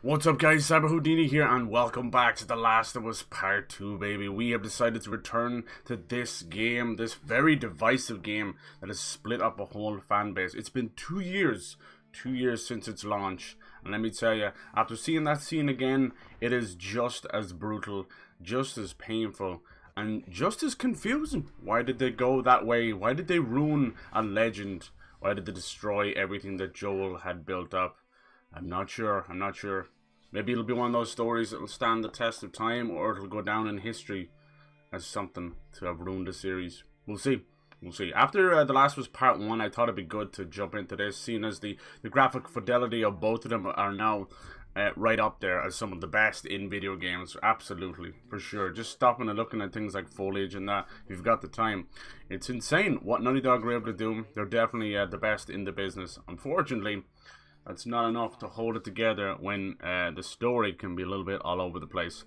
What's up guys, Cyber Houdini here and welcome back to The Last of Us Part 2, baby. We have decided to return to this game, this very divisive game that has split up a whole fan base. It's been 2 years since its launch, and let me tell you, after seeing that scene again, it is just as brutal, just as painful, and just as confusing. Why did they go that way? Why did they ruin a legend? Why did they destroy everything that Joel had built up? I'm not sure. Maybe it'll be one of those stories that will stand the test of time, or it'll go down in history as something to have ruined the series. We'll see. After The Last was Part 1, I thought it'd be good to jump into this, seeing as the graphic fidelity of both of them are now right up there as some of the best in video games. Absolutely, for sure. Just stopping and looking at things like foliage and that, if you've got the time. It's insane what Naughty Dog are able to do. They're definitely the best in the business. Unfortunately, that's not enough to hold it together when the story can be a little bit all over the place.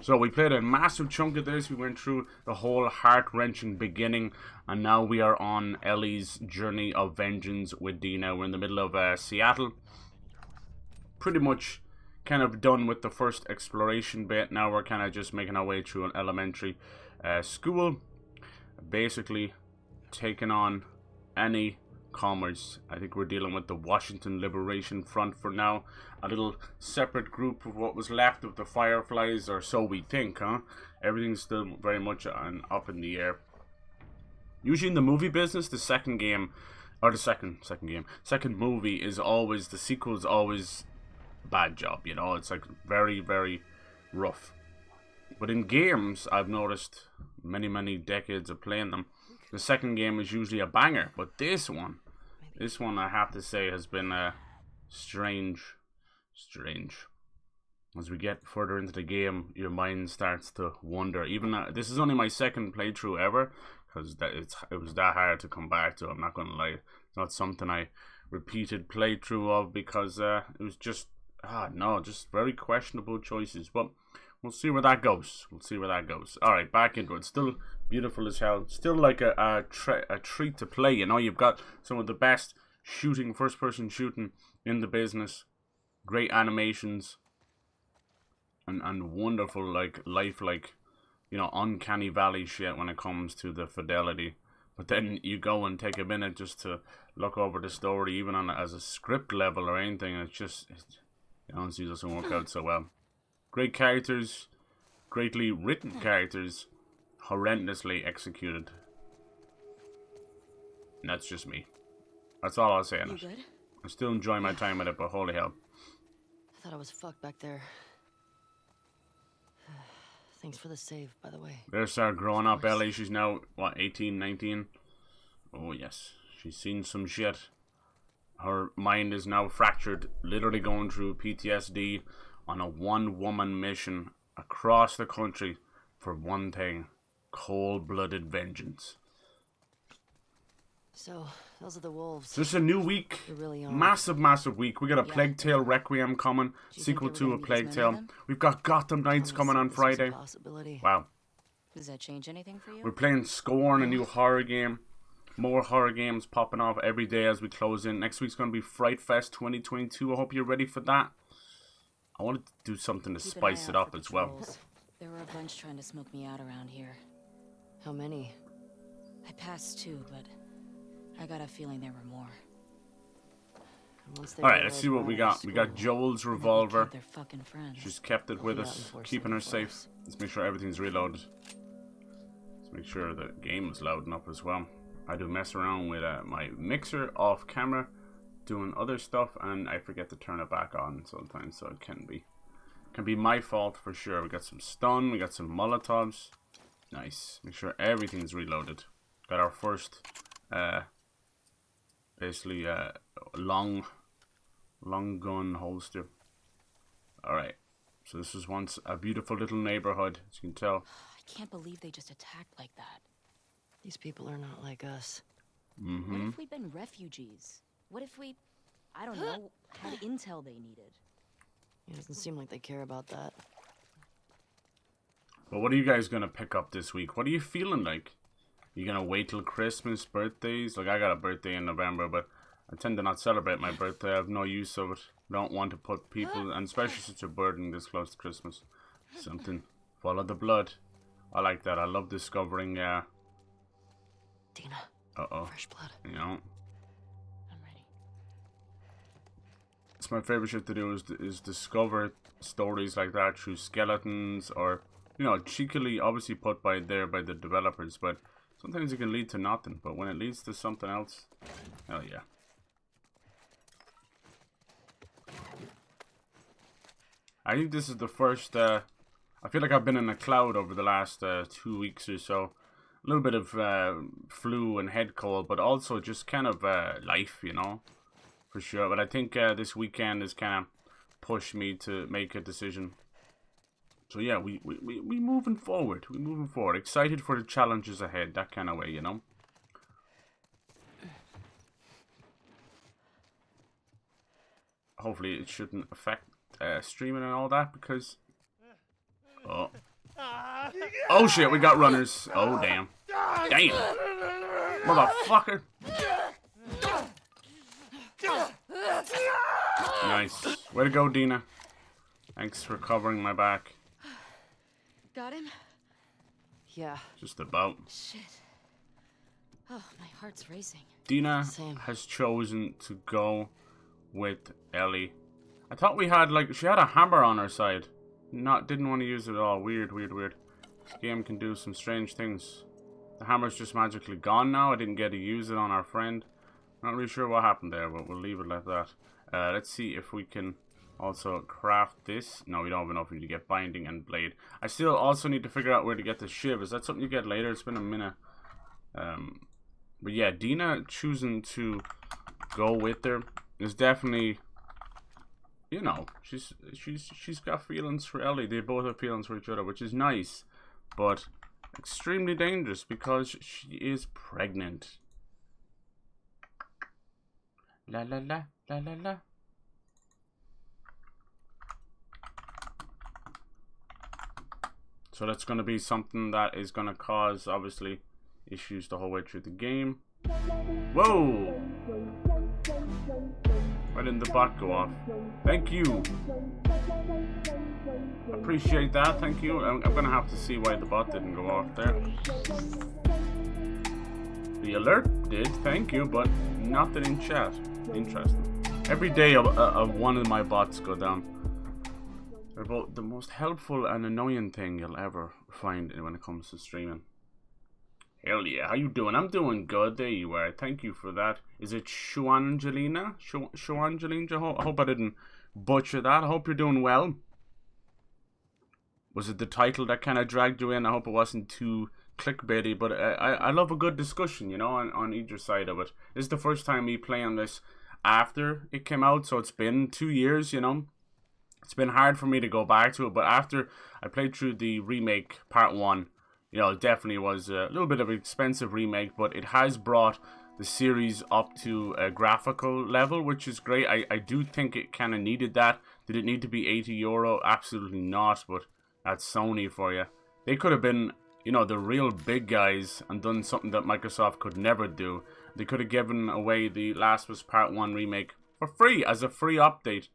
So we played a massive chunk of this. We went through the whole heart-wrenching beginning, and now we are on Ellie's journey of vengeance with Dina. We're in the middle of Seattle. Pretty much kind of done with the first exploration bit. Now we're kind of just making our way through an elementary school. Basically taking on any commerce. I think we're dealing with the Washington Liberation Front for now. A little separate group of what was left of the Fireflies, or so we think, huh? Everything's still very much up in the air. Usually in the movie business, the second game, or the second movie is always, the sequel is always a bad job, you know? It's like very, very rough. But in games, I've noticed many decades of playing them, the second game is usually a banger, but this one I have to say has been strange. As we get further into the game, your mind starts to wonder. Even this is only my second playthrough ever, because it was that hard to come back to. I'm not gonna lie, it's not something I repeated playthrough of because it was just just very questionable choices. But we'll see where that goes. Alright, back into it. Still beautiful as hell. Still like a treat to play, you know. You've got some of the best shooting, first-person shooting in the business. Great animations. And wonderful, like, lifelike, you know, uncanny valley shit when it comes to the fidelity. But then you go and take a minute just to look over the story, even on as a script level or anything, and it honestly doesn't work out so well. Great characters, greatly written characters, horrendously executed. And that's just me. That's all I'll say on it. I still enjoy my time with it, but holy hell. I thought I was fucked back there. Thanks for the save, by the way. There's our growing up Ellie. She's now, what, 18, 19? Oh, yes. She's seen some shit. Her mind is now fractured, literally going through PTSD on a one-woman mission across the country for one thing: cold-blooded vengeance. So, those are the wolves. Just a new week. Really massive week. We got a Plague Tale Requiem coming, sequel to a Plague Tale. We've got Gotham Knights coming on Friday. Wow. Does that change anything for you? We're playing Scorn, a new horror game. More horror games popping off every day as we close in. Next week's going to be Fright Fest 2022. I hope you're ready for that. I wanted to do something to spice it up as well. There were a bunch trying to smoke me out around here. How many? I passed 2, but I got a feeling there were more. Alright, let's see what we got. We got Joel's revolver. Their fucking friends. She's kept it with us, keeping her safe. Let's make sure everything's reloaded. Let's make sure the game is loading up as well. I do mess around with my mixer off camera, doing other stuff, and I forget to turn it back on sometimes, so it can be my fault for sure. We got some stun, we got some Molotovs. Nice. Make sure everything's reloaded. Got our first basically long gun holster. Alright, so this was once a beautiful little neighborhood, as you can tell. I can't believe they just attacked like that. These people are not like us. What if we'd been refugees? What if we, I don't know, had intel they needed? It doesn't seem like they care about that. But what are you guys gonna pick up this week? What are you feeling like? You gonna wait till Christmas, birthdays? Like, I got a birthday in November, but I tend to not celebrate my birthday. I have no use of it. Don't want to put people, and especially such a burden this close to Christmas. Something. Follow the blood. I like that. I love discovering, Dina. Uh-oh. Fresh blood. You know? I'm ready. It's my favorite shit to do is discover stories like that through skeletons or, you know, cheekily obviously put by the developers, but sometimes it can lead to nothing. But when it leads to something else, hell yeah. I think this is the first, I feel like I've been in a cloud over the last 2 weeks or so. A little bit of flu and head cold, but also just kind of life, you know, for sure. But I think this weekend has kind of pushed me to make a decision. So yeah, we moving forward. We moving forward. Excited for the challenges ahead, that kind of way, you know. Hopefully it shouldn't affect streaming and all that, because oh shit, we got runners. Oh damn. Damn. Motherfucker. Nice. Way to go, Dina. Thanks for covering my back. Got him? Yeah. Just about. Shit. Oh, my heart's racing. Dina Same. has chosen to go with Ellie. I thought we had, like, she had a hammer on her side. Didn't want to use it at all. Weird. This game can do some strange things. The hammer's just magically gone now. I didn't get to use it on our friend. Not really sure what happened there, but we'll leave it like that. Let's see if we can also craft this. No, we don't have enough. We need to get binding and blade. I still also need to figure out where to get the shiv. Is that something you get later? It's been a minute. But yeah, Dina choosing to go with her is definitely, you know, she's got feelings for Ellie. They both have feelings for each other, which is nice, but extremely dangerous because she is pregnant. La la la la la la. So that's going to be something that is going to cause, obviously, issues the whole way through the game. Whoa! Why didn't the bot go off? Thank you. Appreciate that. Thank you. I'm going to have to see why the bot didn't go off there. The alert did. Thank you, but nothing in chat. Interesting. Every day one of my bots go down. They're both the most helpful and annoying thing you'll ever find when it comes to streaming. Hell yeah, how you doing? I'm doing good. There you are. Thank you for that. Is it Shuangelina? Shuangelina? I hope I didn't butcher that. I hope you're doing well. Was it the title that kind of dragged you in? I hope it wasn't too clickbaity, but I love a good discussion, you know, on either side of it. This is the first time me playing this after it came out, so it's been 2 years, you know. It's been hard for me to go back to it, but after I played through the remake part 1, you know, it definitely was a little bit of an expensive remake, but it has brought the series up to a graphical level, which is great. I do think it kind of needed that. Did it need to be €80? Absolutely not, but that's Sony for you. They could have been, you know, the real big guys and done something that Microsoft could never do. They could have given away the Last of Us Part 1 remake for free, as a free update.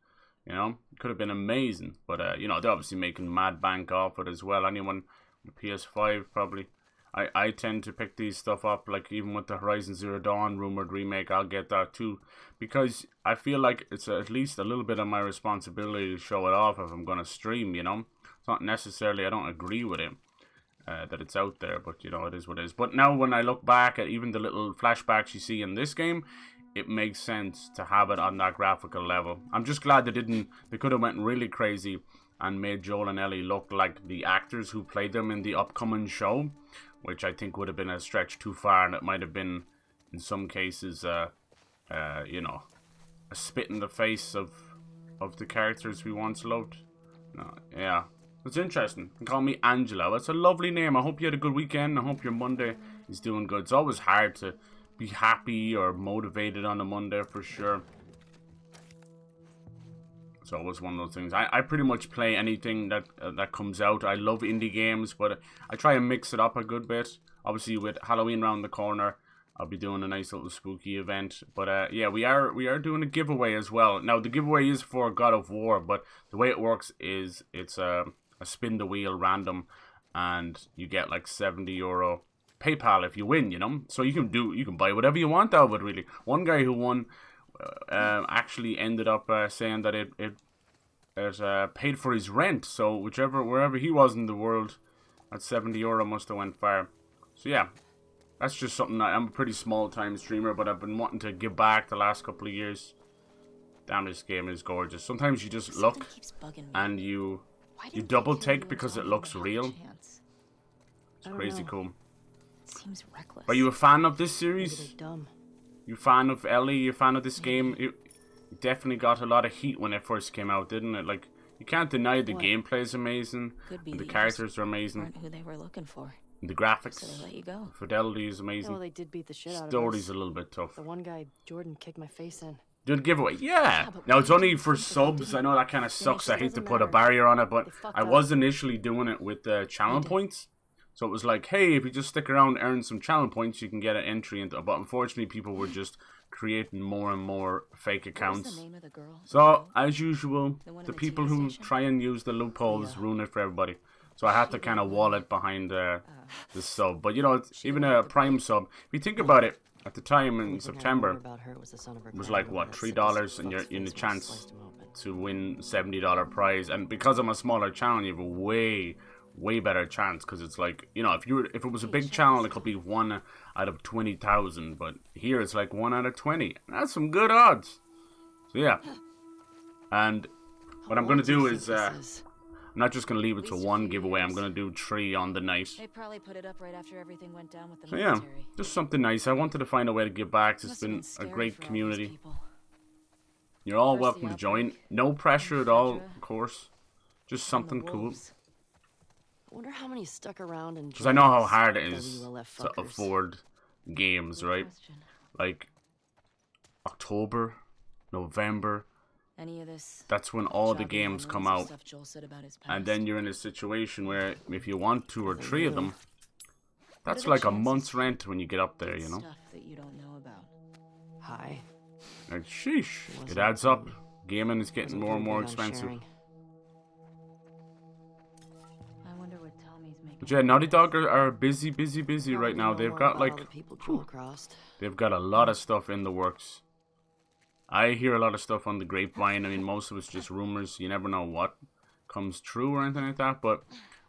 You know, it could have been amazing. But, you know, they're obviously making mad bank off it as well. Anyone with PS5 probably. I tend to pick these stuff up, like even with the Horizon Zero Dawn rumored remake, I'll get that too. Because I feel like it's at least a little bit of my responsibility to show it off if I'm going to stream, you know. It's not necessarily, I don't agree with it. That it's out there, but you know, it is what it is. But now when I look back at even the little flashbacks you see in this game, it makes sense to have it on that graphical level. I'm just glad they could have went really crazy and made Joel and Ellie look like the actors who played them in the upcoming show, which I think would have been a stretch too far, and it might have been, in some cases, you know, a spit in the face of the characters we once loved. No, yeah. It's interesting. You can call me Angela. That's a lovely name. I hope you had a good weekend. I hope your Monday is doing good. It's always hard to be happy or motivated on a Monday for sure. It's always one of those things. I pretty much play anything that comes out. I love indie games, but I try and mix it up a good bit. Obviously, with Halloween around the corner, I'll be doing a nice little spooky event. But yeah, we are doing a giveaway as well. Now the giveaway is for God of War, but the way it works is it's a spin the wheel random, and you get like €70 PayPal if you win. You know, so you can buy whatever you want out of it. Really, one guy who won actually ended up saying that it paid for his rent. So wherever he was in the world, that €70 must have went far. So yeah. That's just something I'm a pretty small time streamer, but I've been wanting to give back the last couple of years. Damn, this game is gorgeous. Sometimes you just look and you double take because it looks real. It's crazy cool. Seems reckless. Are you a fan of this series? You a fan of Ellie? You a fan of this game? It definitely got a lot of heat when it first came out, didn't it? Like, you can't deny the gameplay is amazing, and the characters are amazing. Aren't who they were looking for. The graphics, So they let you go. fidelity is amazing. Well, they did beat the shit out of us. Story's a little bit tough. The one guy, Jordan, kicked my face in. Did giveaway? Yeah. Now it's only for subs. I know that kind of sucks. I hate to put a barrier on it, but I was initially doing it with channel points. So it was like, hey, if you just stick around, earn some channel points, you can get an entry into. But unfortunately, people were just creating more and more fake accounts. So as usual, the people who try and use the loopholes ruin it for everybody. So I had to kind of wall it behind the sub. But, you know, it's even a Prime sub. If you think about it, at the time in September, it was like, what, $3 and you're in a chance to win $70 prize. And because I'm a smaller channel, you have a way better chance. Because it's like, you know, if it was a big channel, it could be 1 out of 20,000. But here it's like 1 out of 20. That's some good odds. So, yeah. And what I'm going to do is... I'm not just going to leave it to one giveaway. I'm going to do 3 on the night. They probably put it up right after everything went down with the so yeah, just something nice. I wanted to find a way to give back. It's been a great community. You're all welcome to join. No pressure at all, of course. Just something cool. I wonder how many stuck around and because I know how hard it is to afford games, right? Like October, November. Any of this that's when all the games come out, and then you're in a situation where if you want 2 or 3 of them, that's like a month's rent when you get up there, you know. Hi. And sheesh, it adds up. Gaming is getting more and more expensive. But yeah, Naughty Dog are busy right now. They've got like, they've got a lot of stuff in the works. I hear a lot of stuff on the grapevine. I mean, most of it's just rumors. You never know what comes true or anything like that. But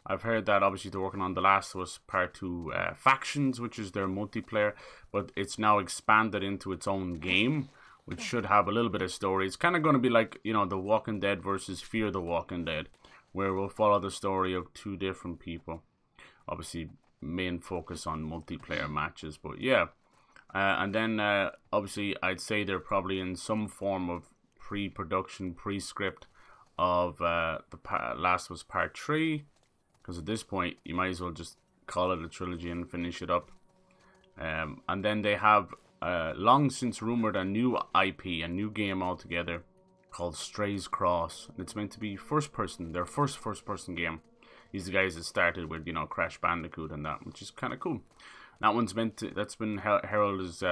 I've heard that obviously they're working on The Last of Us Part 2 Factions, which is their multiplayer. But it's now expanded into its own game, which should have a little bit of story. It's kind of going to be like, you know, The Walking Dead versus Fear the Walking Dead, where we'll follow the story of 2 different people. Obviously, main focus on multiplayer matches. But yeah. And then, obviously, I'd say they're probably in some form of pre-production, pre-script of the Last of Us Part 3. Because at this point, you might as well just call it a trilogy and finish it up. And then they have long since rumored a new IP, a new game altogether, called Stray's Cross. And it's meant to be first-person, their first-person game. These are the guys that started with, you know, Crash Bandicoot and that, which is kind of cool. That one's that's been heralded as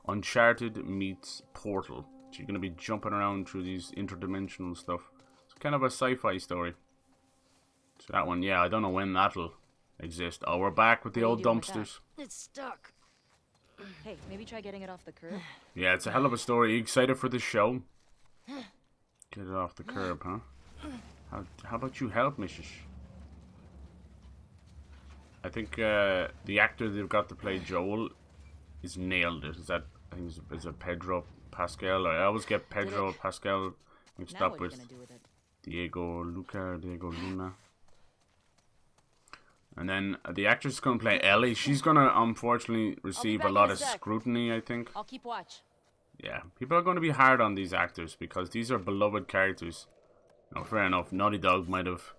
Uncharted meets Portal. So you're going to be jumping around through these interdimensional stuff. It's kind of a sci-fi story. So that one, yeah, I don't know when that'll exist. Oh, we're back with the old dumpsters. It's stuck. Hey, maybe try getting it off the curb. Yeah, it's a hell of a story. Are you excited for the show? Get it off the curb, huh? How about you help, Mrs.? I think the actor they've got to play Joel is nailed it. Is that, I think, is it Pedro Pascal? I always get Pedro Pascal mixed up with Diego Luna. And then the actress going to play Ellie. She's going to unfortunately receive a lot of scrutiny, I think. I'll keep watch. Yeah, people are going to be hard on these actors because these are beloved characters. Now, fair enough, Naughty Dog might have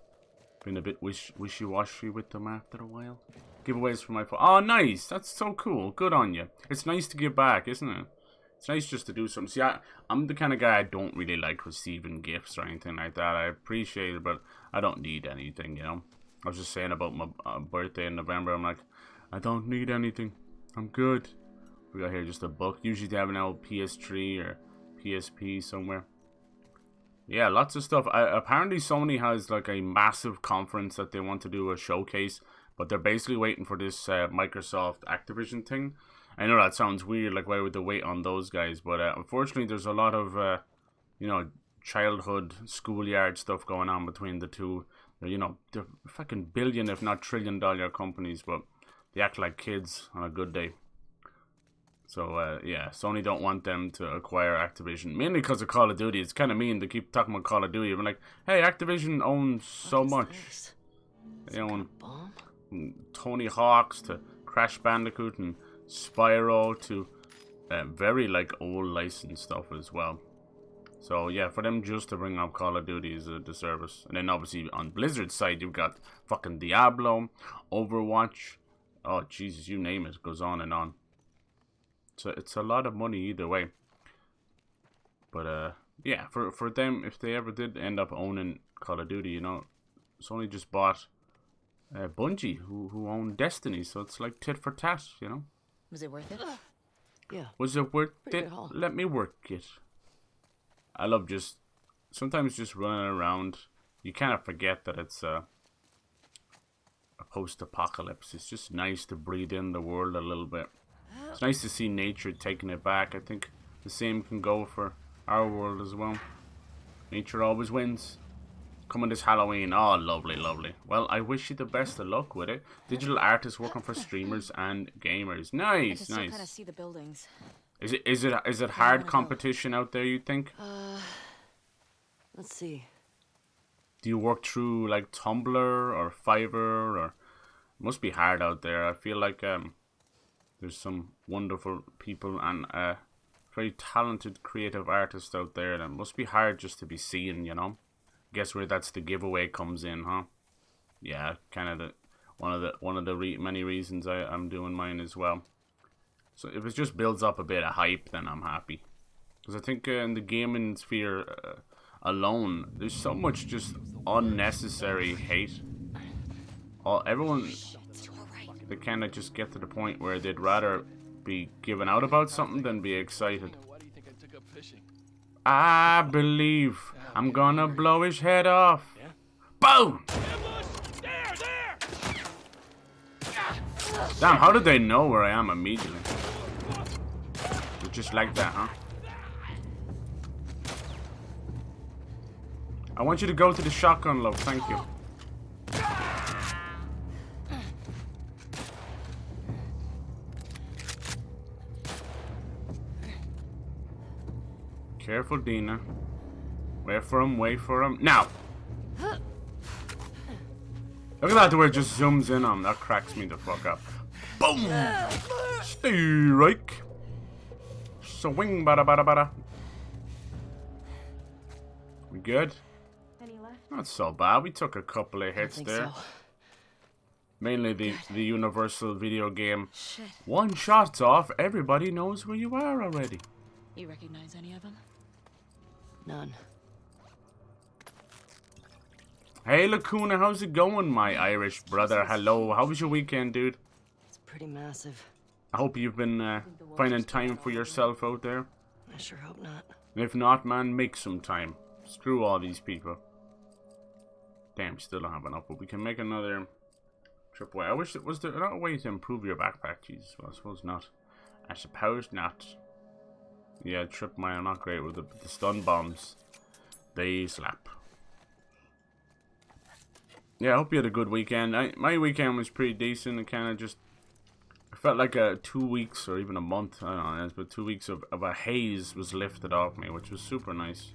been a bit wishy-washy with them after a while. Giveaways for my phone. Oh, nice. That's so cool. Good on you. It's nice to give back, isn't it? It's nice just to do something. See, I'm the kind of guy I don't really like receiving gifts or anything like that. I appreciate it, but I don't need anything, you know? I was just saying about my birthday in November. I'm like, I don't need anything. I'm good. We got here just a book. Usually they have an old PS3 or PSP somewhere. Yeah, lots of stuff. Apparently Sony has like a massive conference that they want to do a showcase, but they're basically waiting for this Microsoft Activision thing. I know that sounds weird, like why would they wait on those guys? But unfortunately there's a lot of, you know, childhood, schoolyard stuff going on between the two. You know, they're fucking billion, if not $1 trillion companies, but they act like kids on a good day. So, yeah, Sony don't want them to acquire Activision. Mainly because of Call of Duty. It's kind of mean to keep talking about Call of Duty. I'm like, hey, Activision owns so much. This? They own Bomb? Tony Hawk's to Crash Bandicoot and Spyro to very, like, old licensed stuff as well. So, yeah, for them just to bring up Call of Duty is a disservice. And then, obviously, on Blizzard's side, you've got fucking Diablo, Overwatch. Oh, Jesus, you name it. It goes on and on. So it's a lot of money either way. But yeah, for them, if they ever did end up owning Call of Duty, you know, Sony just bought Bungie, who own Destiny, so it's like tit for tat, you know. Was it worth it? Yeah. Was it worth Pretty it? good haul. Let me work it. I love just sometimes just running around. You kind of forget that it's a post-apocalypse. It's just nice to breathe in the world a little bit. It's nice to see nature taking it back. I think the same can go for our world as well. Nature always wins. Coming this Halloween. Oh, lovely, lovely. Well, I wish you the best of luck with it. Digital artist working for streamers and gamers. I Nice, can still kind of nice. see the buildings. Is it hard competition out there, you think? Let's see. Do you work through like Tumblr or Fiverr, or it must be hard out there? I feel like there's some wonderful people and very talented creative artists out there that must be hard just to be seen, you know. Guess where that's the giveaway comes in, huh? Yeah, kind of the one of the many reasons I'm doing mine as well. So if it just builds up a bit of hype, then I'm happy. Because I think in the gaming sphere alone, there's so much just unnecessary hate. Everyone, they kind of just get to the point where they'd rather be given out about something than be excited. I believe I'm gonna blow his head off. Boom! Damn, how did they know where I am immediately? Just like that, huh? I want you to go to the shotgun, love. Thank you. Careful, Dina. Wait for him, wait for him. Now! Look at that, the way it just zooms in on him. That cracks me the fuck up. Boom! Stay right. Swing, bada bada bada. We good? Any left? Not so bad. We took a couple of I hits think there. so. Mainly the universal video game. Shit. One shot's off, everybody knows where you are already. You recognize any of them? None. Hey Lacuna, how's it going, my Irish brother? Hello, how was your weekend, dude? It's pretty massive. I hope you've been finding time for yourself out there. I sure hope not. And if not, man, make some time. Screw all these people. Damn, still don't have enough, but we can make another trip away. I wish was there not a way to improve your backpack? Jesus, well, I suppose not. I suppose not. Yeah, trip mine, I'm not great with the stun bombs. They slap. Yeah, I hope you had a good weekend. My weekend was pretty decent. It kind of just... I felt like 2 weeks or even a month. I don't know, but 2 weeks of a haze was lifted off me, which was super nice.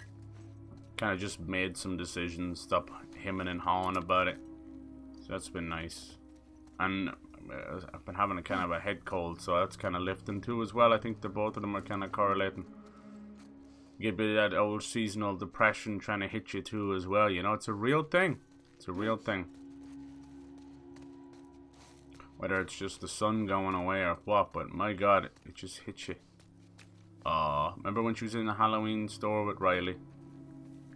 Kind of just made some decisions, stop hemming and hawing about it. So that's been nice. And I've been having a kind of a head cold, so that's kind of lifting too as well. I think the both of them are kind of correlating. You get a bit of that old seasonal depression trying to hit you too as well. You know, it's a real thing. It's a real thing. Whether it's just the sun going away or what, but my god, it just hits you. Remember when she was in the Halloween store with Riley?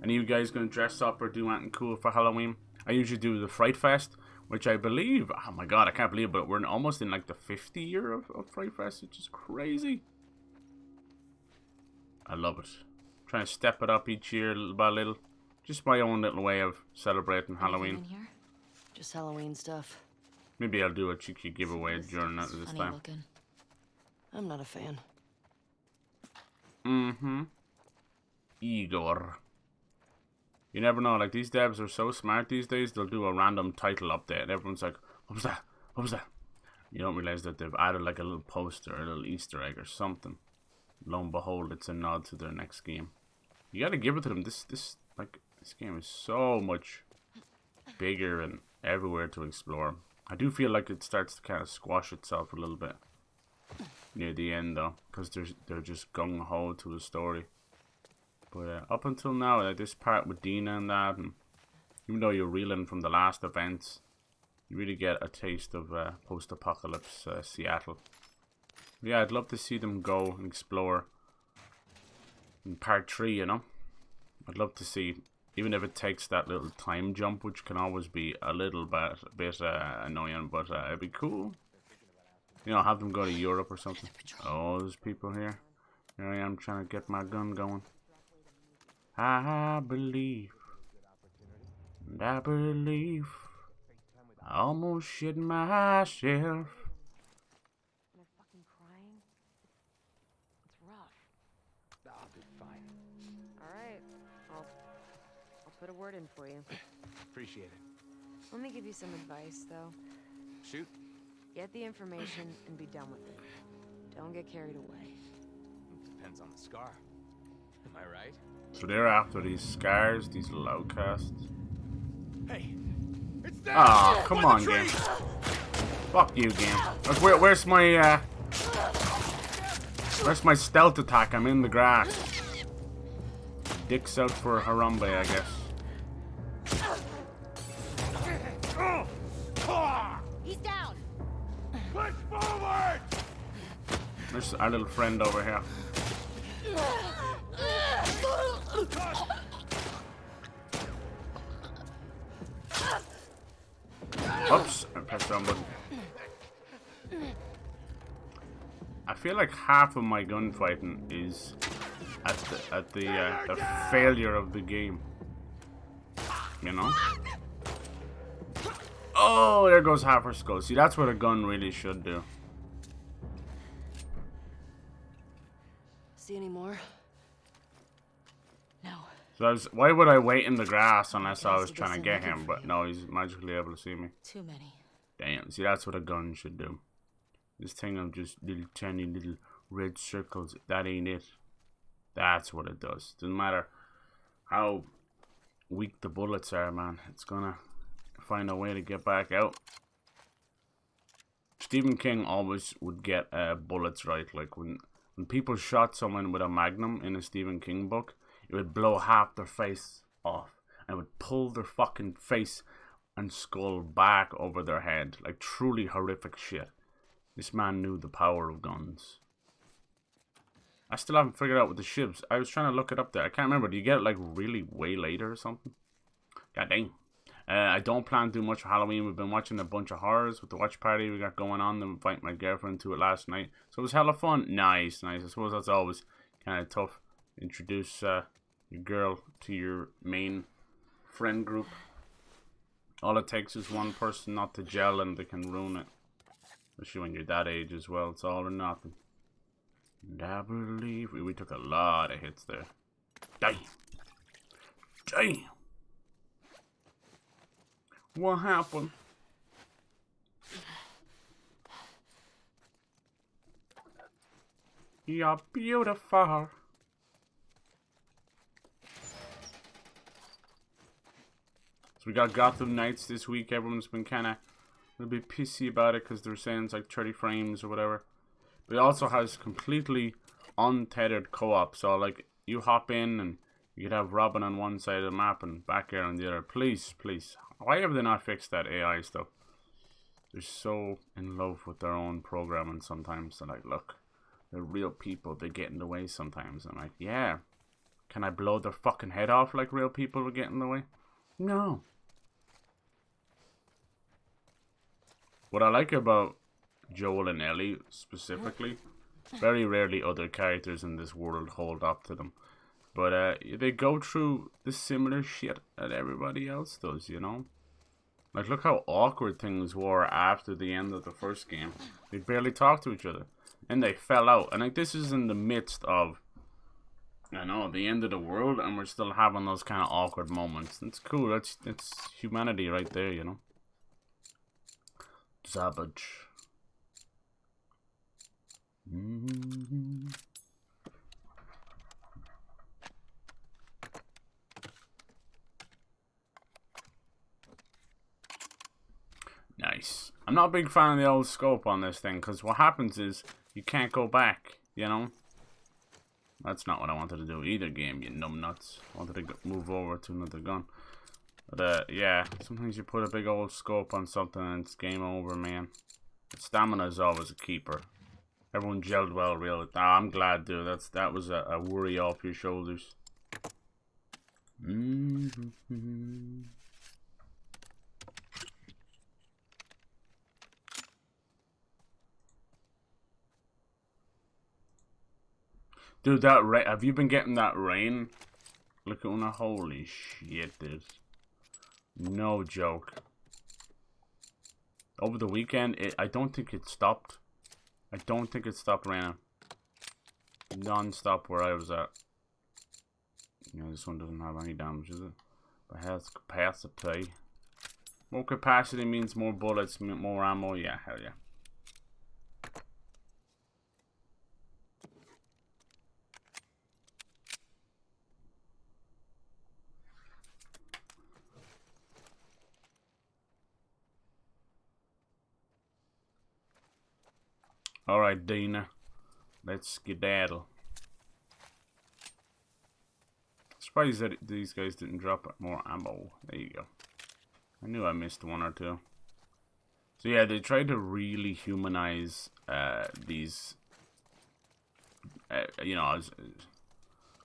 Any of you guys gonna dress up or do anything cool for Halloween? I usually do the Fright Fest, which I believe, oh my god, I can't believe it, but we're almost in like the 50th year of Fright Fest, which is crazy. I love it. Trying to step it up each year little by little. Just my own little way of celebrating Halloween. In here? Just Halloween stuff. Maybe I'll do a cheeky giveaway during that this time. Looking. I'm not a fan. Mm-hmm. Igor. You never know, like these devs are so smart these days, they'll do a random title update and everyone's like, what was that? What was that? You don't realize that they've added like a little poster, a little Easter egg or something. Lo and behold, it's a nod to their next game. You gotta give it to them. This game is so much bigger and everywhere to explore. I do feel like it starts to kind of squash itself a little bit near the end though, because they're just gung-ho to the story. But up until now, like this part with Dina and that, and even though you're reeling from the last events, you really get a taste of post-apocalypse Seattle. Yeah, I'd love to see them go and explore in part 3, you know. I'd love to see, even if it takes that little time jump, which can always be a little bit annoying, but it'd be cool. You know, have them go to Europe or something. Oh, there's people here. Here I am trying to get my gun going. I believe, and I believe, I almost shit myself. They're fucking crying. It's rough. I'll be fine. All right. I'll put a word in for you. Appreciate it. Let me give you some advice, though. Shoot. Get the information and be done with it. Don't get carried away. Depends on the scar. Am I right? So they're after these scars, these little outcasts. Hey, it's there! Ah, come on, game. Fuck you, game. Like, where's my stealth attack? I'm in the grass. Dick's out for Harambe, I guess. He's down. Push forward! There's our little friend over here. Oops, I pressed the wrong button. I feel like half of my gunfighting is at the failure of the game. You know? Oh, there goes half her skull. See, that's what a gun really should do. See any more? No. So why would I wait in the grass unless I was trying to get him? But no, he's magically able to see me. Too many. Damn, see, that's what a gun should do. This thing of just little tiny little red circles, that ain't it. That's what it does. Doesn't matter how weak the bullets are, man. It's gonna find a way to get back out. Stephen King always would get bullets right. Like when people shot someone with a magnum in a Stephen King book, it would blow half their face off and would pull their fucking face and skull back over their head. Like truly horrific shit. This man knew the power of guns. I still haven't figured out with the shivs. I was trying to look it up there. I can't remember. Do you get it like really way later or something? God dang. I don't plan to do much for Halloween. We've been watching a bunch of horrors with the watch party we got going on. Then invite my girlfriend to it last night. So it was hella fun. Nice, nice. I suppose that's always kind of tough. Introduce your girl to your main friend group. All it takes is one person not to gel and they can ruin it. Especially when you're that age as well. It's all or nothing. And I believe we took a lot of hits there. Damn. Damn. What happened? You're beautiful. So we got Gotham Knights this week. Everyone's been kind of a little bit pissy about it because they're saying it's like 30 frames or whatever. But it also has completely untethered co-op. So like you hop in and you could have Robin on one side of the map and Batgirl on the other. Please, please. Why have they not fixed that AI stuff? They're so in love with their own programming sometimes. They're like, look, they're real people. They get in the way sometimes. I'm like, yeah. Can I blow their fucking head off like real people would get in the way? No. What I like about Joel and Ellie specifically, very rarely other characters in this world hold up to them. But they go through the similar shit that everybody else does, you know? Like, look how awkward things were after the end of the first game. They barely talked to each other. And they fell out. And like, this is in the midst of, I know, the end of the world, and we're still having those kind of awkward moments. It's cool. That's humanity right there, you know? Savage. Nice. I'm not a big fan of the old scope on this thing, because what happens is you can't go back, you know? That's not what I wanted to do either, game, you numbnuts. I wanted to move over to another gun. But, yeah, sometimes you put a big old scope on something and it's game over, man. Stamina is always a keeper. Everyone gelled well, really. Ah, I'm glad, dude. That was a worry off your shoulders. Dude, that rain. Have you been getting that rain? Look at that. Holy shit, dude. No joke. Over the weekend, I don't think it stopped. I don't think it stopped raining. Non-stop where I was at. You know, this one doesn't have any damage, is it? But has capacity. More capacity means more bullets, more ammo. Yeah, hell yeah. Alright, Dina. Let's skedaddle. Surprised that these guys didn't drop more ammo. There you go. I knew I missed one or two. So yeah, they tried to really humanize these, you know, I don't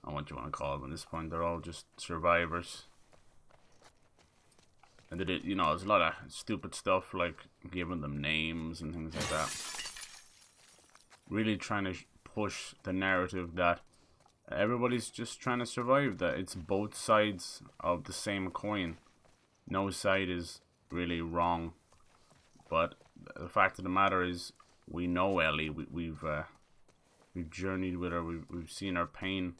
know what you want to call them at this point. They're all just survivors. And they did, you know, there's a lot of stupid stuff like giving them names and things like that. Really trying to push the narrative that everybody's just trying to survive, that it's both sides of the same coin. No side is really wrong. But the fact of the matter is, we know Ellie. We've journeyed with her. We've seen her pain.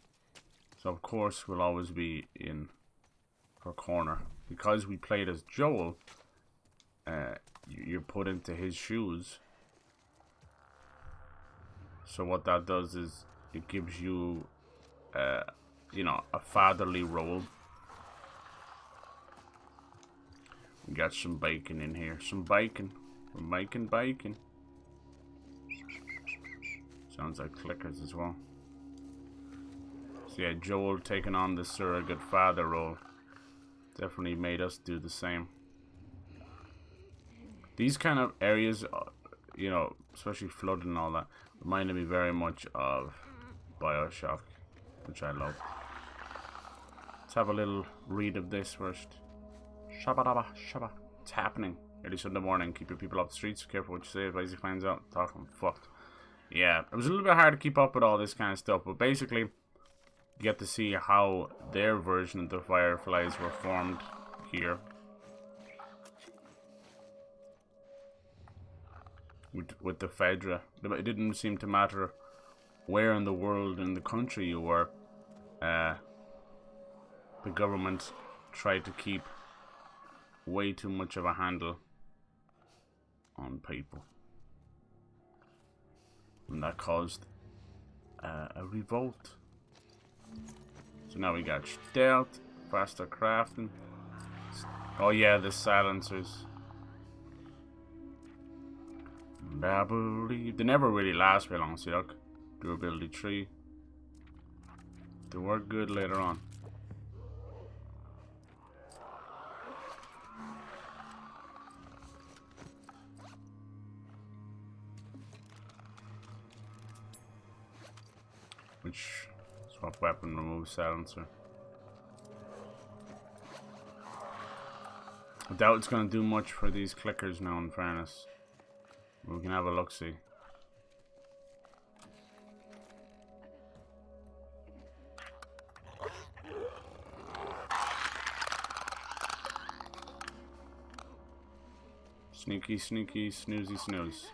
So of course we'll always be in her corner. Because we played as Joel, you're put into his shoes. So what that does is it gives you, you know, a fatherly role. We got some bacon in here. Some bacon. We're making bacon. Sounds like clickers as well. So yeah, Joel taking on the surrogate father role definitely made us do the same. These kind of areas, you know, especially flooding and all that, reminded me very much of BioShock, which I love. Let's have a little read of this first. Shabba shabba. It's happening. Early Sunday morning. Keep your people off the streets. Be careful what you say. Advise he finds out. Talking fucked. Yeah, it was a little bit hard to keep up with all this kind of stuff, but basically, you get to see how their version of the Fireflies were formed here. With the Fedra. It didn't seem to matter where in the world, in the country you were. The government tried to keep way too much of a handle on people. And that caused a revolt. So now we got stealth, faster crafting. Oh yeah, the silencers. I believe they never really last very long. See, look, durability 3. They work good later on. Which swap weapon, remove silencer. I doubt it's gonna do much for these clickers now, in fairness. We can have a look-see. Sneaky, sneaky, snoozy, snooze.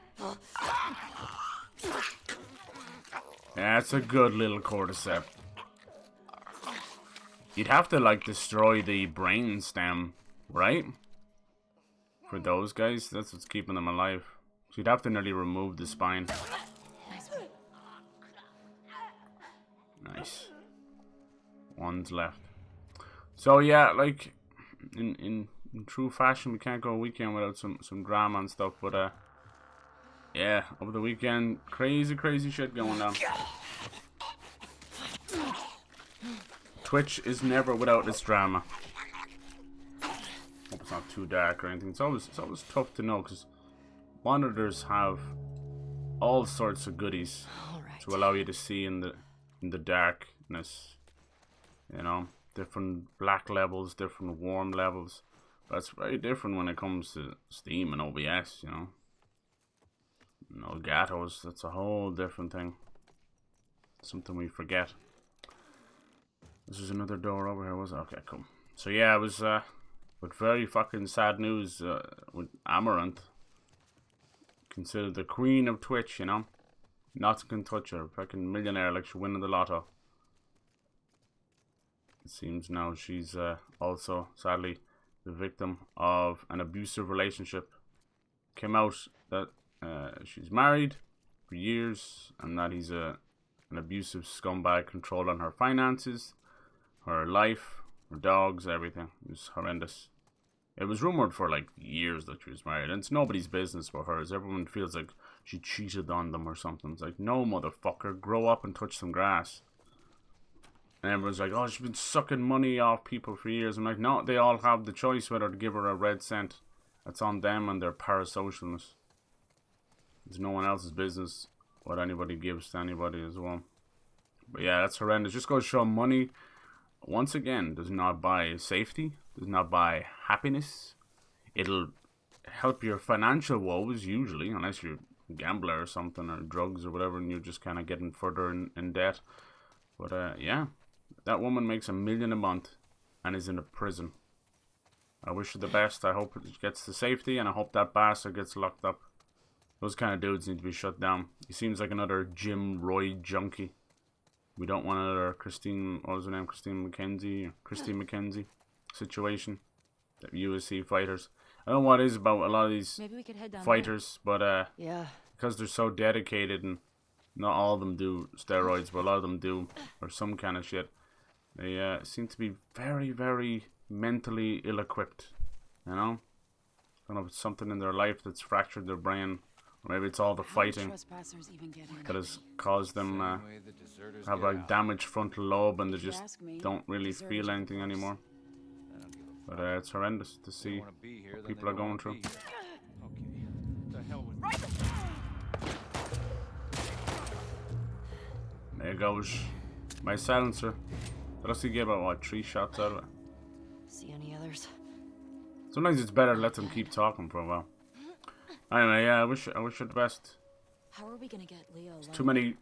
That's a good little cordyceps. You'd have to, like, destroy the brain stem, right? For those guys, that's what's keeping them alive. So you'd have to nearly remove the spine. Nice. One's left. So yeah, like, in true fashion, we can't go a weekend without some drama and stuff, but yeah, over the weekend, crazy shit going on. Twitch is never without its drama. Hope it's not too dark or anything. It's always tough to know because monitors have all sorts of goodies to allow you to see in the darkness. You know, different black levels, different warm levels. That's very different when it comes to Steam and OBS. You know, Gatos. That's a whole different thing. Something we forget. This is another door over here, was it? Okay, cool. So yeah, it was with very fucking sad news with Amaranth. Considered the queen of Twitch, you know? Nothing can touch her. Fucking millionaire like she winning the lotto. It seems now she's also, sadly, the victim of an abusive relationship. Came out that she's married for years and that he's an abusive scumbag controlling her finances, her life, her dogs, everything. It was horrendous. It was rumored for like years that she was married, and it's nobody's business but hers. Everyone feels like she cheated on them or something. It's like, no, motherfucker, grow up and touch some grass. And everyone's like, oh, she's been sucking money off people for years. I'm like, no, they all have the choice whether to give her a red cent. That's on them and their parasocialness. It's no one else's business what anybody gives to anybody as well. But yeah, that's horrendous. Just goes to show money, once again, does not buy safety, does not buy happiness. It'll help your financial woes, usually, unless you're a gambler or something, or drugs or whatever, and you're just kind of getting further in debt. But yeah, that woman makes $1 million a month and is in a prison. I wish her the best. I hope it gets to safety, and I hope that bastard gets locked up. Those kind of dudes need to be shut down. He seems like another Jim Roy junkie. We don't want another Christine, what was her name? Christine McKenzie situation. The UFC fighters. I don't know what it is about a lot of these fighters, but yeah, because they're so dedicated, and not all of them do steroids, but a lot of them do, or some kind of shit. They seem to be very mentally ill-equipped, you know? I don't know if it's something in their life that's fractured their brain, or maybe it's all the fighting that has caused them have a damaged frontal lobe and they just don't really feel anything anymore. But it's horrendous to see what people are going through. There goes my silencer. Did I see get about what, 3 shots out of it? See any others? Sometimes it's better to let them keep talking for a while. Anyway, yeah, I wish her the best. How are we gonna get Leo? Too many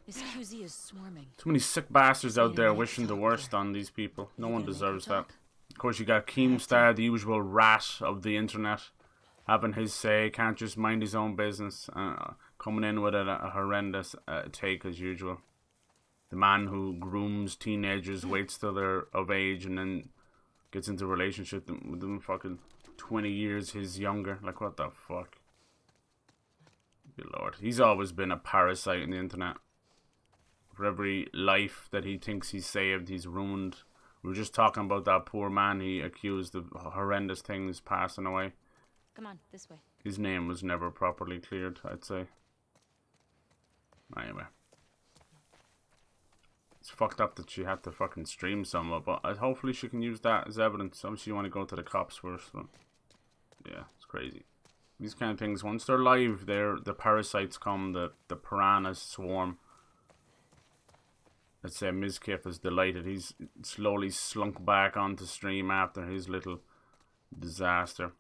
This QZ is swarming. Too many sick bastards out there wishing the worst on these people. No one deserves that. Of course, you got Keemstar, the usual rat of the internet, having his say, can't just mind his own business, coming in with a horrendous take as usual. The man who grooms teenagers, waits till they're of age, and then gets into a relationship with them fucking 20 years his younger. Like, what the fuck? Good lord. He's always been a parasite in the internet. For every life that he thinks he's saved, he's ruined. We were just talking about that poor man he accused of horrendous things passing away. Come on, this way. His name was never properly cleared, I'd say. Anyway. It's fucked up that she had to fucking stream some of it, but hopefully she can use that as evidence. Obviously you want to go to the cops first, but yeah, it's crazy. These kind of things, once they're live, the parasites come, the piranhas swarm. Let's say Mizkif is delighted. He's slowly slunk back onto stream after his little disaster.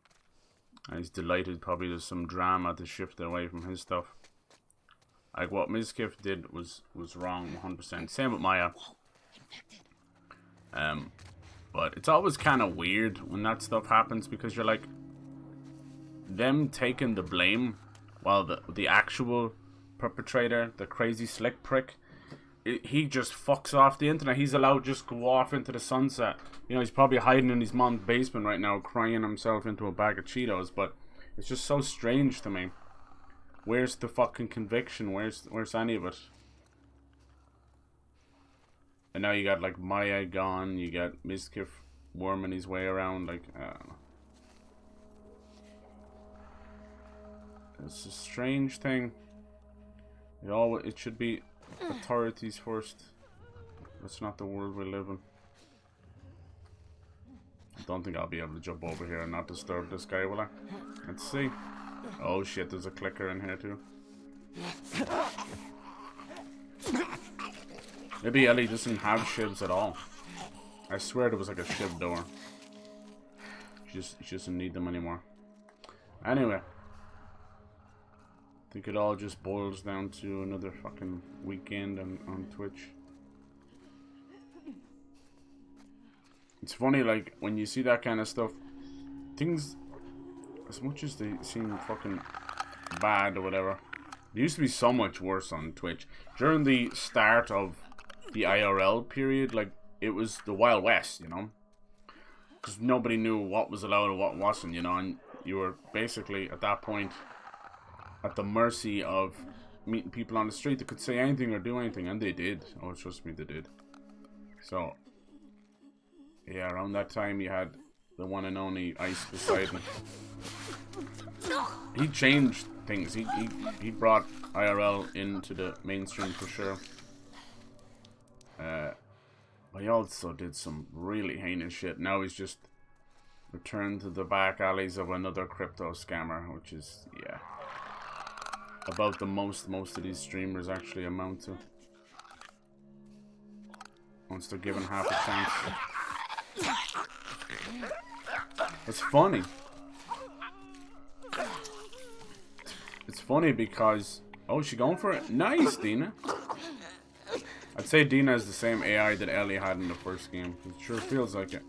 And he's delighted probably there's some drama to shift away from his stuff. Like what Mizkif did was wrong 100%. Same with Maya. But it's always kind of weird when that stuff happens because you're like, them taking the blame while the actual perpetrator, the crazy slick prick, he just fucks off the internet. He's allowed to just go off into the sunset. You know, he's probably hiding in his mom's basement right now, crying himself into a bag of Cheetos. But it's just so strange to me. Where's the fucking conviction? Where's any of it? And now you got like Maya gone. You got Mizkif worming his way around. Like, I don't know. It's a strange thing. It should be authorities first. That's not the world we live in. I don't think I'll be able to jump over here and not disturb this guy, will I? Let's see. Oh shit, there's a clicker in here too. Maybe Ellie doesn't have shivs at all. I swear there was like a shiv door. She doesn't need them anymore. Anyway. I think it all just boils down to another fucking weekend on Twitch. It's funny, like, when you see that kind of stuff, things, as much as they seem fucking bad or whatever, they used to be so much worse on Twitch. During the start of the IRL period, like, it was the Wild West, you know? Because nobody knew what was allowed and what wasn't, you know? And you were basically, at that point, at the mercy of meeting people on the street that could say anything or do anything, and they did. Oh, trust me, they did. So, yeah, around that time you had the one and only Ice Poseidon. He changed things. He brought IRL into the mainstream for sure. But he also did some really heinous shit. Now he's just returned to the back alleys of another crypto scammer, which is, yeah, about the most of these streamers actually amount to. Once they're given half a chance. It's funny. It's funny because... Oh, is she going for it? Nice, Dina. I'd say Dina is the same AI that Ellie had in the first game. It sure feels like it.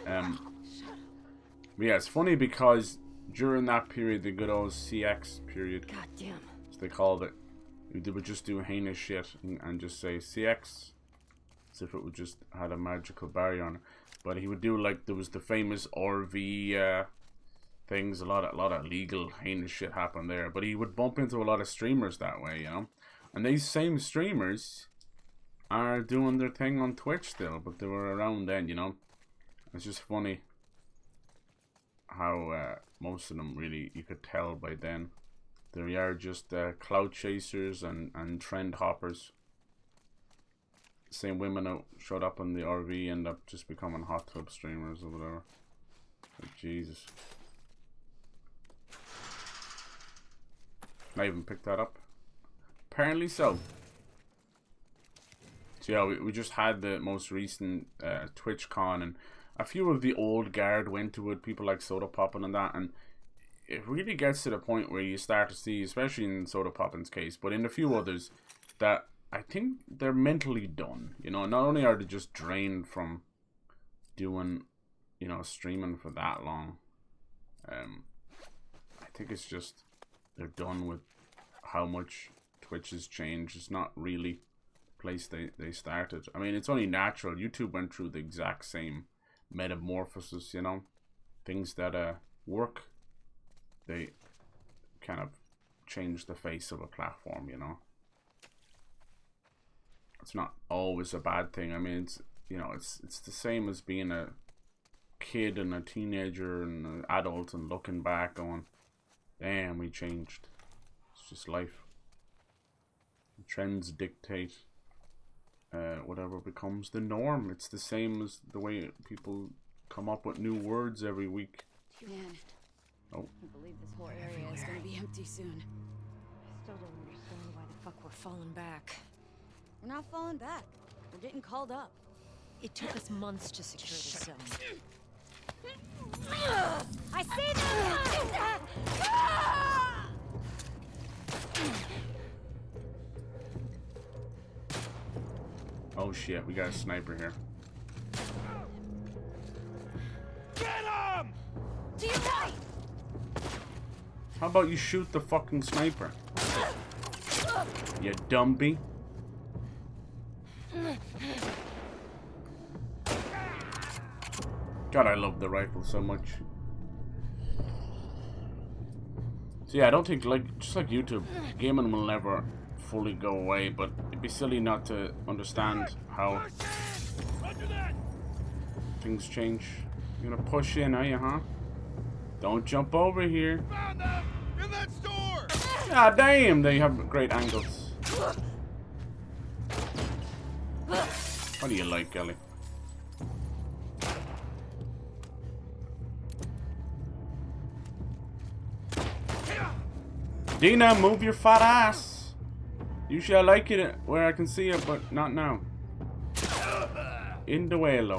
But yeah, it's funny because during that period, the good old CX period, Goddamn. as they called it, they would just do heinous shit and just say CX, as if it would just had a magical barrier on it. But he would do, like, there was the famous RV things, a lot of legal heinous shit happened there. But he would bump into a lot of streamers that way, you know. And these same streamers are doing their thing on Twitch still, but they were around then, you know. It's just funny how most of them really, you could tell by then, they are just clout chasers and trend hoppers. Same women that showed up on the RV end up just becoming hot tub streamers or whatever. Like, Jesus. I even picked that up. Apparently so. So yeah, we just had the most recent TwitchCon, and a few of the old guard went to it, people like Soda Poppin' and that, and it really gets to the point where you start to see, especially in Soda Poppin's case, but in a few others, that I think they're mentally done. You know, not only are they just drained from doing, you know, streaming for that long, I think it's just they're done with how much Twitch has changed. It's not really the place they started. I mean, it's only natural. YouTube went through the exact same metamorphosis, you know. Things that work, they kind of change the face of a platform, you know. It's not always a bad thing. I mean, it's, you know, it's the same as being a kid and a teenager and an adult and looking back going, damn, we changed. It's just life. Trends dictate whatever becomes the norm. It's the same as the way people come up with new words every week. Man, Oh. I believe this whole area is gonna be empty soon. I still don't understand why the fuck we're falling back. We're not falling back. We're getting called up. It took us months to secure this zone. I say that! shit, we got a sniper here. Get him! To your right! How about you shoot the fucking sniper? You dumpy. God, I love the rifle so much. So yeah, I don't think, like, just like YouTube, gaming will never fully go away, but it'd be silly not to understand how things change. You're gonna push in, are you, huh? Don't jump over here. Found them! In that store! Ah, damn, they have great angles. What do you like, Ellie? Dina, move your fat ass. Usually I like it where I can see it, but not now. In the way, low.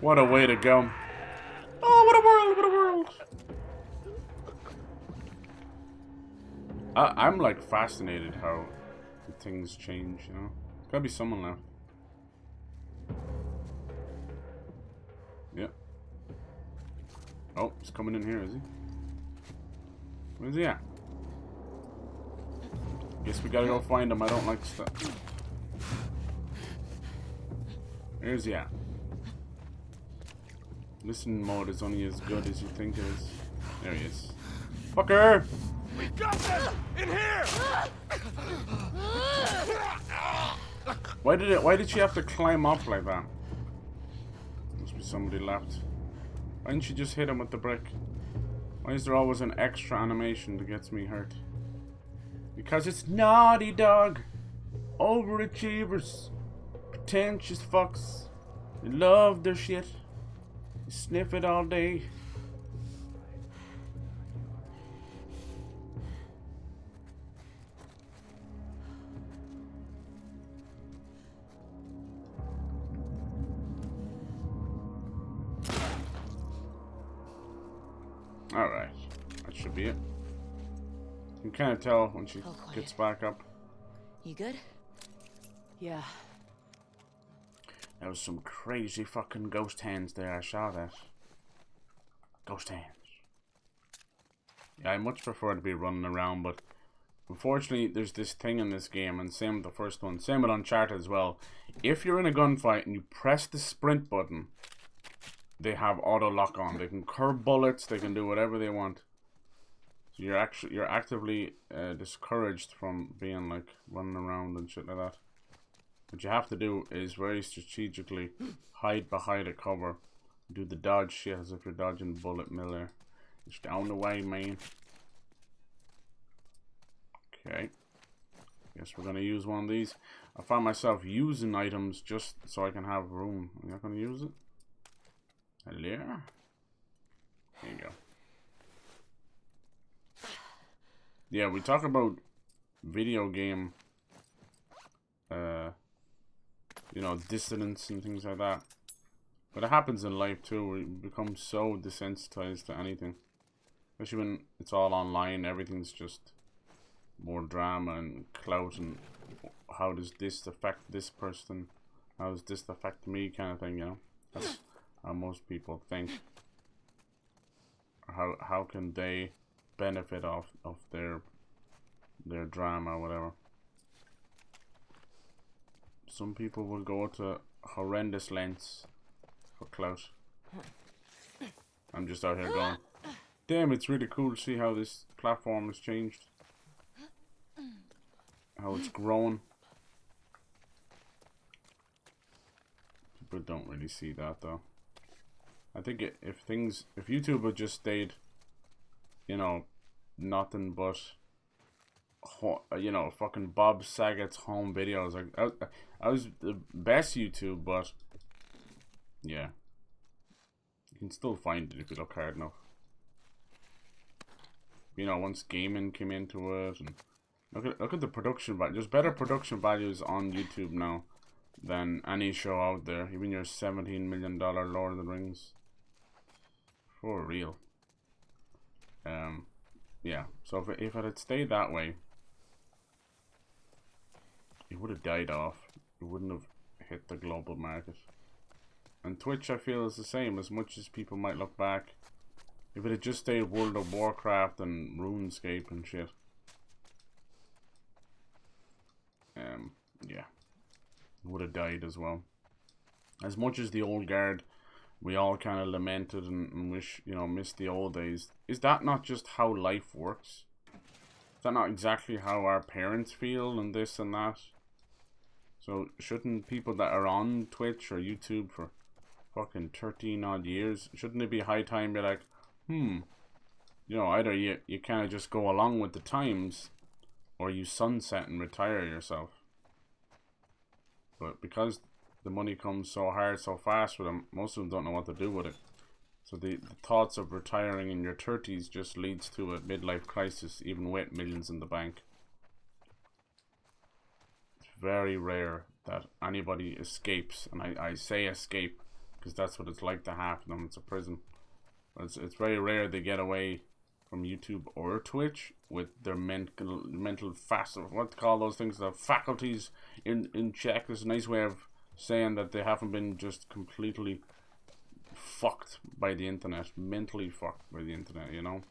What a way to go. Oh, what a world, what a world. I'm like fascinated how things change, you know. Gotta be someone left. Yeah. Oh, he's coming in here, is he? Where's he at? Guess we gotta go find him. I don't like stuff. Where's he at? Listen mode is only as good as you think it is. There he is. Fucker! We got them! In here! Why did she have to climb up like that? Must be somebody left. Why didn't she just hit him with the brick? Why is there always an extra animation that gets me hurt? Because it's Naughty Dog. Overachievers. Pretentious fucks. They love their shit. They sniff it all day. Alright, that should be it. You can kind of tell when she gets back up. You good? Yeah. There was some crazy fucking ghost hands there, I saw that. Ghost hands. Yeah, I much prefer to be running around, but unfortunately there's this thing in this game, and same with the first one, same with Uncharted as well. If you're in a gunfight and you press the sprint button, they have auto lock on. They can curb bullets. They can do whatever they want. So you're actively discouraged from being like running around and shit like that. What you have to do is very strategically hide behind a cover, do the dodge shit as if you're dodging bullet miller. It's down the way, man. Okay. Guess we're gonna use one of these. I find myself using items just so I can have room. I'm not gonna use it. Hello. There you go. Yeah, we talk about video game, you know, dissonance and things like that. But it happens in life too. We become so desensitized to anything. Especially when it's all online, everything's just more drama and clout and how does this affect this person? How does this affect me kind of thing, you know? That's how most people think. How can they benefit off of their drama or whatever? Some people will go to horrendous lengths for clout. I'm just out here going, damn, it's really cool to see how this platform has changed. How it's grown. People don't really see that though. I think if YouTube had just stayed, you know, nothing but, you know, fucking Bob Saget's home videos. Like, I was the best YouTube, but yeah, you can still find it if you look hard enough. You know, once gaming came into it, and look at the production value. There's better production values on YouTube now than any show out there. Even your $17 million Lord of the Rings. For real. Yeah, so if it had stayed that way, it would have died off. It wouldn't have hit the global market. And Twitch, I feel, is the same. As much as people might look back, if it had just stayed World of Warcraft and RuneScape and shit, yeah, it would have died as well. As much as the old guard, we all kind of lamented and wish, you know, missed the old days. Is that not just how life works? Is that not exactly how our parents feel and this and that? So shouldn't people that are on Twitch or YouTube for fucking 13 odd years, shouldn't it be high time to be like, you know, either you kind of just go along with the times, or you sunset and retire yourself. But because the money comes so hard, so fast with them, most of them don't know what to do with it. So the thoughts of retiring in your 30s just leads to a midlife crisis, even with millions in the bank. It's very rare that anybody escapes, and I say escape because that's what it's like to happen to them. It's a prison. But it's very rare they get away from YouTube or Twitch with their mental fast, what to call those things, the faculties in check. There's a nice way of saying that they haven't been just completely fucked by the internet, mentally fucked by the internet, you know.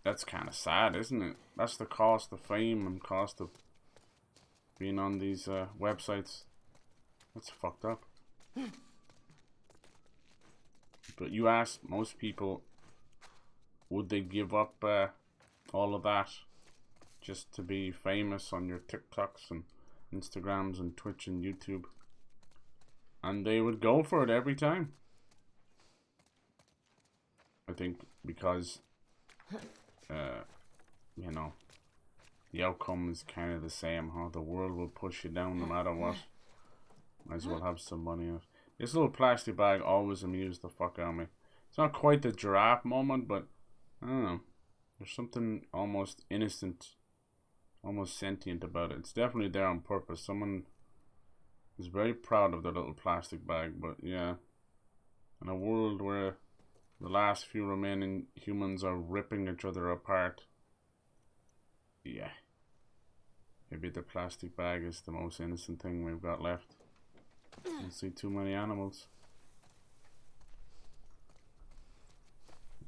That's kind of sad, isn't it? That's the cost of fame and cost of being on these websites. That's fucked up. But you ask most people, would they give up all of that just to be famous on your TikToks and Instagrams and Twitch and YouTube? And they would go for it every time. I think because you know, the outcome is kind of the same, huh? The world will push you down no matter what. Might as well have some money in it. This little plastic bag always amused the fuck out of me. It's not quite the giraffe moment, but I don't know. There's something almost innocent, almost sentient about it. It's definitely there on purpose. Someone is very proud of their little plastic bag, but yeah. In a world where the last few remaining humans are ripping each other apart, yeah. Maybe the plastic bag is the most innocent thing we've got left. Don't see too many animals.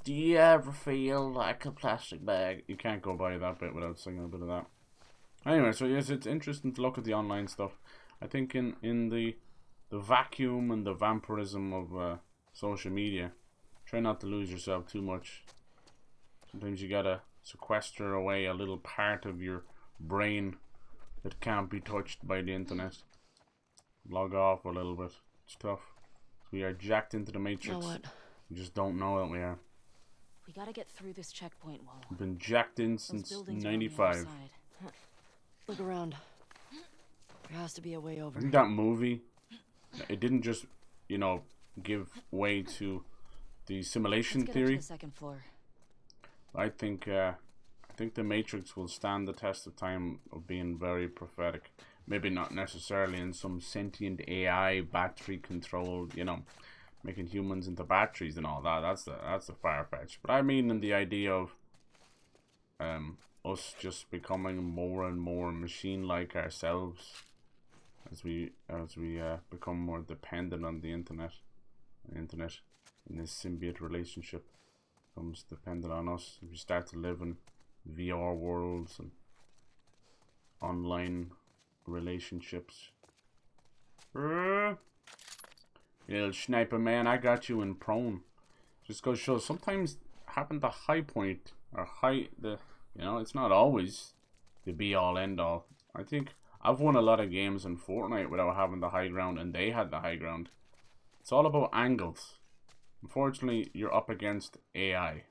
Do you ever feel like a plastic bag? You can't go by that bit without singing a bit of that. Anyway, so yes, it's interesting to look at the online stuff. I think in the vacuum and the vampirism of social media, try not to lose yourself too much. Sometimes you gotta sequester away a little part of your brain that can't be touched by the internet. Log off a little bit. It's tough. We are jacked into the matrix. Know what? We just don't know that we are. We gotta get through this checkpoint wall. We've been jacked in since 95. Look around. There has to be a way over. I think that movie, it didn't just, you know, give way to the simulation Let's get theory. up to the second floor. I think the Matrix will stand the test of time of being very prophetic. Maybe not necessarily in some sentient AI battery controlled, you know, making humans into batteries and all that. That's the far-fetched. But I mean in the idea of us just becoming more and more machine-like ourselves as we become more dependent on the internet. The internet in this symbiote relationship becomes dependent on us. If we start to live in VR worlds and online relationships. Little sniper man, I got you in prone. Just goes to show sometimes having the high point or you know, it's not always the be all end all. I think I've won a lot of games in Fortnite without having the high ground, and they had the high ground. It's all about angles. Unfortunately, you're up against AI.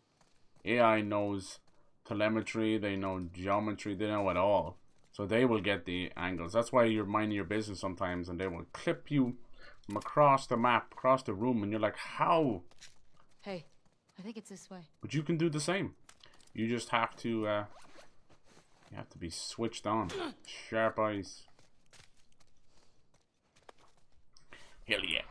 AI knows telemetry, they know geometry, they know it all. So they will get the angles. That's why you're minding your business sometimes and they will clip you from across the map, across the room, and you're like, how? Hey, I think it's this way. But you can do the same. You just have to, you have to be switched on. Sharp eyes. Hell yeah.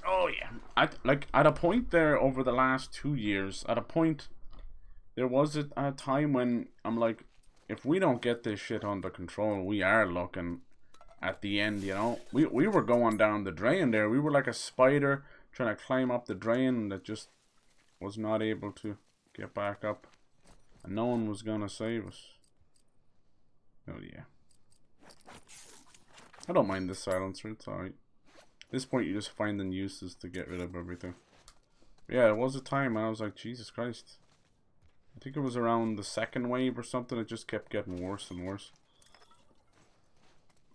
Oh yeah, like at a point there over the last 2 years, at a point there was a time when I'm like, if we don't get this shit under control, we are looking at the end. You know, we were going down the drain there. We were like a spider trying to climb up the drain that just was not able to get back up, and no one was gonna save us. Oh yeah, I don't mind the silencer. It's alright. At this point, you're just finding uses to get rid of everything. But yeah, it was a time and I was like, Jesus Christ. I think it was around the second wave or something. It just kept getting worse and worse.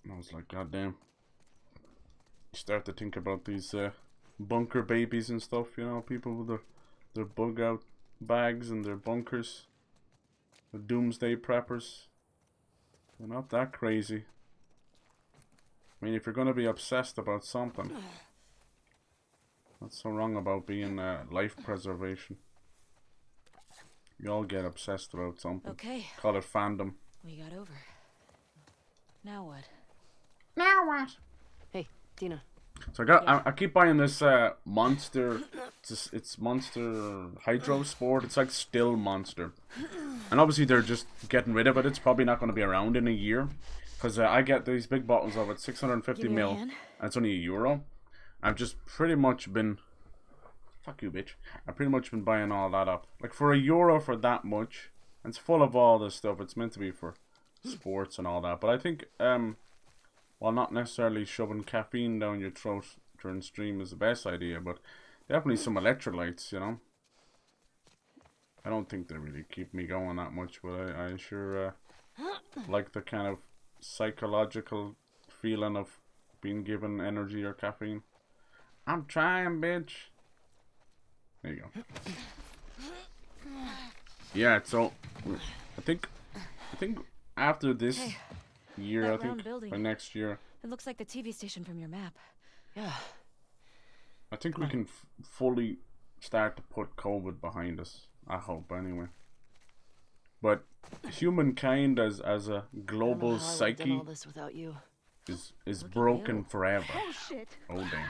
And I was like, God damn. You start to think about these bunker babies and stuff, you know, people with their bug out bags and their bunkers. The doomsday preppers. They're not that crazy. I mean, if you're going to be obsessed about something, what's so wrong about being life preservation? You all get obsessed about something. Okay. Call it fandom. We got over. Now what? Now what? Hey, Dina. So I keep buying this Monster. It's Monster Hydro Sport. It's like still Monster, and obviously they're just getting rid of it. It's probably not going to be around in a year, because I get these big bottles of it, 650 ml, and it's only €1. I've just pretty much been, fuck you, bitch. I've pretty much been buying all that up, like for €1 for that much. And it's full of all this stuff. It's meant to be for sports and all that, but I think while not necessarily shoving caffeine down your throat during stream is the best idea, but definitely some electrolytes, you know. I don't think they really keep me going that much, but I sure like the kind of psychological feeling of being given energy or caffeine. I'm trying, bitch. There you go. Yeah, so I think after this year, I think by next year, It looks like the TV station from your map. Yeah. I think we can fully start to put COVID behind us. I hope, anyway. But humankind as a global psyche all this without you. is broken forever. Oh shit! Oh damn!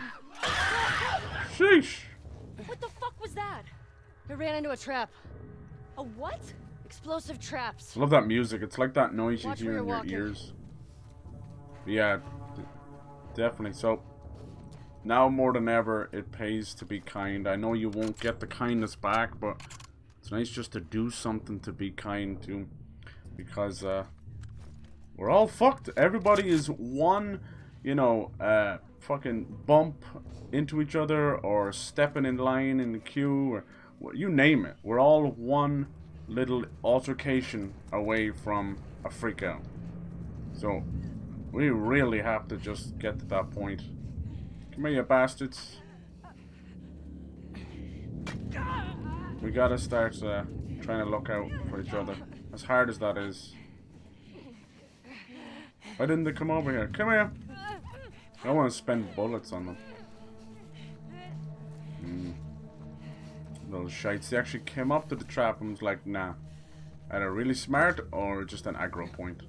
Sheesh! What the fuck was that? I ran into a trap. A what? Explosive traps. I love that music. It's like that noise you Watch hear where in you're your walking. ears. Yeah, definitely. So now more than ever, it pays to be kind. I know you won't get the kindness back, but it's nice just to do something to be kind to, because we're all fucked. Everybody is one, you know, fucking bump into each other or stepping in line in the queue or you name it. We're all one little altercation away from a freak out. So we really have to just get to that point. Come here, you bastards. We gotta start trying to look out for each other, as hard as that is. Why didn't they come over here? Come here. I don't want to spend bullets on them. Little shites. They actually came up to the trap and was like, nah. Either really smart or just an aggro point.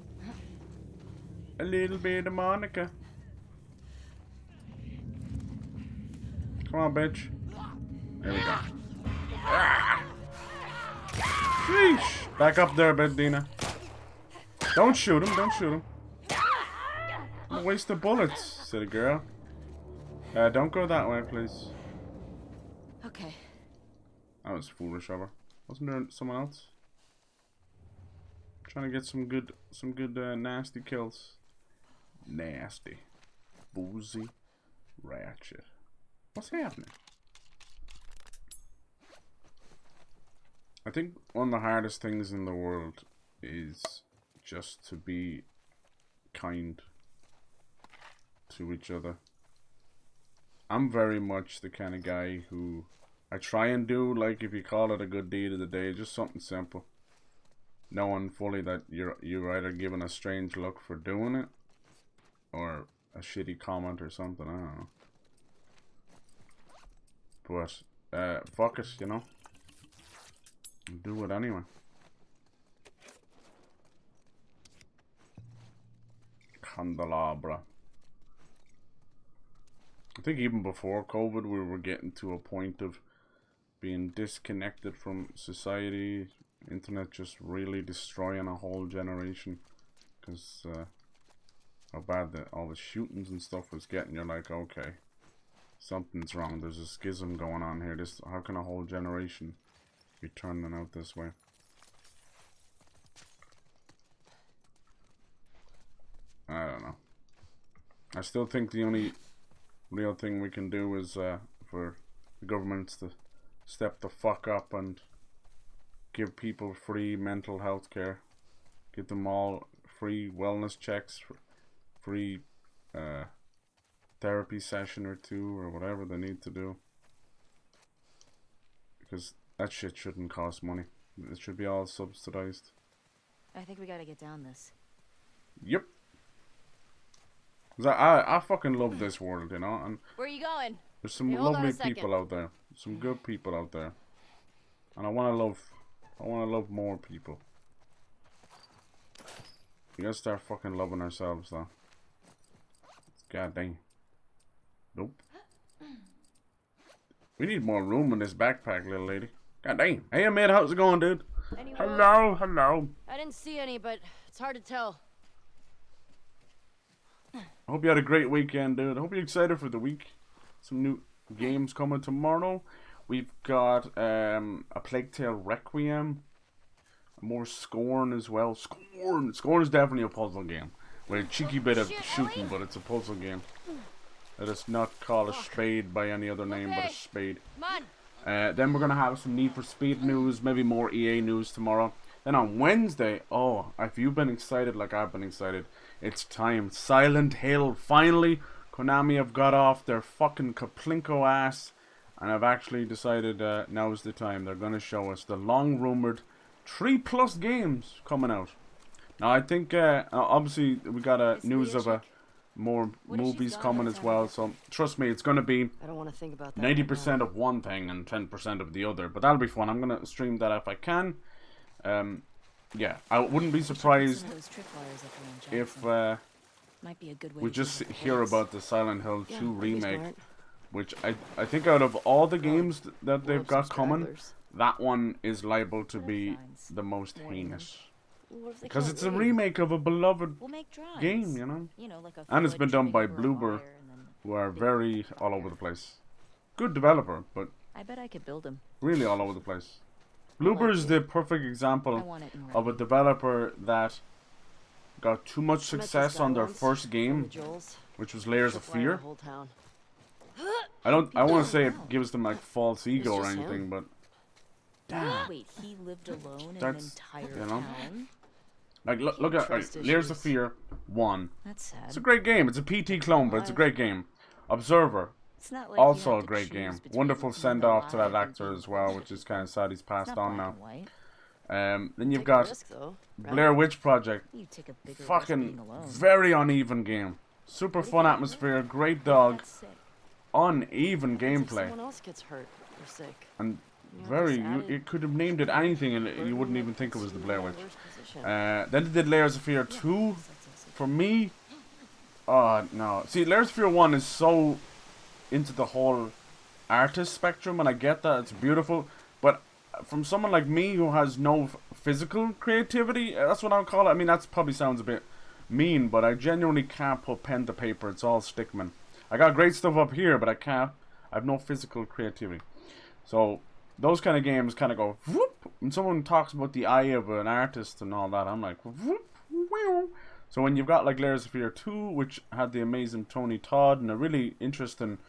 A little bit of Monica. Come on, bitch. There we go. Ah! Sheesh. Back up there a bit, Dina. Don't shoot him, don't shoot him. Don't waste the bullets, silly girl. Don't go that way, please. Okay. That was foolish of her. Wasn't there someone else? Trying to get some good nasty kills. Nasty. Boozy. Ratchet. What's happening? I think one of the hardest things in the world is just to be kind to each other. I'm very much the kind of guy who I try and do, like, if you call it a good deed of the day, just something simple. Knowing fully that you're either given a strange look for doing it or a shitty comment or something, I don't know. But fuck it, you know. Do it anyway. Candelabra. I think even before COVID, we were getting to a point of being disconnected from society. Internet just really destroying a whole generation. Because how bad all the shootings and stuff was getting. You're like, okay, something's wrong. There's a schism going on here. How can a whole generation be turning out this way? I don't know. I still think the only real thing we can do is for the governments to step the fuck up and give people free mental health care. Give them all free wellness checks, free therapy session or two, or whatever they need to do. Because that shit shouldn't cost money. It should be all subsidized. I think we gotta get down this. Yep. I fucking love this world, you know, and Where are you going? there's some lovely people out there, some good people out there, and I wanna love more people. We gotta start fucking loving ourselves, though. God dang. Nope. We need more room in this backpack, little lady. God dang. Hey, mate, how's it going, dude? Hello. I didn't see any, but it's hard to tell. I hope you had a great weekend, dude. I hope you're excited for the week. Some new games coming tomorrow. We've got a Plague Tale Requiem. More Scorn as well. Scorn is definitely a puzzle game. With a cheeky bit of shooting, but it's a puzzle game. Let us not call a spade by any other name but a spade. Then we're going to have some Need for Speed news, maybe more EA news tomorrow. Then on Wednesday, oh, if you've been excited like I've been excited, it's time. Silent Hill, finally. Konami have got off their fucking kaplinko ass, and I've actually decided now's the time. They're going to show us the long-rumored 3+ games coming out. Now, I think, obviously, we got news of more movies coming as well, so trust me, it's going to be I don't want to think about that 90% of one thing and 10% of the other, but that'll be fun. I'm going to stream that if I can. Yeah, I wouldn't be surprised if we just hear about the Silent Hill 2 remake, which I think out of all the games that they've got coming, that one is liable to be the most heinous. Because it's a remake of a beloved game, you know? And it's been done by Bloober, who are very all over the place. Good developer, but I bet I could build him. Really all over the place. Bloober is the perfect example of a developer that got too much success on their first game, which was Layers of Fear. I want to say it gives them like false ego or anything, but damn. Wait, he lived alone in an entire town? Like look at Layers of Fear 1. That's sad. It's a great game. It's a PT clone, but it's a great game. Observer. Like also a great game. Wonderful send off to that actor as well, which is kind of sad he's passed on now. Then you've got Blair Witch Project. Fucking very uneven game. Super fun atmosphere, great dog, uneven gameplay. And very, you could have named it anything and you wouldn't even think it was the Blair Witch. Then they did Layers of Fear 2. For me, oh no. See, Layers of Fear 1 is so into the whole artist spectrum, and I get that, it's beautiful, but from someone like me who has no physical creativity, that's what I'll call it. I mean, that probably sounds a bit mean, but I genuinely can't put pen to paper. It's all stickman. I got great stuff up here, but I have no physical creativity. So those kind of games kind of go whoop, and someone talks about the eye of an artist and all that, I'm like whoop, whoop. So when you've got like Layers of Fear 2, which had the amazing Tony Todd and a really interesting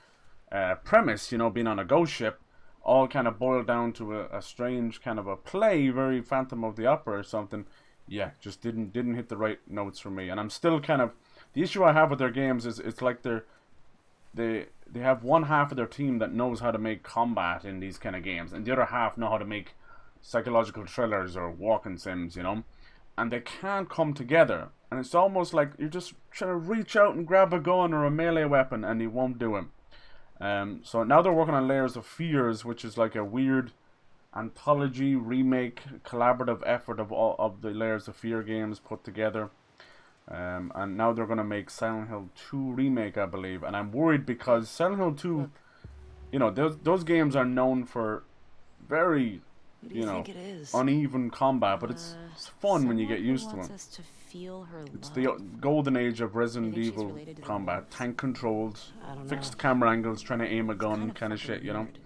premise, you know, being on a ghost ship, all kind of boiled down to a strange kind of a play, very Phantom of the Opera or something. Yeah, just didn't hit the right notes for me. And I'm still kind of, the issue I have with their games is it's like they have one half of their team that knows how to make combat in these kind of games, and the other half know how to make psychological thrillers or walking sims, you know, and they can't come together. And it's almost like you're just trying to reach out and grab a gun or a melee weapon, and you won't do it. So now they're working on Layers of Fears, which is like a weird anthology remake collaborative effort of all of the Layers of Fear games put together. And now they're going to make Silent Hill 2 Remake, I believe. And I'm worried because Silent Hill 2, Look. you know, those games are known for very, Who do you think it is? uneven combat, but it's fun when you get used to wants it. us to feel her It's love. the golden age of Resident You think she's Evil related to the combat. wolves? Tank controls, I don't fixed know. camera angles, trying to aim a It's gun kinda kind of fucking shit, you know? weird.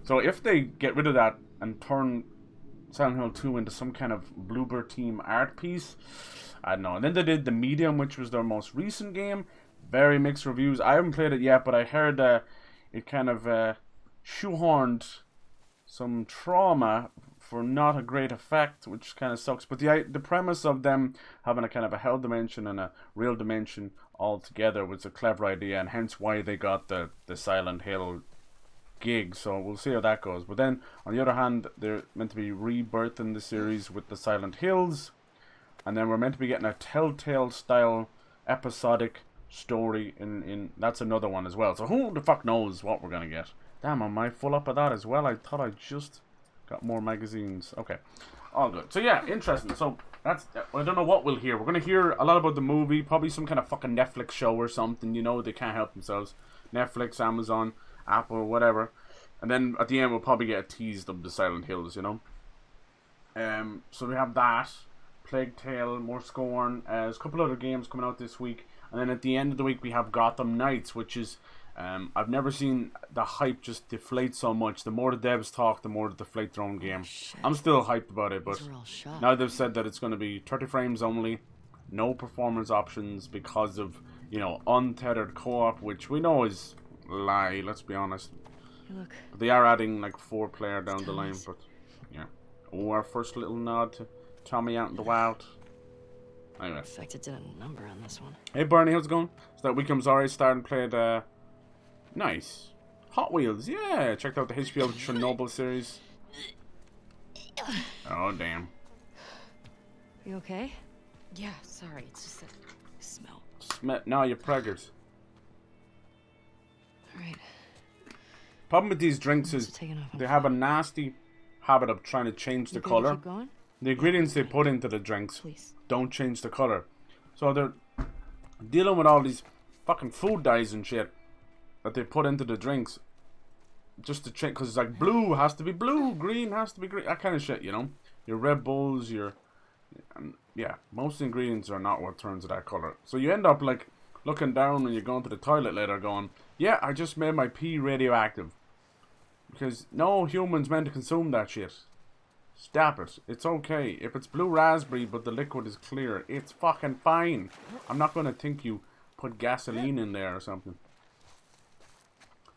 So if they get rid of that and turn Silent Hill 2 into some kind of Bloober Team art piece, I don't know. And then they did The Medium, which was their most recent game. Very mixed reviews. I haven't played it yet, but I heard it kind of shoehorned some trauma for not a great effect, which kind of sucks. But the premise of them having a kind of a hell dimension and a real dimension all together was a clever idea, and hence why they got the Silent Hill gig. So we'll see how that goes. But then on the other hand, they're meant to be rebirthing the series with the Silent Hills, and then we're meant to be getting a Telltale style episodic story in that's another one as well. So who the fuck knows what we're gonna get? Damn, am I full up of that as well? I thought I just got more magazines. Okay, all good. So yeah, interesting. So that's, I don't know what we'll hear. We're gonna hear a lot about the movie, probably some kind of fucking Netflix show or something. You know, they can't help themselves. Netflix, Amazon, Apple, whatever. And then at the end we'll probably get a tease of the Silent Hills, you know. So we have that, Plague Tale, more Scorn. There's a couple other games coming out this week, and then at the end of the week we have Gotham Knights, which is I've never seen the hype just deflate so much. The more the devs talk, the more they deflate their own game. I'm still hyped about it, but These are all shots. now they've said that it's going to be 30 frames only, no performance options because of, you know, untethered co-op, which we know is a lie, let's be honest. Hey, look. But they are adding like 4-player down the line, Thomas. but yeah. Oh, our first little nod to Tommy out in the wild. Anyway. In fact, it did a number on this one. Hey Barney, how's it going? So that weekend was alright, started and played nice. Hot Wheels, yeah. Checked out the HBO Chernobyl series. Oh damn. You okay? Yeah, sorry. It's just that smell. No, you're preggers. Alright. Problem with these drinks is Taking off on they have a nasty habit of trying to change the You good to color. keep going? The ingredients they put into the drinks Please. don't change the color. So they're dealing with all these fucking food dyes and shit that they put into the drinks just to change, because it's like blue has to be blue, green has to be green, that kind of shit, you know. Your Red Bulls, yeah, most ingredients are not what turns to that color. So you end up like looking down when you're going to the toilet later going, yeah, I just made my pee radioactive. Because no human's meant to consume that shit. Stop it. It's okay. If it's blue raspberry but the liquid is clear, it's fucking fine. I'm not going to think you put gasoline in there or something.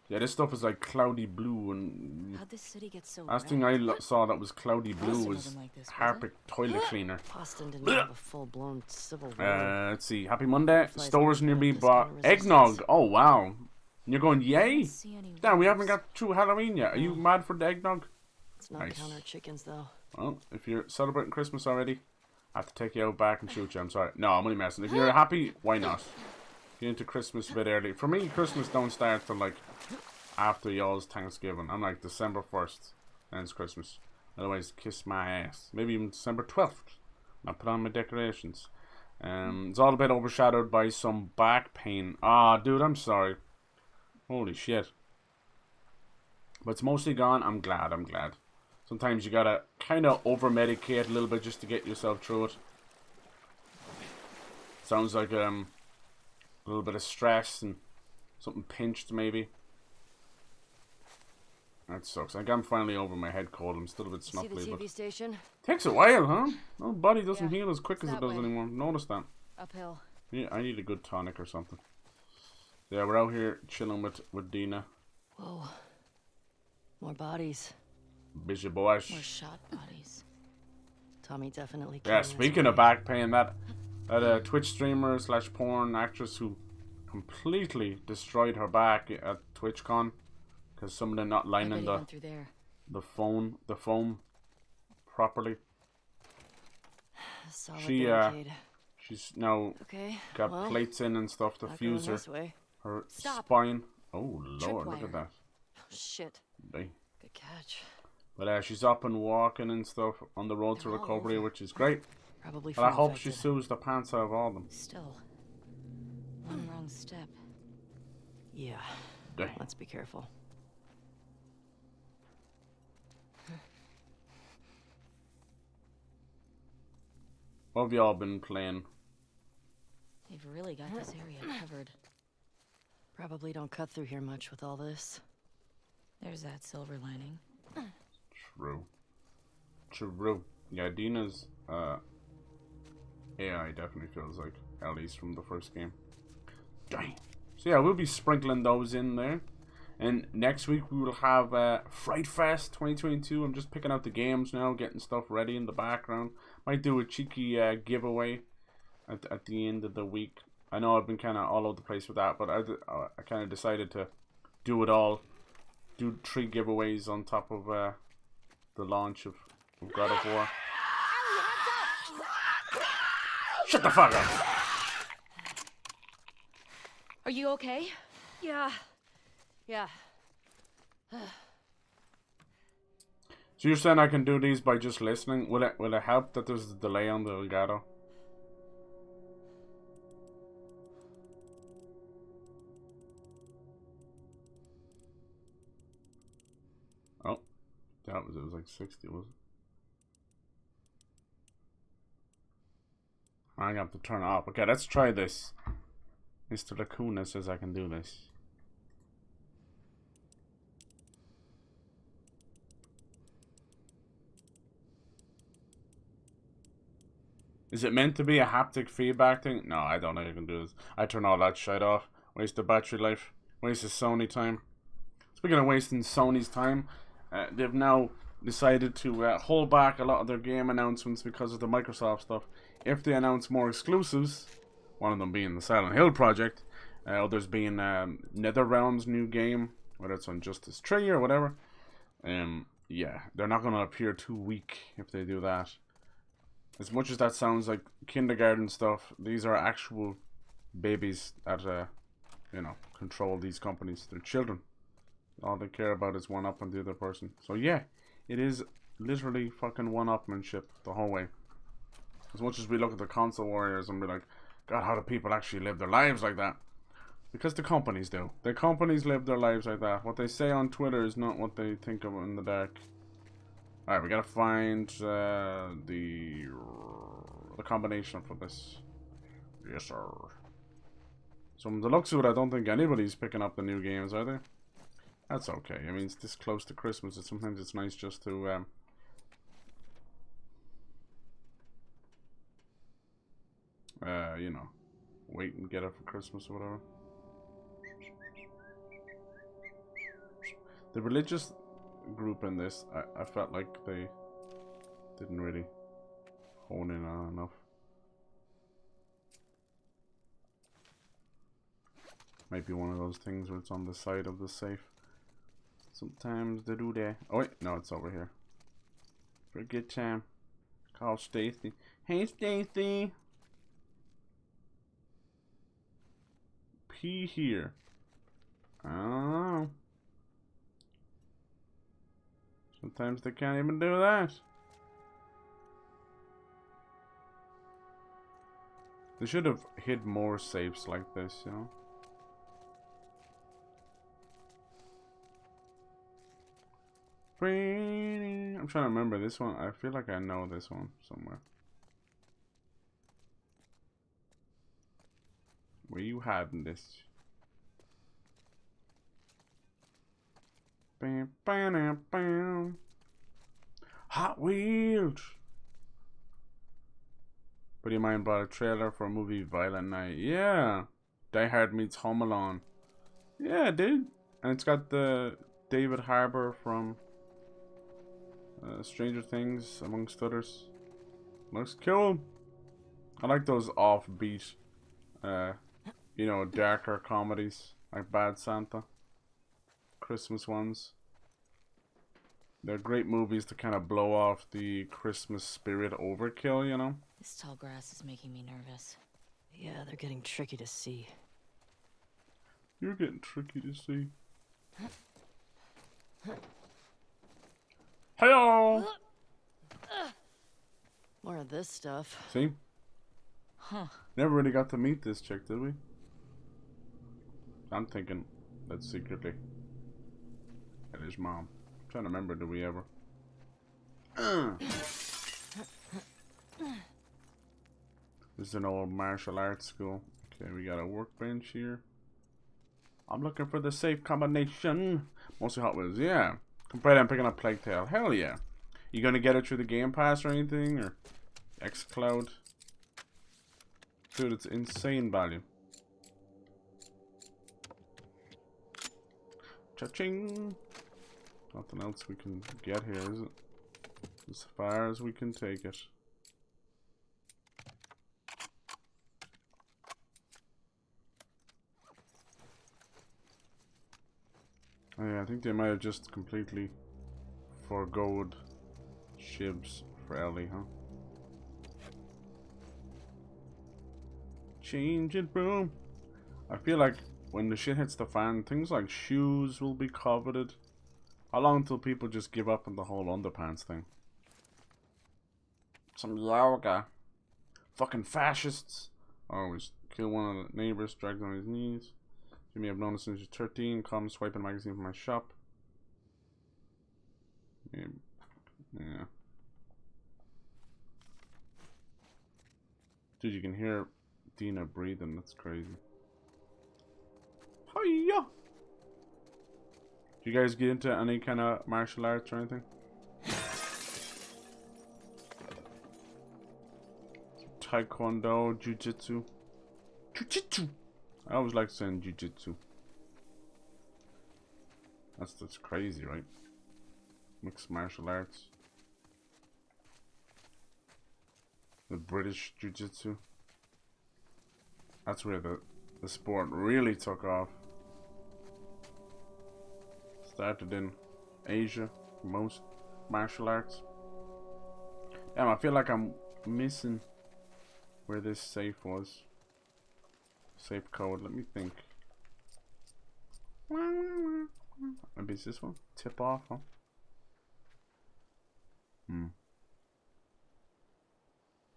Yeah, this stuff is like cloudy blue, and How'd this city get so last red? thing I saw that was cloudy blue Boston was wasn't like this, was it? Harpic toilet cleaner. Boston didn't have a full-blown civil war. Let's see. Happy Monday. Flies Stores never near me built this bought kind of resistance. eggnog. Oh, wow. And you're going, yay? See any Damn, we haven't wolves? got through Halloween yet. Are you mad for the eggnog? Let's not Nice. count our chickens, though. Well, if you're celebrating Christmas already, I have to take you out back and shoot you. I'm sorry. No, I'm only messing. If you're happy, why not? Get into Christmas a bit early. For me, Christmas don't start till like after y'all's Thanksgiving. I'm like December 1st. Then it's Christmas. Otherwise, kiss my ass. Maybe even December 12th. I'll put on my decorations. It's all a bit overshadowed by some back pain. Ah, dude, I'm sorry. Holy shit. But it's mostly gone. I'm glad. Sometimes you gotta kind of over-medicate a little bit just to get yourself through it. Sounds like a little bit of stress and something pinched maybe. That sucks. I think I'm finally over my head cold. I'm still a bit See the snuffly, but TV station? takes a while, huh? My body doesn't Yeah, heal as quick as it's it that does way. anymore. Notice that. Uphill. Yeah, I need a good tonic or something. Yeah, we're out here chilling with Dina. Whoa. More bodies. Busy boys. More shot bodies. Tommy definitely Yeah, came speaking this of way. back pain, that Twitch streamer / porn actress who completely destroyed her back at TwitchCon because somebody not I bet lining he the went through there. foam properly. Solid She, barricade. She's now Okay. got well, plates in and stuff to not fuse going her this way. Stop. spine. Oh lord, look Tripwire. at that. Oh, shit. Hey. Good catch. But she's up and walking and stuff on the road to They're all recovery, over. which is great. Probably But I flu hope she infected. sues the pants out of all of them. Still, one wrong step. Yeah. Dang. Let's be careful. What have y'all been playing? They've really got this area covered. Probably don't cut through here much with all this. There's that silver lining. True. True. Yeah, Dina's AI definitely feels like Ellie's from the first game. Dang. So yeah, we'll be sprinkling those in there. And next week we will have Fright Fest 2022. I'm just picking out the games now, getting stuff ready in the background. Might do a cheeky giveaway at the end of the week. I know I've been kind of all over the place with that, but I kind of decided to do it all. Do 3 giveaways on top of the launch of God of War. Shut the fuck up! Are you okay? Yeah. Yeah. So you're saying I can do these by just listening? Will it help that there's a delay on the Elgato? Oh, that was it. Was like 60, was it? I'm gonna have to turn it off. Okay, let's try this. Mr. Lacuna says I can do this. Is it meant to be a haptic feedback thing? No, I don't think I can do this. I turn all that shit off. Waste the battery life. Waste the Sony time. Speaking of wasting Sony's time, they've now decided to hold back a lot of their game announcements because of the Microsoft stuff. If they announce more exclusives, one of them being the Silent Hill project, others being NetherRealm's new game, whether it's on Justice 3 or whatever, yeah, they're not going to appear too weak if they do that. As much as that sounds like kindergarten stuff, these are actual babies that, you know, control these companies. They're children. All they care about is one up on the other person. So yeah, it is literally fucking one-upmanship the whole way. As much as we look at the console warriors and be like, God, how do people actually live their lives like that? Because the companies do. The companies live their lives like that. What they say on Twitter is not what they think of in the dark. Alright, we gotta find the combination for this. Yes, sir. So from the looks of it, I don't think anybody's picking up the new games, are they? That's okay. I mean, it's this close to Christmas. Sometimes it's nice just to you know, wait and get it for Christmas or whatever. The religious group in this, I felt like they didn't really hone in on enough. Might be one of those things where it's on the side of the safe. Sometimes they do that. Oh wait, no, it's over here. For a good time. Call Stacy. Hey Stacy. Pee here. Oh. Sometimes they can't even do that. They should have hid more safes like this, you know. I'm trying to remember this one. I feel like I know this one somewhere. Where you hiding this? Bam, bam, bam. Hot Wheels. But do you mind bought a trailer for a movie Violent Night? Yeah. Die Hard meets Home Alone. Yeah, dude. And it's got the David Harbour from Stranger Things, amongst others. Looks cool. I like those offbeat, you know, darker comedies like Bad Santa, Christmas ones. They're great movies to kind of blow off the Christmas spirit overkill, you know? This tall grass is making me nervous. Yeah, they're getting tricky to see. You're getting tricky to see. Hello! More of this stuff. See? Huh. Never really got to meet this chick, did we? I'm thinking that secretly. Ellie's mom. I'm trying to remember, did we ever? This is an old martial arts school. Okay, we got a workbench here. I'm looking for the safe combination. Mostly Hot Wheels, yeah. Compared to picking up Plague Tale. Hell yeah. You gonna get it through the Game Pass or anything? Or xCloud? Dude, it's insane value. Cha-ching! Nothing else we can get here, is it? As far as we can take it. Oh yeah, I think they might have just completely forgoed shibs for Ellie, huh? Change it, bro. I feel like when the shit hits the fan, things like shoes will be coveted. How long until people just give up on the whole underpants thing? Some yoga. Fucking fascists. Always kill one of the neighbors, dragged on his knees. You may have known since you're 13. Come swiping a magazine from my shop. Maybe. Yeah. Dude, you can hear Dina breathing. That's crazy. Hiya! Do you guys get into any kind of martial arts or anything? Taekwondo, Jiu-Jitsu. Jiu-Jitsu! I always like saying Jiu-Jitsu. That's crazy, right? Mixed martial arts. The British Jiu-Jitsu. That's where the sport really took off. Started in Asia, most martial arts. Damn, I feel like I'm missing where this safe was. Safe code, let me think. Maybe it's this one? Tip off, huh?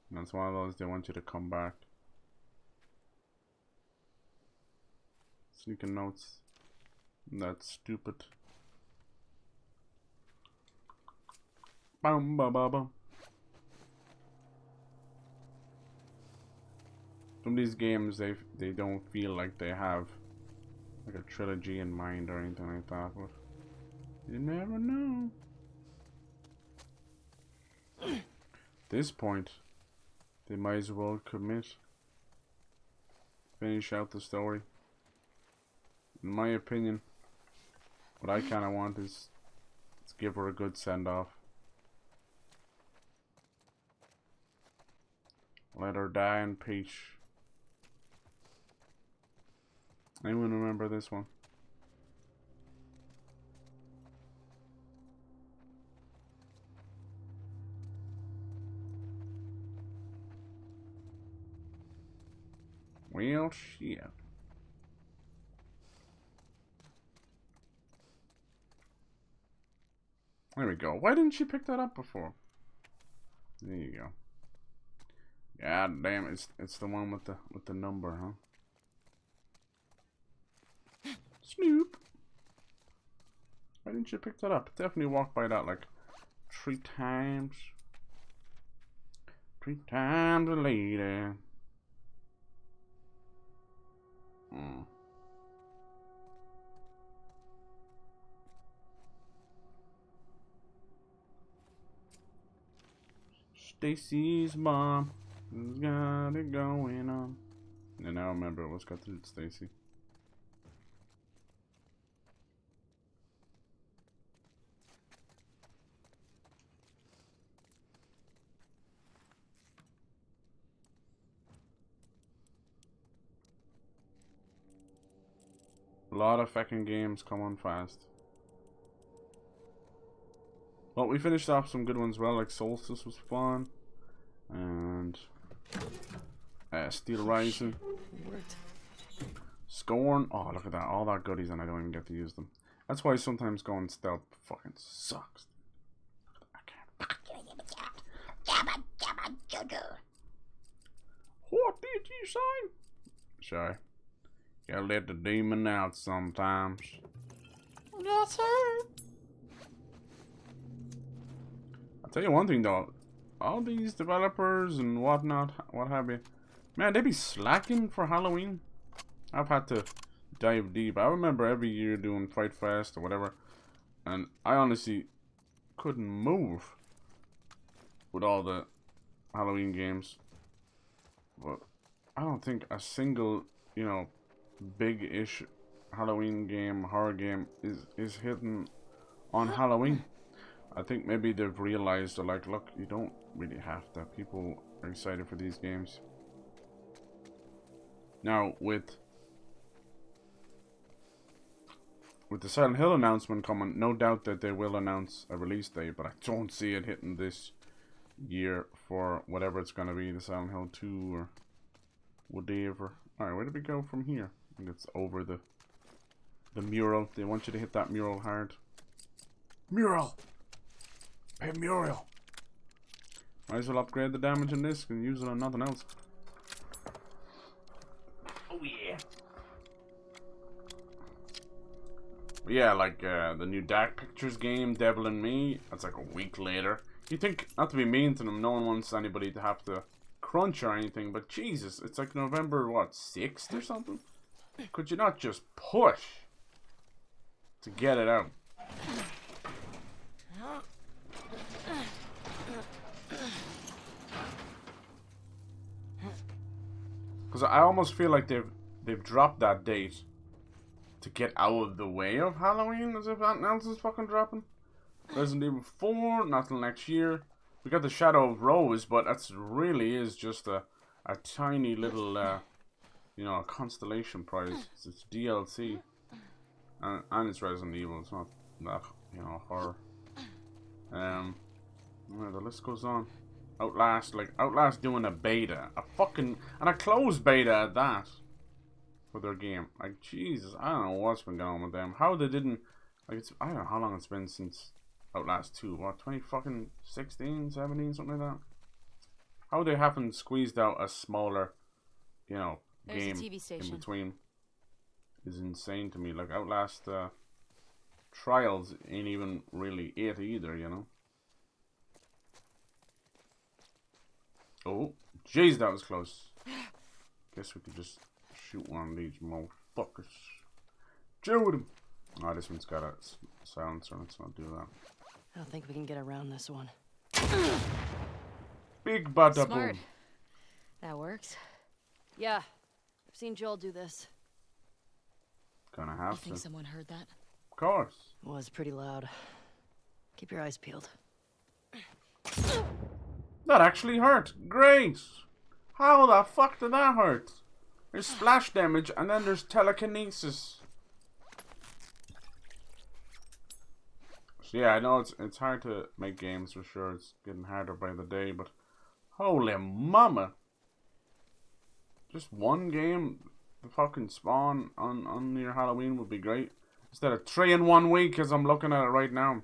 That's one of those they want you to come back. Sneaking notes. That's stupid. Bum ba ba bum. Some of these games they don't feel like they have like a trilogy in mind or anything like that, but you never know. At this point, they might as well commit. Finish out the story. In my opinion, what I kind of want is to give her a good send-off. Let her die in peace. Anyone remember this one? Well, shit. There we go. Why didn't she pick that up before? There you go. God damn, it's the one with the number, huh? Snoop. Why didn't you pick that up? Definitely walked by that like 3 times. 3 times a lady. Stacy's mom has got it going on. And I remember what's got to do with Stacy. A lot of fucking games come on fast. Well, we finished off some good ones well, like Solstice was fun. And Steel Rising. Scorn. Oh, look at that. All that goodies and I don't even get to use them. That's why sometimes going stealth fucking sucks. I can't. say? Sure. Gotta let the demon out sometimes. Yes, sir. I'll tell you one thing though. All these developers and whatnot, what have you, man, they be slacking for Halloween. I've had to dive deep. I remember every year doing Fright Fest or whatever, and I honestly couldn't move with all the Halloween games. But I don't think a single, you know, big-ish Halloween game, horror game is hitting on Halloween. I think maybe they've realized, they're like, look, you don't really have to. People are excited for these games. Now, with the Silent Hill announcement coming, no doubt that they will announce a release date, but I don't see it hitting this year for whatever it's going to be, the Silent Hill 2 or whatever. Alright, where do we go from here? I think it's over the mural. They want you to hit that mural hard. Mural! Hey, mural! Might as well upgrade the damage in this and use it on nothing else. Oh yeah! But yeah, like the new Dark Pictures game, Devil and Me, that's like a week later. You think, not to be mean to them, no one wants anybody to have to crunch or anything, but Jesus, it's like November, what, 6th or something? Could you not just push to get it out? Because I almost feel like they've dropped that date to get out of the way of Halloween, as if nothing else is fucking dropping. Resident Evil 4, not till next year. We got the Shadow of Rose, but that's really is just a tiny little, you know, a constellation prize. It's DLC. And it's Resident Evil, it's not that, you know, horror. Well, the list goes on. Outlast doing a beta. And a closed beta at that. For their game. Like, Jesus, I don't know what's been going on with them. How they didn't, like, I don't know how long it's been since Outlast 2. What, 2016, 17, something like that? How they haven't squeezed out a smaller, you know, game in between is insane to me. Like, Outlast Trials ain't even really it either, you know? Oh, jeez, that was close. Guess we could just shoot one of these motherfuckers. Shoot him! Oh, this one's got a silencer. Let's not do that. I don't think we can get around this one. Big bada Smart. boom. That works. Yeah, I've seen Joel do this. Gonna You have think to. someone heard that? Of course. It was pretty loud. Keep your eyes peeled. That actually hurt. Great. How the fuck did that hurt? There's splash damage and then there's telekinesis. So yeah, I know it's hard to make games for sure. It's getting harder by the day, but holy mama. Just one game, the fucking Spawn on your Halloween would be great. Instead of 3 in 1 week as I'm looking at it right now.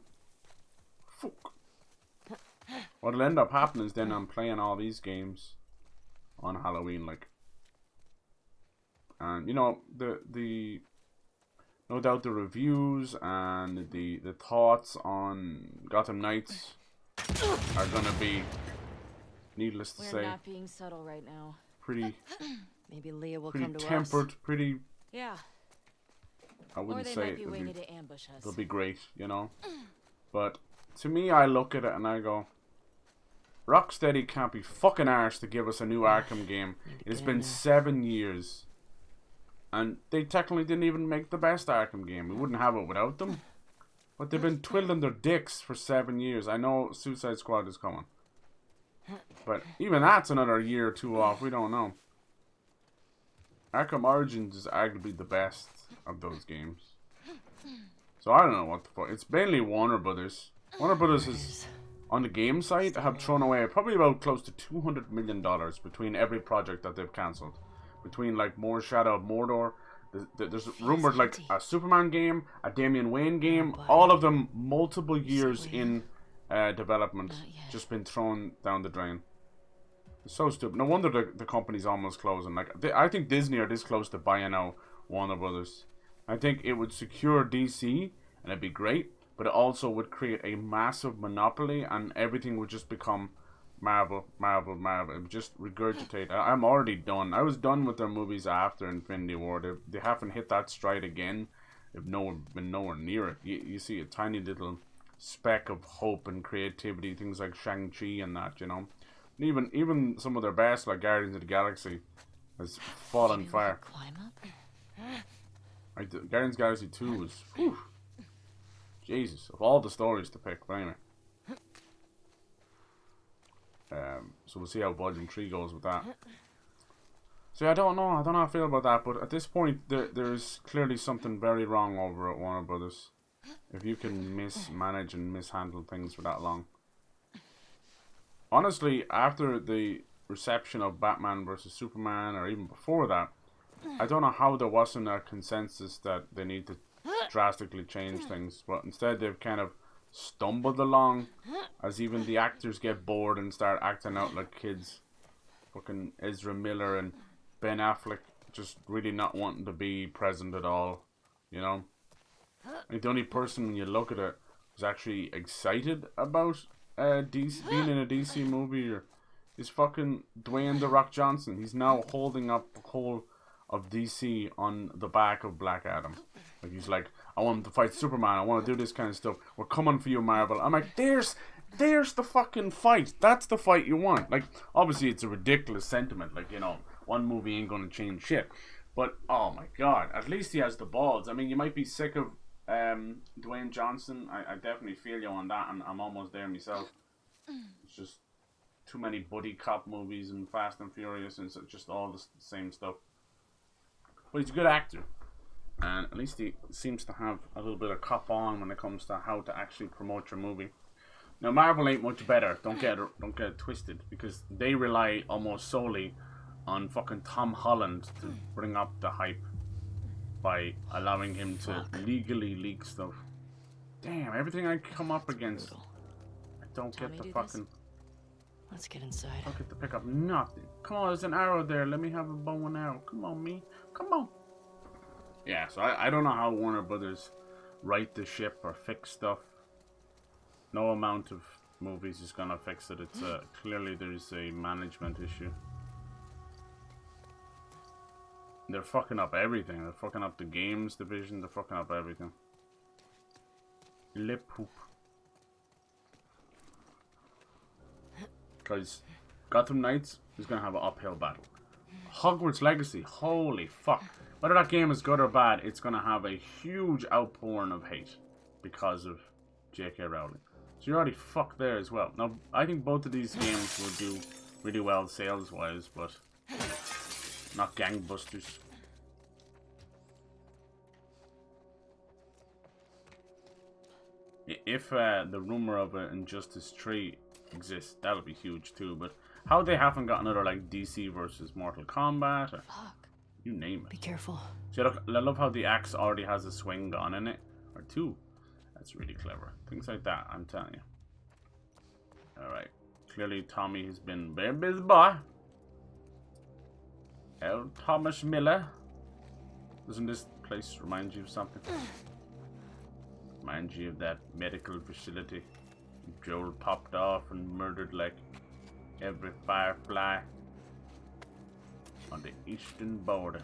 Fuck. What'll end up happening is then I'm playing all these games on Halloween, like, and you know the no doubt the reviews and the thoughts on Gotham Knights are gonna be, needless to We're say, not being subtle right now. pretty Maybe Leah will pretty come to tempered, us. pretty. Yeah. I Or wouldn't they say might be it'll waiting be, to ambush us. they'll be great, you know. But to me, I look at it and I go, Rocksteady can't be fucking arsed to give us a new Arkham game. It's been 7 years. And they technically didn't even make the best Arkham game. We wouldn't have it without them. But they've been twiddling their dicks for 7 years. I know Suicide Squad is coming. But even that's another year or two off. We don't know. Arkham Origins is arguably the best of those games. So I don't know what the fuck. It's mainly Warner Brothers. Warner Brothers is, on the game side, have thrown away probably about close to $200 million between every project that they've cancelled. Between like more Shadow of Mordor, there's rumored like a Superman game, a Damian Wayne game, all of them multiple years in development, just been thrown down the drain. It's so stupid. No wonder the company's almost closing. Like, I think Disney are this close to buying out Warner Brothers. I think it would secure DC, and it'd be great, but it also would create a massive monopoly, and everything would just become Marvel, Marvel, Marvel. It would just regurgitate. I'm already done. I was done with their movies after Infinity War. They haven't hit that stride again. They've been nowhere near it. You see a tiny little speck of hope and creativity, things like Shang-Chi and that, you know. And even some of their best, like Guardians of the Galaxy, has fallen fire. Climb up. Guardians of the Galaxy 2 was, whew, Jesus, of all the stories to pick, but anyway. So we'll see how Volume 3 goes with that. So I don't know how I feel about that, but at this point, there's clearly something very wrong over at Warner Brothers. If you can mismanage and mishandle things for that long. Honestly, after the reception of Batman vs Superman, or even before that, I don't know how there wasn't a consensus that they need to drastically change things, but instead they've kind of stumbled along as even the actors get bored and start acting out like kids. Fucking Ezra Miller and Ben Affleck just really not wanting to be present at all, you know? Like, the only person when you look at it who's actually excited about DC, being in a DC movie is fucking Dwayne "The Rock" Johnson. He's now holding up the whole of DC on the back of Black Adam. Like, he's like, I want him to fight Superman, I want to do this kind of stuff, we're coming for you, Marvel. I'm like, there's the fucking fight. That's the fight you want. Like, obviously it's a ridiculous sentiment, like, you know, one movie ain't gonna change shit, but oh my god, at least he has the balls. I mean, you might be sick of Dwayne Johnson. I definitely feel you on that, and I'm almost there myself. It's just too many buddy cop movies and Fast and Furious, and it's just all the same stuff. But he's a good actor, and at least he seems to have a little bit of cop on when it comes to how to actually promote your movie. Now, Marvel ain't much better. Don't get it twisted, because they rely almost solely on fucking Tom Holland to bring up the hype by allowing him to legally leak stuff. Damn, everything I come up against, I don't get the fucking. Let's get inside. I don't get to pick up nothing. Come on, there's an arrow there. Let me have a bow and arrow. Come on, me. Come on. Yeah, so I don't know how Warner Brothers right the ship or fix stuff. No amount of movies is gonna fix it. It's clearly there's a management issue. They're fucking up everything. They're fucking up the games division. They're fucking up everything. Lip poop. Because Gotham Knights is going to have an uphill battle. Hogwarts Legacy, holy fuck. Whether that game is good or bad, it's going to have a huge outpouring of hate because of J.K. Rowling. So you're already fucked there as well. Now, I think both of these games will do really well sales-wise, but not gangbusters. If the rumor of Injustice 3 exists, that'll be huge too. But how they haven't got another like DC versus Mortal Kombat, or you name it. Be careful. See, look, I love how the axe already has a swing gun in it, or two. That's really clever. Things like that, I'm telling you. All right. Clearly, Tommy has been very busy boy. L. Thomas Miller. Doesn't this place remind you of something? Remind you of that medical facility Joel popped off and murdered like every firefly on the eastern border.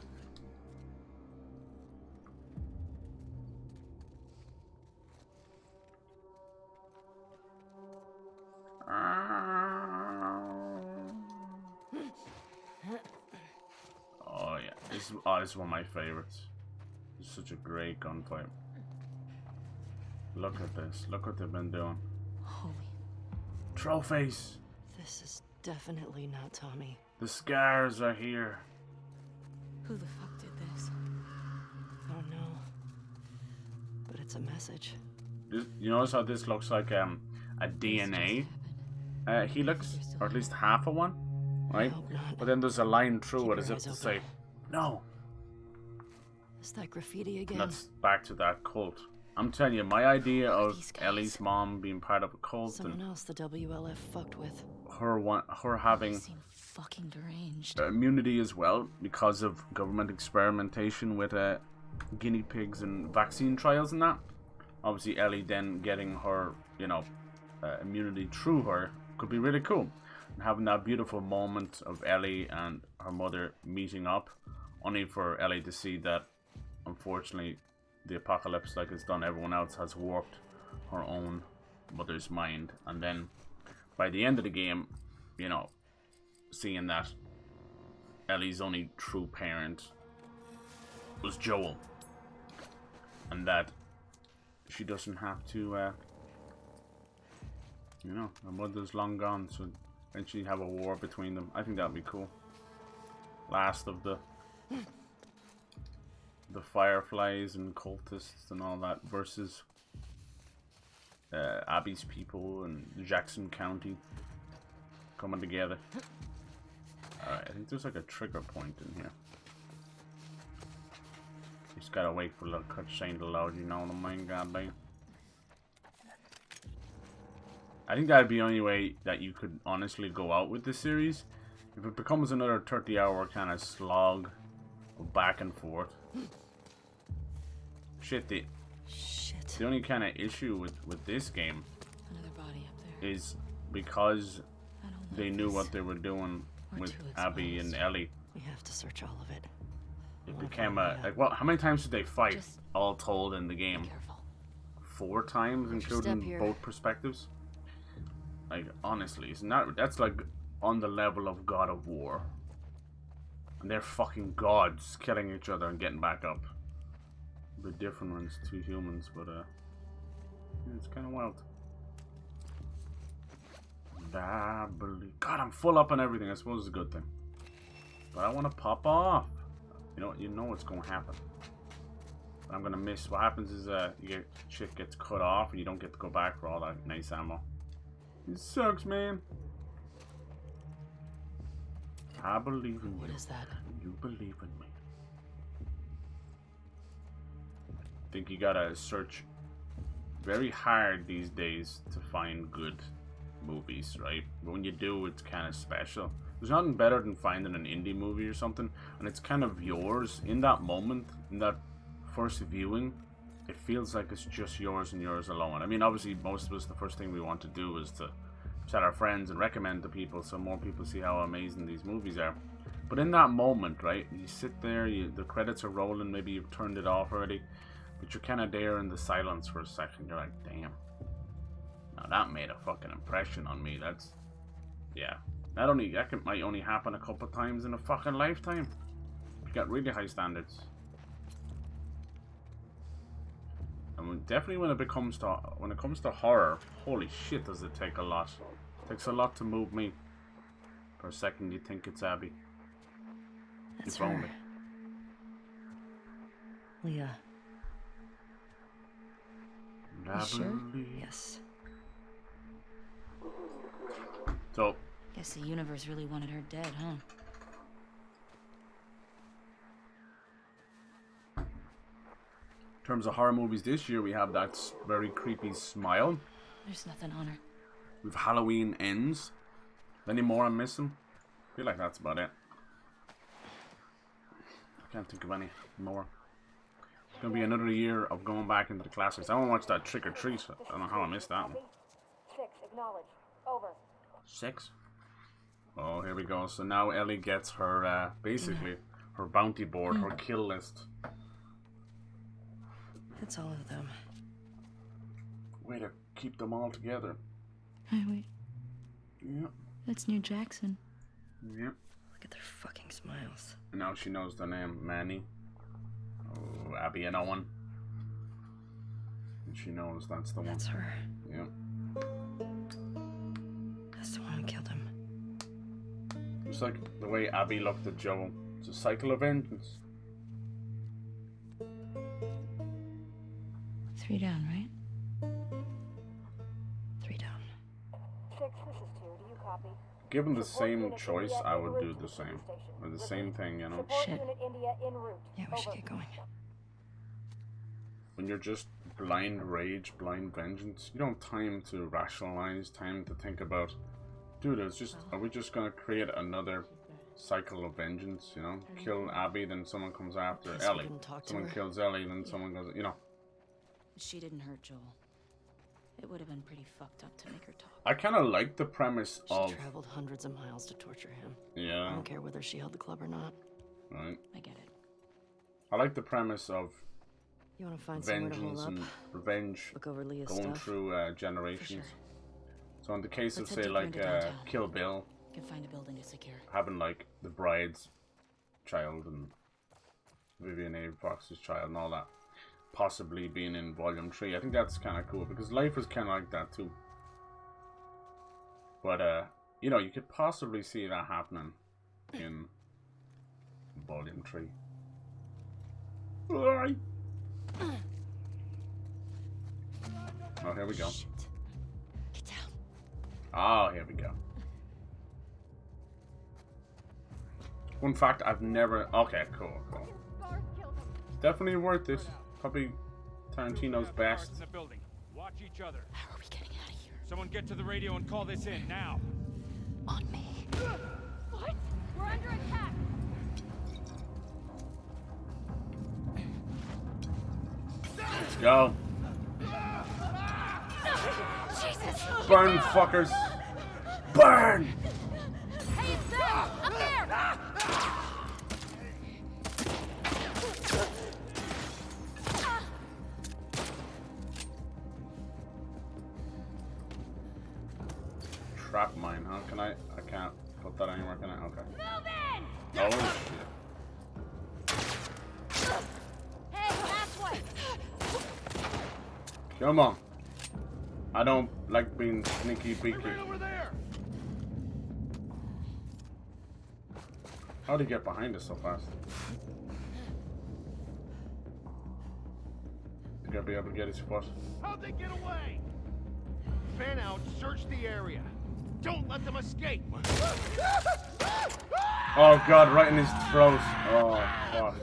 Oh yeah, this is one of my favorites. It's such a great gunfight. Look at this. Look what they've been doing. Holy. Trophies. This is definitely not Tommy. The scars are here. Who the fuck did this? I don't know. But it's a message. You notice how this looks like a DNA helix, or at least half of one, right? But then there's a line through it as if to say, no. Is that graffiti again? And that's back to that cult. I'm telling you, my idea of Ellie's mom being part of a cult Someone else the WLF fucked with. her having Seem fucking deranged. immunity as well because of government experimentation with guinea pigs and vaccine trials and that. Obviously, Ellie then getting her, you know, immunity through her could be really cool. And having that beautiful moment of Ellie and her mother meeting up, only for Ellie to see that, unfortunately, the apocalypse, like it's done everyone else, has warped her own mother's mind. And then by the end of the game, you know, seeing that Ellie's only true parent was Joel, and that she doesn't have to, you know, her mother's long gone, so eventually have a war between them. I think that'd be cool. Last of the fireflies and cultists and all that versus Abby's people and Jackson County coming together. Alright, I think there's like a trigger point in here. Just gotta wait for a little cutscene to load, you know what I mean? Goddamn. I think that'd be the only way that you could honestly go out with this series. If it becomes another 30-hour kind of slog of back and forth. Shit, the only kind of issue with this game Another body up there. is because I don't they like knew this. what they were doing We're with too Abby and exposed. Ellie. We have to search all of it. It became a like, what? How many times did they fight Just all told in the game? Careful. 4 times, Watch your step including here. both perspectives. Like honestly, it's not. That's like on the level of God of War, and they're fucking gods killing each other and getting back up. A bit different when it's 2 humans, but yeah, it's kind of wild. I believe. God, I'm full up on everything. I suppose it's a good thing, but I want to pop off. You know what's going to happen. But I'm gonna miss. What happens is shit gets cut off, and you don't get to go back for all that nice ammo. It sucks, man. I believe in you. What is that? You believe in me. I think you gotta search very hard these days to find good movies, right? But when you do, it's kind of special. There's nothing better than finding an indie movie or something, and it's kind of yours in that moment, in that first viewing. It feels like it's just yours and yours alone. I mean, obviously, most of us, the first thing we want to do is to tell our friends and recommend to people so more people see how amazing these movies are. But in that moment, right, you sit there, the credits are rolling, maybe you've turned it off already, but you're kind of there in the silence for a second. You're like, damn. Now that made a fucking impression on me. That's, yeah. That might only happen a couple times in a fucking lifetime. You got really high standards. And definitely when it comes to horror, holy shit, does it take a lot. It takes a lot to move me. For a second you think it's Abby. That's If her. only. Leah. I sure? believe. Yes. So, Guess the universe really wanted her dead, huh? in terms of horror movies this year, we have that very creepy Smile. There's nothing on her. We've Halloween Ends. Any more I'm missing? I feel like that's about it. I can't think of any more. It's gonna be another year of going back into the classics. I want to watch that Trick or Treat. I don't know how I missed that one. 6, acknowledge. Over. 6? Oh, here we go. So now Ellie gets her, basically, her bounty board, her kill list. It's all of them. Way to keep them all together. Hey, wait. Yep. That's near Jackson. Yep. Look at their fucking smiles. And now she knows their name, Manny. Oh, Abby and Owen. And she knows that's the one. That's her. Yep. That's the one who killed him. Just like the way Abby looked at Joel. It's a cycle of vengeance. 3 down, right? 3 down. 6, this is 2. Do you copy? Given the same choice, I would do the same. Or the same thing, you know? Support Shit. Unit India en route. Yeah, we should Over. get going. When you're just blind rage, blind vengeance, you don't have time to rationalize, time to think about Dude, it's just, are we just gonna create another cycle of vengeance, you know? Kill Abby, then someone comes after Guess we Ellie. can talk to Someone her. kills Ellie, then someone goes, you know. She didn't hurt Joel. It would have been pretty fucked up to make her talk. I kind of like the premise She of... traveled hundreds of miles to torture him. I Yeah, don't care whether she held the club or not. right. I get it. I like the premise of You want to find somewhere to hold vengeance up? and revenge Look over Leah's going stuff. through generations. So in the case Let's of, head say, deeper like into downtown. Kill Bill, Can find a building to secure. having like the bride's child and Vivian A. Fox's child and all that possibly being in volume 3, I think that's kind of cool because life is kind of like that too. But you know, you could possibly see that happening in volume 3. Alright. Oh, here we go. Shit. Get down. Oh, here we go. Fun fact, I've never... Okay, cool. Definitely worth this. Probably Tarantino's best. In the building. Watch each other. How are we getting out of here? Someone get to the radio and call this in now. On me. What? We're under attack. Let's go. Jesus! Burn, fuckers. Burn! Hey, it's them! Up there! Trap mine, huh? Can I can't put that anywhere, can I? Okay. Move in! Oh, shit. Hey, that's way! Come on. I don't like being sneaky beaky. How'd he get behind us so fast? Think I'll be able to get his foot? How'd they get away? Fan out, search the area. Don't let them escape. Oh god, right in his throat. Oh fuck.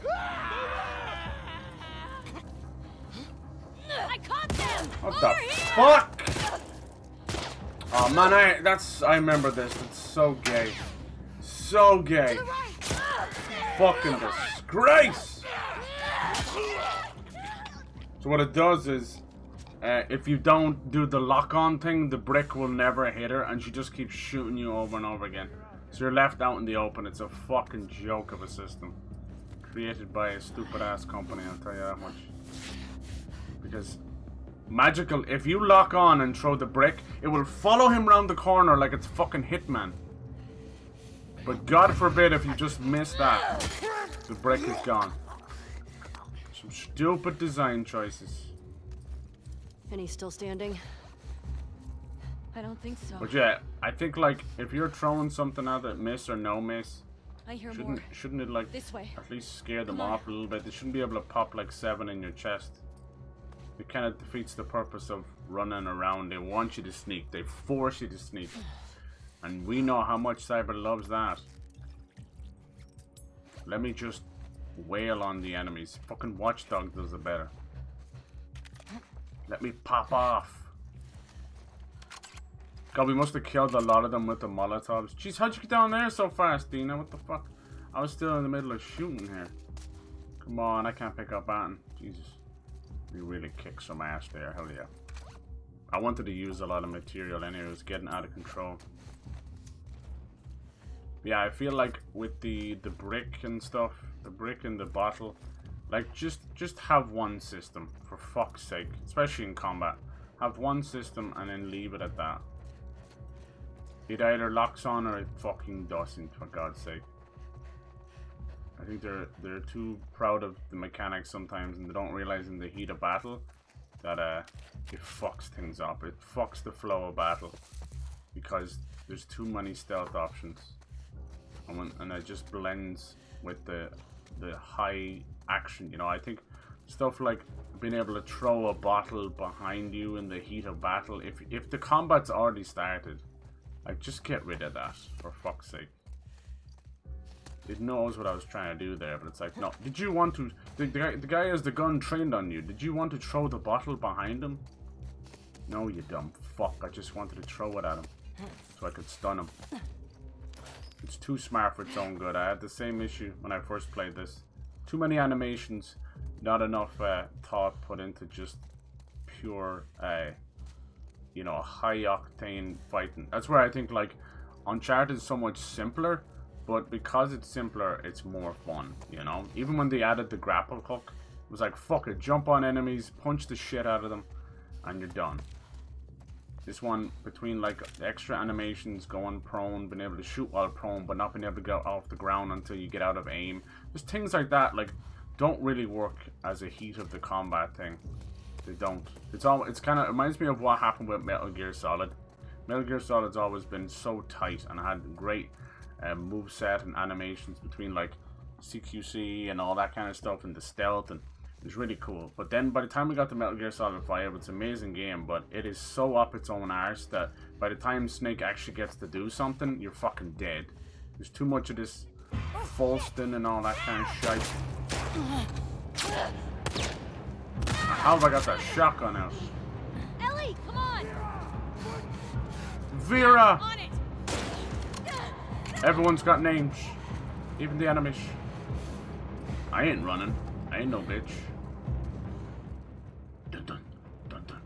I caught them! What the fuck? Oh man, I remember this. It's so gay. So gay. Fucking disgrace. So what it does is, if you don't do the lock-on thing, the brick will never hit her, and she just keeps shooting you over and over again. So you're left out in the open. It's a fucking joke of a system, created by a stupid-ass company. I'll tell you that much. Because magical, if you lock on and throw the brick, it will follow him around the corner like it's fucking Hitman. But God forbid if you just miss that, the brick is gone. Some stupid design choices. And he's still standing? I don't think so. But yeah, I think like if you're throwing something at it, miss or no miss, I hear more. shouldn't it like This way. at least scare them Come on. off a little bit? They shouldn't be able to pop like 7 in your chest. It kind of defeats the purpose of running around. They want you to sneak. They force you to sneak. And we know how much Cyber loves that. Let me just wail on the enemies. Fucking Watchdog does it better. Let me pop off. God, we must have killed a lot of them with the Molotovs. Jeez, how'd you get down there so fast, Dina? What the fuck? I was still in the middle of shooting here. Come on, I can't pick up Baton. Jesus. We really kicked some ass there, hell yeah. I wanted to use a lot of material anyway, it was getting out of control. Yeah, I feel like with the brick and stuff, the brick and the bottle, like just have one system, for fuck's sake, especially in combat. Have one system and then leave it at that. It either locks on or it fucking doesn't, for God's sake. I think they're too proud of the mechanics sometimes, and they don't realize in the heat of battle that it fucks things up. It fucks the flow of battle because there's too many stealth options, and it just blends with the high action. You know, I think stuff like being able to throw a bottle behind you in the heat of battle. If the combat's already started, like just get rid of that for fuck's sake. It knows what I was trying to do there, but it's like, no. Did you want to... The guy has the gun trained on you. Did you want to throw the bottle behind him? No, you dumb fuck. I just wanted to throw it at him. so I could stun him. It's too smart for its own good. I had the same issue when I first played this. Too many animations, not enough thought put into just pure, you know, high-octane fighting. That's where I think, like, Uncharted is so much simpler, but because it's simpler, it's more fun, you know? Even when they added the grapple hook, it was like, fuck it, jump on enemies, punch the shit out of them, and you're done. This one, between like extra animations, going prone, being able to shoot while prone, but not being able to get off the ground until you get out of aim. Just things like that, like, don't really work as a heat of the combat thing. They don't. It's kind of, it reminds me of what happened with Metal Gear Solid. Metal Gear Solid's always been so tight and had great moveset and animations between like CQC and all that kind of stuff, and the stealth, and it was really cool. But then by the time we got to Metal Gear Solid 5, it's an amazing game, but it is so up its own arse that by the time Snake actually gets to do something, you're fucking dead. There's too much of this Falston and all that kind of shit. How have I got that shotgun out? Ellie, come on! Vera! On it! Everyone's got names. Even the enemies. I ain't running. I ain't no bitch. Dun dun dun dun.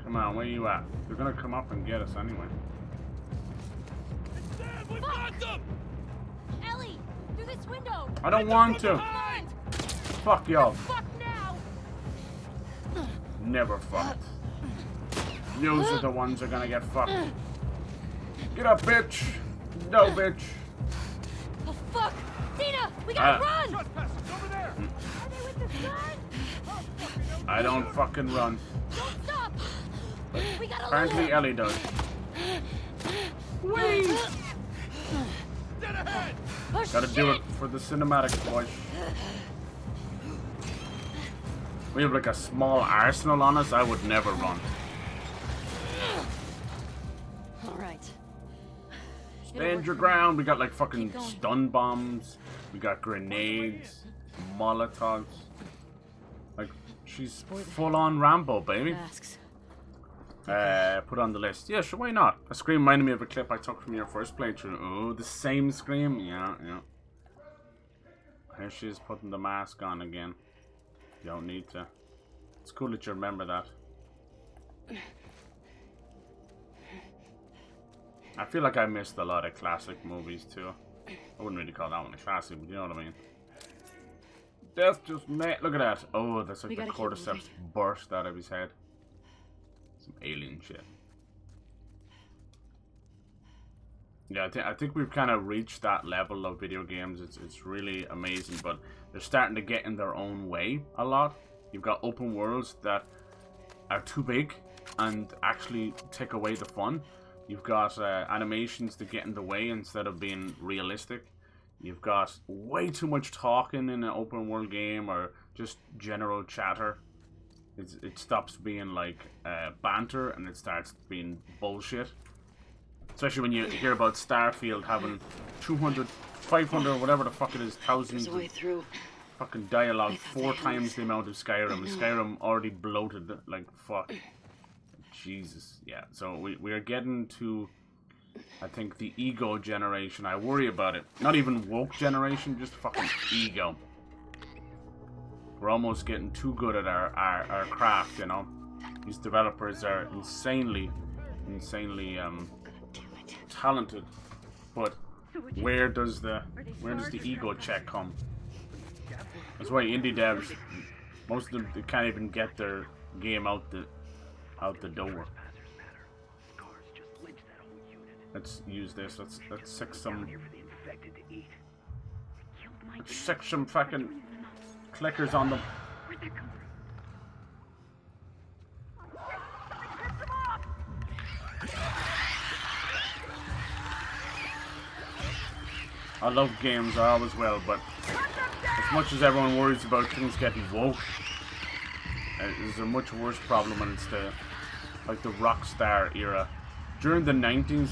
Come on, where you at? They're gonna come up and get us anyway. We got them! Ellie, through this window! I don't want to. Behind! Fuck y'all. Fuck now! Never fucked. Those are the ones that are gonna get fucked. Get up, bitch. No, bitch. Oh fuck! Dina, we gotta run! Trespassers over there! Are they with the gun? I don't fucking run. Don't stop! We gotta Apparently lose. Ellie does. Whee! Dead ahead! Oh, Gotta do it for the cinematics, boys. We have like a small arsenal on us. I would never run. All right. Stand your ground. We got like fucking stun bombs. We got grenades, molotovs. Like, she's full on Rambo, baby. Masks. Put on the list. Yeah, sure, why not? A scream reminded me of a clip I took from your first playthrough. Oh, the same scream? Yeah, yeah. Here she is putting the mask on again. You don't need to. It's cool that you remember that. I feel like I missed a lot of classic movies too. I wouldn't really call that one a classic, but you know what I mean. Death just met. Look at that. Oh, that's like the cordyceps burst out of his head. Some alien shit. Yeah, I think we've kind of reached that level of video games. It's really amazing, but they're starting to get in their own way a lot. You've got open worlds that are too big and actually take away the fun. You've got animations that get in the way instead of being realistic. You've got way too much talking in an open world game, or just general chatter. It stops being like banter and it starts being bullshit. Especially when you hear about Starfield having 200, 500, or whatever the fuck it is, thousands of fucking dialogue, 4 times the amount of Skyrim. And Skyrim already bloated like fuck. Jesus, yeah. So we are getting to, I think, the ego generation. I worry about it. Not even woke generation, just fucking ego. We're almost getting too good at our craft, you know. These developers are insanely talented, but where does the ego check come? That's why indie devs, most of them, they can't even get their game out the door. Let's use this. Let's sick some fucking clickers on them. I love games, I always will, but as much as everyone worries about things getting woke, there's a much worse problem, and it's the Rockstar era. During the 90s,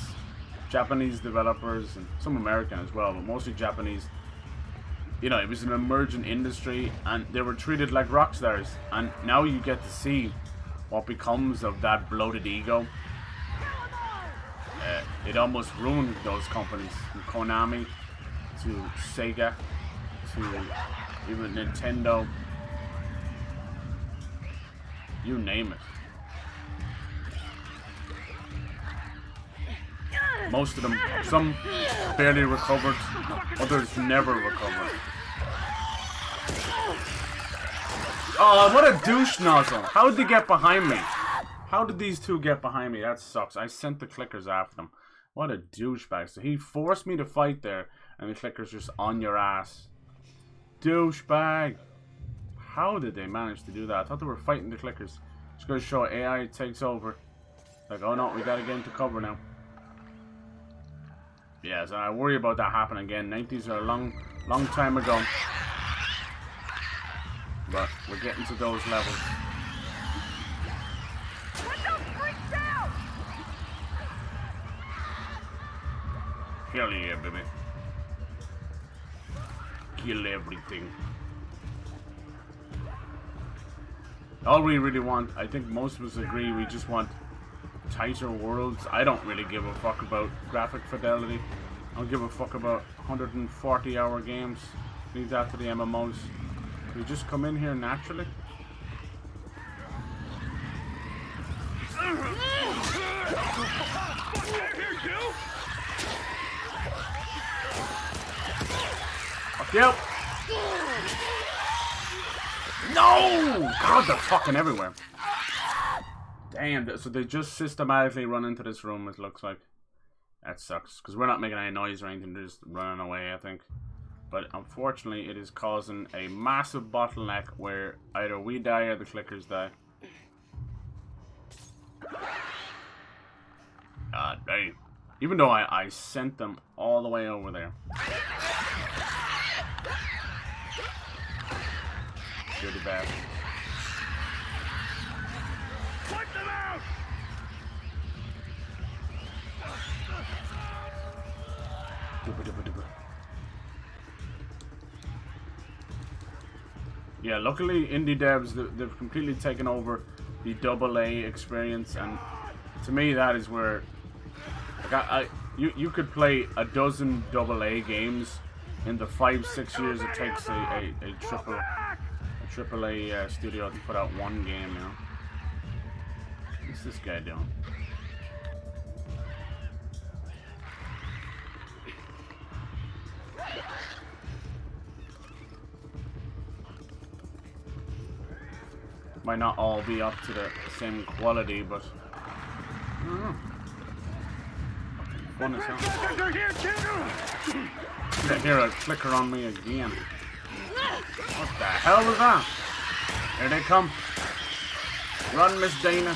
Japanese developers, and some American as well, but mostly Japanese, you know, it was an emerging industry and they were treated like rock stars, and now you get to see what becomes of that bloated ego. it almost ruined those companies, from Konami to Sega to even Nintendo. You name it. Most of them, some barely recovered, others never recovered. Oh, what a douche nozzle. How did they get behind me? How did these two get behind me? That sucks. I sent the clickers after them. What a douchebag. So he forced me to fight there, and the clickers just on your ass. Douchebag. How did they manage to do that? I thought they were fighting the clickers. Just gonna show AI takes over. Like, oh no, we gotta get into cover now. Yes, I worry about that happening again. 90s are a long time ago. But we're getting to those levels. Hell yeah, baby. Kill everything. All we really want, I think most of us agree, we just want tighter worlds. I don't really give a fuck about graphic fidelity. I don't give a fuck about 140-hour games. Leave that to the MMOs. We just come in here naturally. Fuck you! No! God, they're fucking everywhere. Damn, so they just systematically run into this room, it looks like. That sucks, because we're not making any noise or anything, they're just running away, I think. But unfortunately, it is causing a massive bottleneck where either we die or the clickers die. God damn. Even though I sent them all the way over there. Dirty bad. Put them out! Yeah, luckily indie devs, they've completely taken over the AA experience, and to me that is where like you could play a dozen AA games in the 5-6 years it takes a AAA studio to put out one game, you know. What's this guy doing? Might not all be up to the same quality, but I don't know. Fun as hell. I hear a clicker on me again. What the hell was that? Here they come. Run, Miss Dana.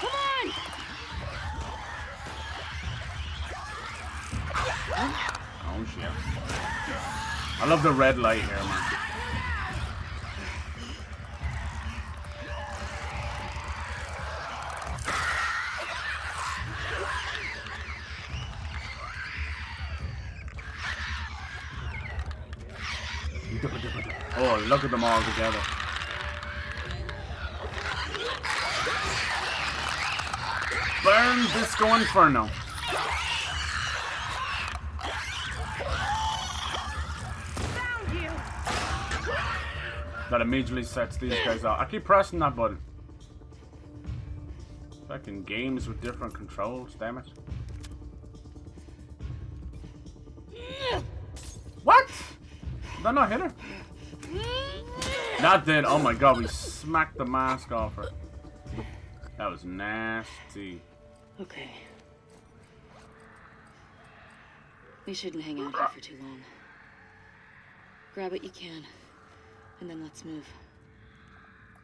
Come on! Oh shit. I love the red light here, man. Oh, look at them all together. Burn Disco Inferno. That immediately sets these guys out. I keep pressing that button. Fucking games with different controls, damn it. What? Did I not hit her? Not dead. Oh my god, we smacked the mask off her. That was nasty. Okay. We shouldn't hang out here for too long. Grab what you can, and then let's move.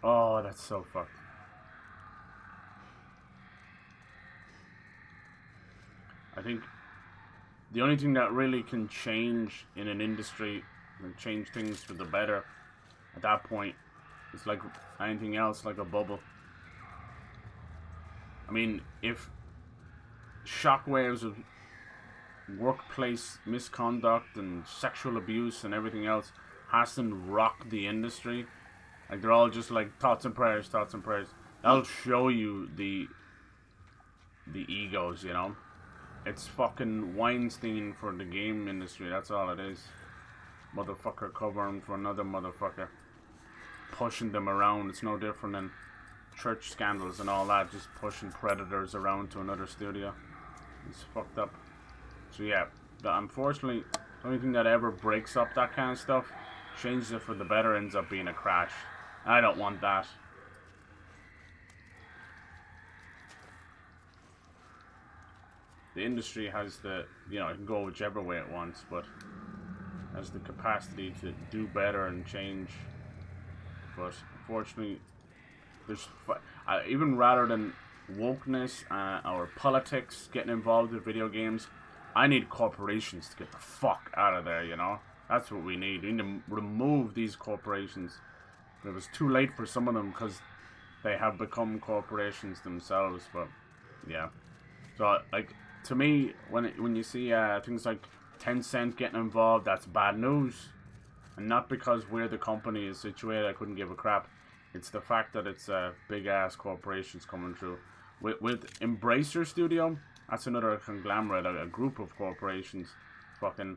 Oh, that's so fucked. I think the only thing that really can change in an industry and change things for the better at that point is like anything else, like a bubble. I mean, if shockwaves of workplace misconduct and sexual abuse and everything else hasn't rocked the industry, like they're all just like thoughts and prayers, thoughts and prayers, that'll show you the egos, you know. It's fucking Weinstein for the game industry. That's all it is. Motherfucker covering for another motherfucker, pushing them around. It's no different than church scandals and all that. Just pushing predators around to another studio. It's fucked up. So yeah, unfortunately, the only thing that ever breaks up that kind of stuff, changes it for the better, ends up being a crash. I don't want that. The industry has the, you know, it can go whichever way it wants, but has the capacity to do better and change. But unfortunately, there's even rather than wokeness or politics getting involved with video games, I need corporations to get the fuck out of there, you know? That's what we need. We need to remove these corporations. It was too late for some of them because they have become corporations themselves, but yeah. So, like, to me, when you see things like Tencent getting involved, that's bad news. And not because where the company is situated, I couldn't give a crap. It's the fact that it's big-ass corporations coming through. With Embracer Studio, that's another conglomerate, a group of corporations fucking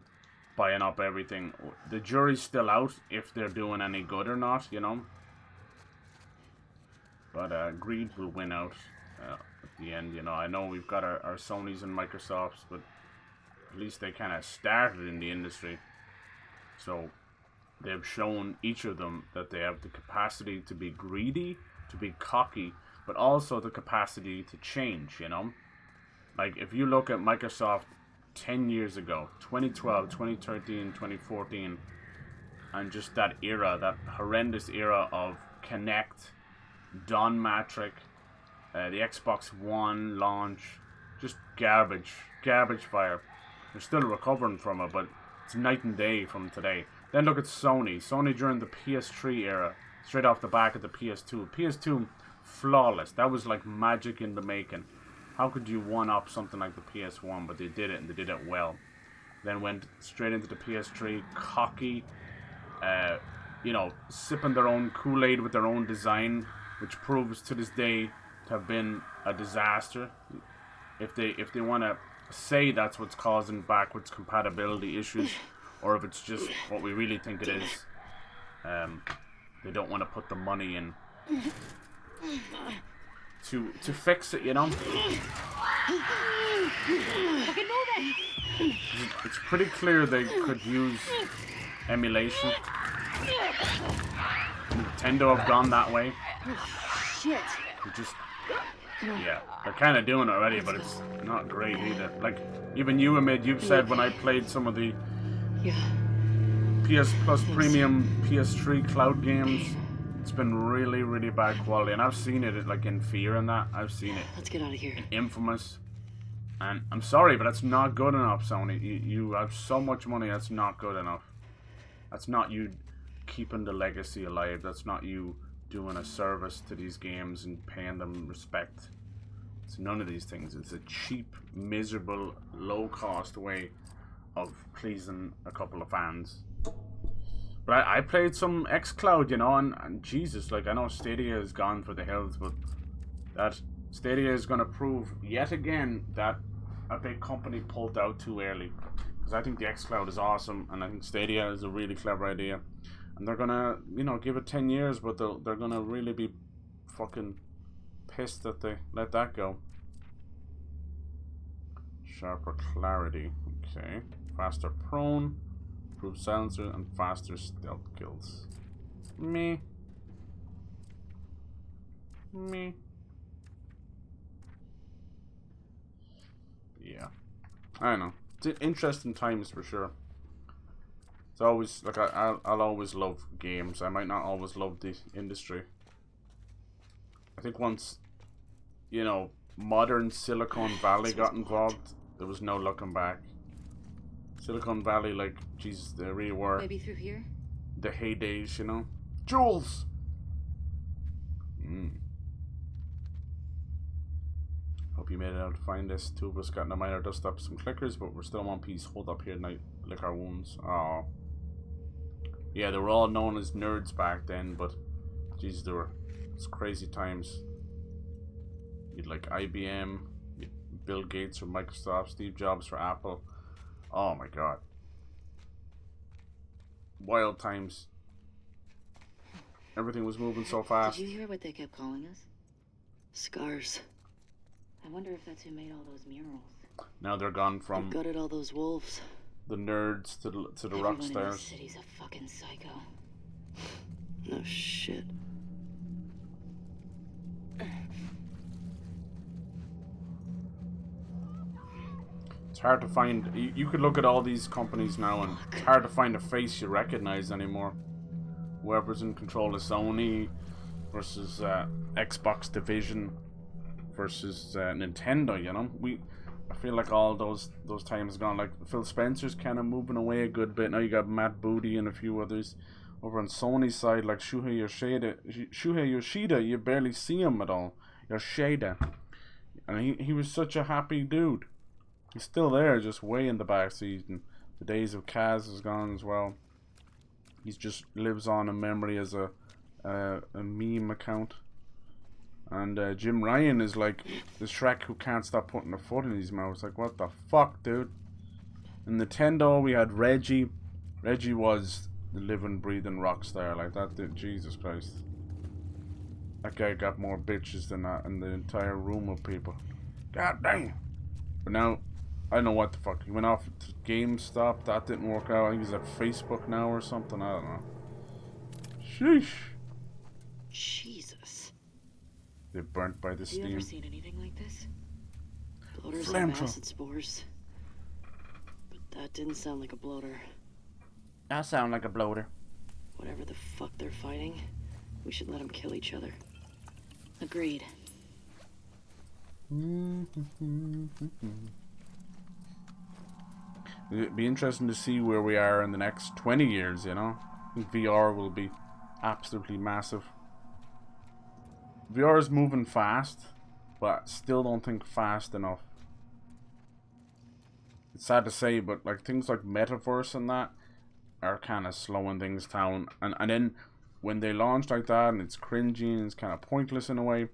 buying up everything. The jury's still out if they're doing any good or not, you know? But greed will win out at the end, you know. I know we've got our Sonys and Microsofts, but at least they kind of started in the industry. So they've shown, each of them, that they have the capacity to be greedy, to be cocky, but also the capacity to change, you know? Like, if you look at Microsoft 10 years ago, 2012, 2013, 2014, and just that era, that horrendous era of Kinect, Don Matrix, the Xbox One launch, just garbage fire. They're still recovering from it, but it's night and day from today. Then look at Sony. Sony during the PS3 era, straight off the back of the PS2. PS2, flawless. That was like magic in the making. How could you one-up something like the PS1? But they did it, and they did it well. Then went straight into the PS3, cocky, you know, sipping their own Kool-Aid with their own design, which proves to this day to have been a disaster. If they want to say that's what's causing backwards compatibility issues, or if it's just what we really think it is, they don't want to put the money in to fix it, you know. It's pretty clear they could use emulation. Nintendo have gone that way. Shit. Yeah, they're kind of doing it already, but it's not great either. Like, even you, Amid, you've said when I played some of the PS Plus Premium PS3 cloud games, it's been really, really bad quality. And I've seen it, like, in Fear and that. I've seen it. Let's get out of here. Infamous. And I'm sorry, but that's not good enough, Sony. You have so much money, that's not good enough. That's not you keeping the legacy alive. That's not you doing a service to these games and paying them respect. It's none of these things. It's a cheap, miserable, low-cost way of pleasing a couple of fans. But I played some xCloud, you know, and Jesus, like, I know Stadia is gone for the hills, but that Stadia is going to prove yet again that a big company pulled out too early. Because I think the xCloud is awesome, and I think Stadia is a really clever idea. And they're gonna, you know, give it 10 years, but they're gonna really be fucking pissed that they let that go. Sharper clarity. Okay. Faster prone, improved silencer, and faster stealth kills. Me. Yeah. I don't know. It's interesting times for sure. It's always, like, I'll always love games. I might not always love the industry. I think once, you know, modern Silicon Valley got involved, there was no looking back. Silicon Valley, like, Jesus, they really were Maybe through here? the heydays, you know? Jules! Hope you made it out to find this. Two of us got in a minor dust up some clickers, but we're still in one piece. Hold up here tonight, lick our wounds. Aww. Yeah, they were all known as nerds back then, but Jesus, it's crazy times. You'd like IBM, Bill Gates for Microsoft, Steve Jobs for Apple. Oh my god. Wild times. Everything was moving so fast. Did you hear what they kept calling us? Scars. I wonder if that's who made all those murals. Now they're gone from Who gutted all those wolves. the nerds to the Everyone rock in this stars. city's a fucking psycho. No shit. It's hard to find. You could look at all these companies now, and it's hard to find a face you recognize anymore. Whoever's in control of Sony versus Xbox Division versus Nintendo. You know, I feel like all those times gone. Like Phil Spencer's kind of moving away a good bit now. You got Matt Booty and a few others over on Sony's side, like Shuhei Yoshida. You barely see him at all. Yoshida, and he was such a happy dude. He's still there, just way in the backseat, and the days of Kaz is gone as well. He just lives on in memory as a meme account. And Jim Ryan is like the Shrek who can't stop putting a foot in his mouth. It's like, what the fuck, dude? In Nintendo, we had Reggie. Reggie was the living, breathing rock star like that. Dude, Jesus Christ. That guy got more bitches than that in the entire room of people. God damn. But now, I don't know what the fuck. He went off to GameStop. That didn't work out. I think he's at Facebook now or something. I don't know. Sheesh. Jesus. They're burnt by the Have you ever steam. seen anything like this? Bloaters Flamethrower. have acid spores. But that didn't sound like a bloater. That sound like a bloater. Whatever the fuck they're fighting, we should let them kill each other. Agreed. It'd be interesting to see where we are in the next 20 years, you know? I think VR will be absolutely massive. VR is moving fast, but I still don't think fast enough. It's sad to say, but like things like Metaverse and that are kind of slowing things down. And then when they launch like that and it's cringy and it's kind of pointless in a way,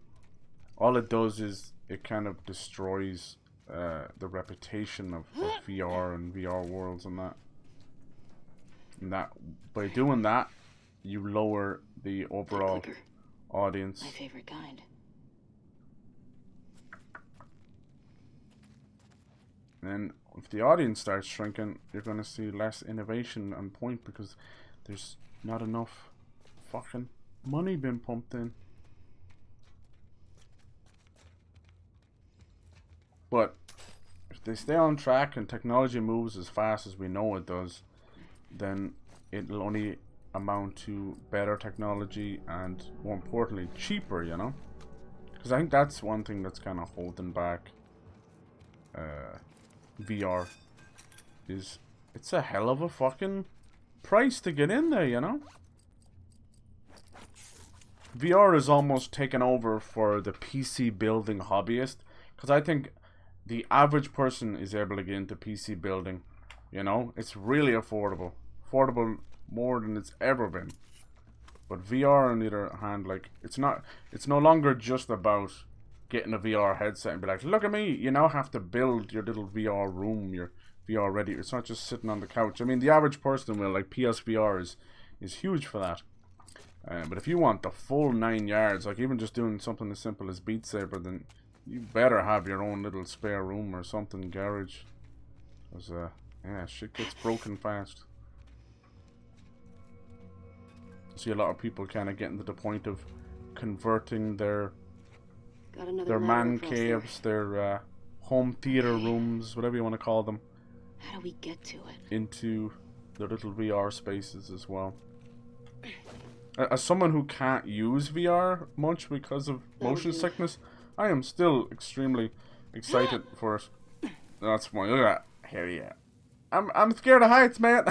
all it does is it kind of destroys the reputation of VR and VR worlds and that. And that by doing that, you lower the overall Clicker. audience. My favorite kind. And if the audience starts shrinking, you're going to see less innovation on point because there's not enough fucking money being pumped in. But if they stay on track and technology moves as fast as we know it does, then it'll only amount to better technology and, more importantly, cheaper, you know? Because I think that's one thing that's kind of holding back VR. Is it's a hell of a fucking price to get in there, you know? VR is almost taken over for the PC building hobbyist, because I think the average person is able to get into PC building. You know, it's really affordable more than it's ever been. But VR, on the other hand, like it's no longer just about getting a VR headset and be like, look at me, you now have to build your little VR room, your VR ready. It's not just sitting on the couch. I mean, the average person will, like PSVR is huge for that. But if you want the full 9 yards, like even just doing something as simple as Beat Saber, then you better have your own little spare room or something, garage. Because, yeah, shit gets broken fast. See a lot of people kind of getting to the point of converting their Got another their ladder man across caves, their home theater rooms, whatever you want to call them, there. How do we get to it? into their little VR spaces as well. As someone who can't use VR much because of motion sickness, I am still extremely excited for it. That's my look at that. Hell yeah. I'm scared of heights, man.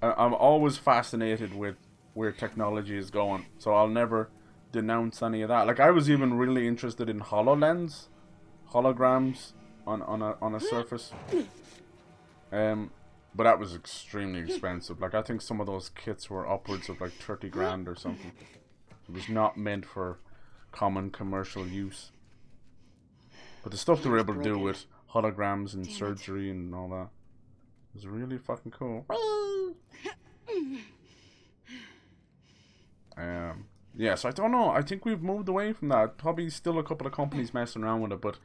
I'm always fascinated with where technology is going, so I'll never denounce any of that. Like I was even really interested in holograms on a surface. But that was extremely expensive. Like I think some of those kits were upwards of like 30 grand or something. It was not meant for common commercial use. But the stuff they were able to do with holograms and surgery and all that was really fucking cool. Yeah, so I don't know. I think we've moved away from that. Probably still a couple of companies messing around with it, but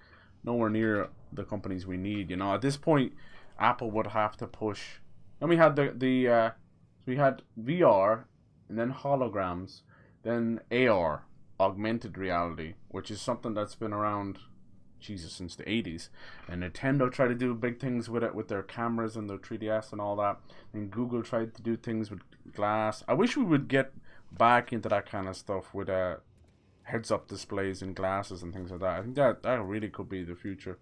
nowhere near the companies we need. You know, at this point, Apple would have to push. And we had we had VR, and then holograms, then AR, augmented reality, which is something that's been around, Jesus, since the 80s. And Nintendo tried to do big things with it, with their cameras and their 3DS and all that. And Google tried to do things with glass. I wish we would get back into that kind of stuff with heads-up displays and glasses and things like that. I think that really could be the future.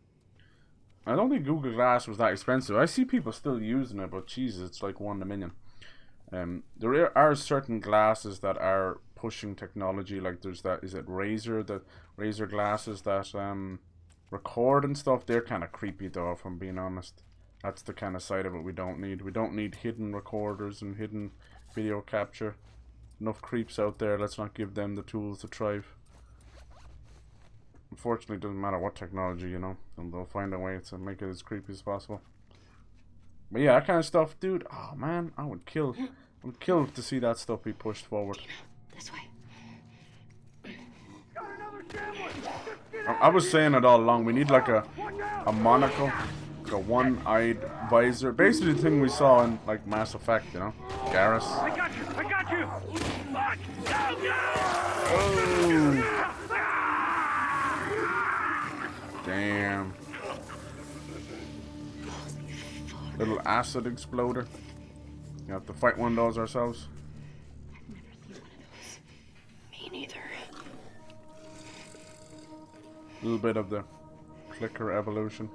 I don't think Google Glass was that expensive. I see people still using it, but Jesus, it's like 1 in a million. There are certain glasses that are pushing technology, like there's that, is it Razer, the Razer glasses that record and stuff. They're kind of creepy though, if I'm being honest. That's the kind of side of it we don't need. We don't need hidden recorders and hidden video capture. Enough creeps out there, let's not give them the tools to thrive. Unfortunately, it doesn't matter what technology, you know, and they'll find a way to make it as creepy as possible. But yeah, that kind of stuff, dude, oh man, I would kill to see that stuff be pushed forward. This way. I was saying it all along, we need like a monocle, like a one-eyed visor. Basically the thing we saw in like Mass Effect, you know, Garrus. I got you! Fuck! Oh. Damn. Little acid exploder. You have to fight one of those ourselves. I've never seen one of those. Me neither. A little bit of the clicker evolution.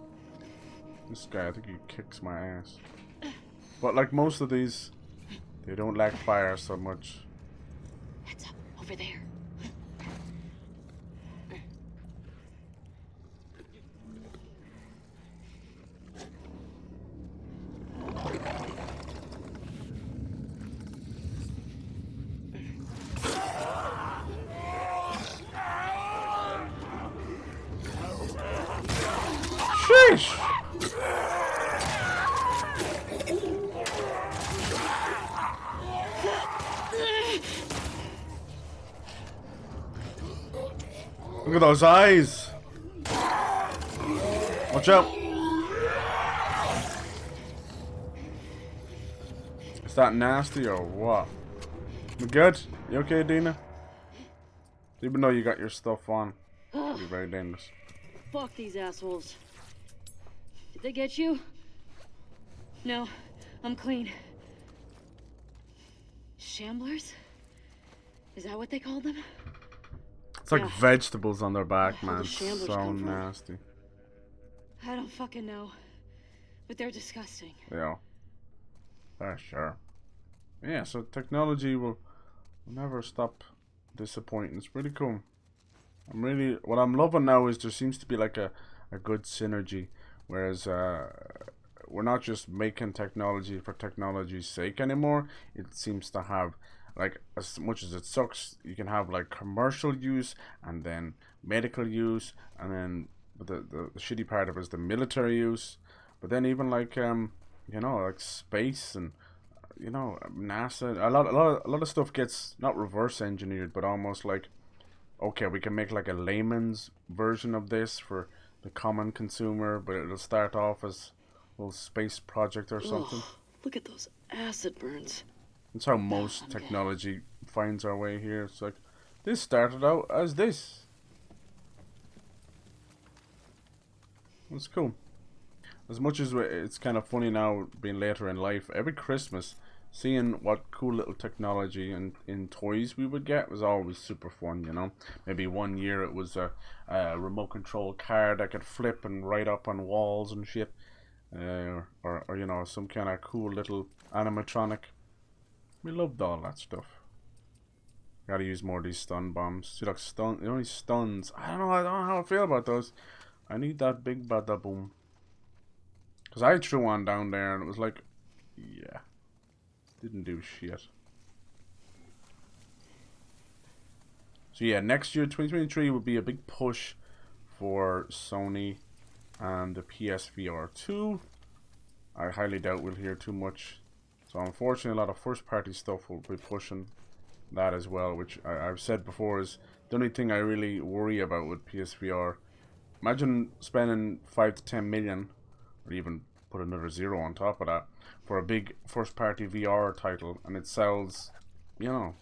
This guy, I think he kicks my ass. But like most of these, they don't lack fire so much. Heads up, over there. Sheesh! Look at those eyes! Watch out! Is that nasty or what? You good? You okay, Dina? Even though you got your stuff on, it'd be very dangerous. Fuck these assholes. Did they get you? No, I'm clean. Shamblers? Is that what they called them? It's like vegetables on their back, Where man. the shamblers So come from? nasty. I don't fucking know. But they're disgusting. Yeah. For sure. Yeah, so technology will never stop disappointing. It's pretty cool. What I'm loving now is there seems to be like a good synergy. Whereas we're not just making technology for technology's sake anymore. It seems to have, like, as much as it sucks, you can have like commercial use and then medical use, and then the shitty part of it is the military use. But then even like you know, like space and, you know, NASA, a lot of stuff gets not reverse engineered, but almost like, okay, we can make like a layman's version of this for the common consumer, but it'll start off as a little space project or something. Ugh, look at those acid burns. That's how most technology finds our way here. It's like, this started out as this. It's cool. As much as it's kind of funny now being later in life, every Christmas, seeing what cool little technology and in toys we would get was always super fun, you know. Maybe one year it was a remote control car that could flip and write up on walls and shit. Or you know, some kind of cool little animatronic. We loved all that stuff. Gotta use more of these stun bombs. See, like it only stuns. I don't know how I feel about those. I need that big bada boom. Cause I threw one down there and it was like, yeah, didn't do shit. So So yeah, next year, 2023, will be a big push for Sony and the PSVR 2. I highly doubt we'll hear too much. So unfortunately, a lot of first-party stuff will be pushing that as well, which I've said before is the only thing I really worry about with PSVR. Imagine spending 5 to 10 million, or even put another zero on top of that, for a big first-party VR title, and it sells, you know,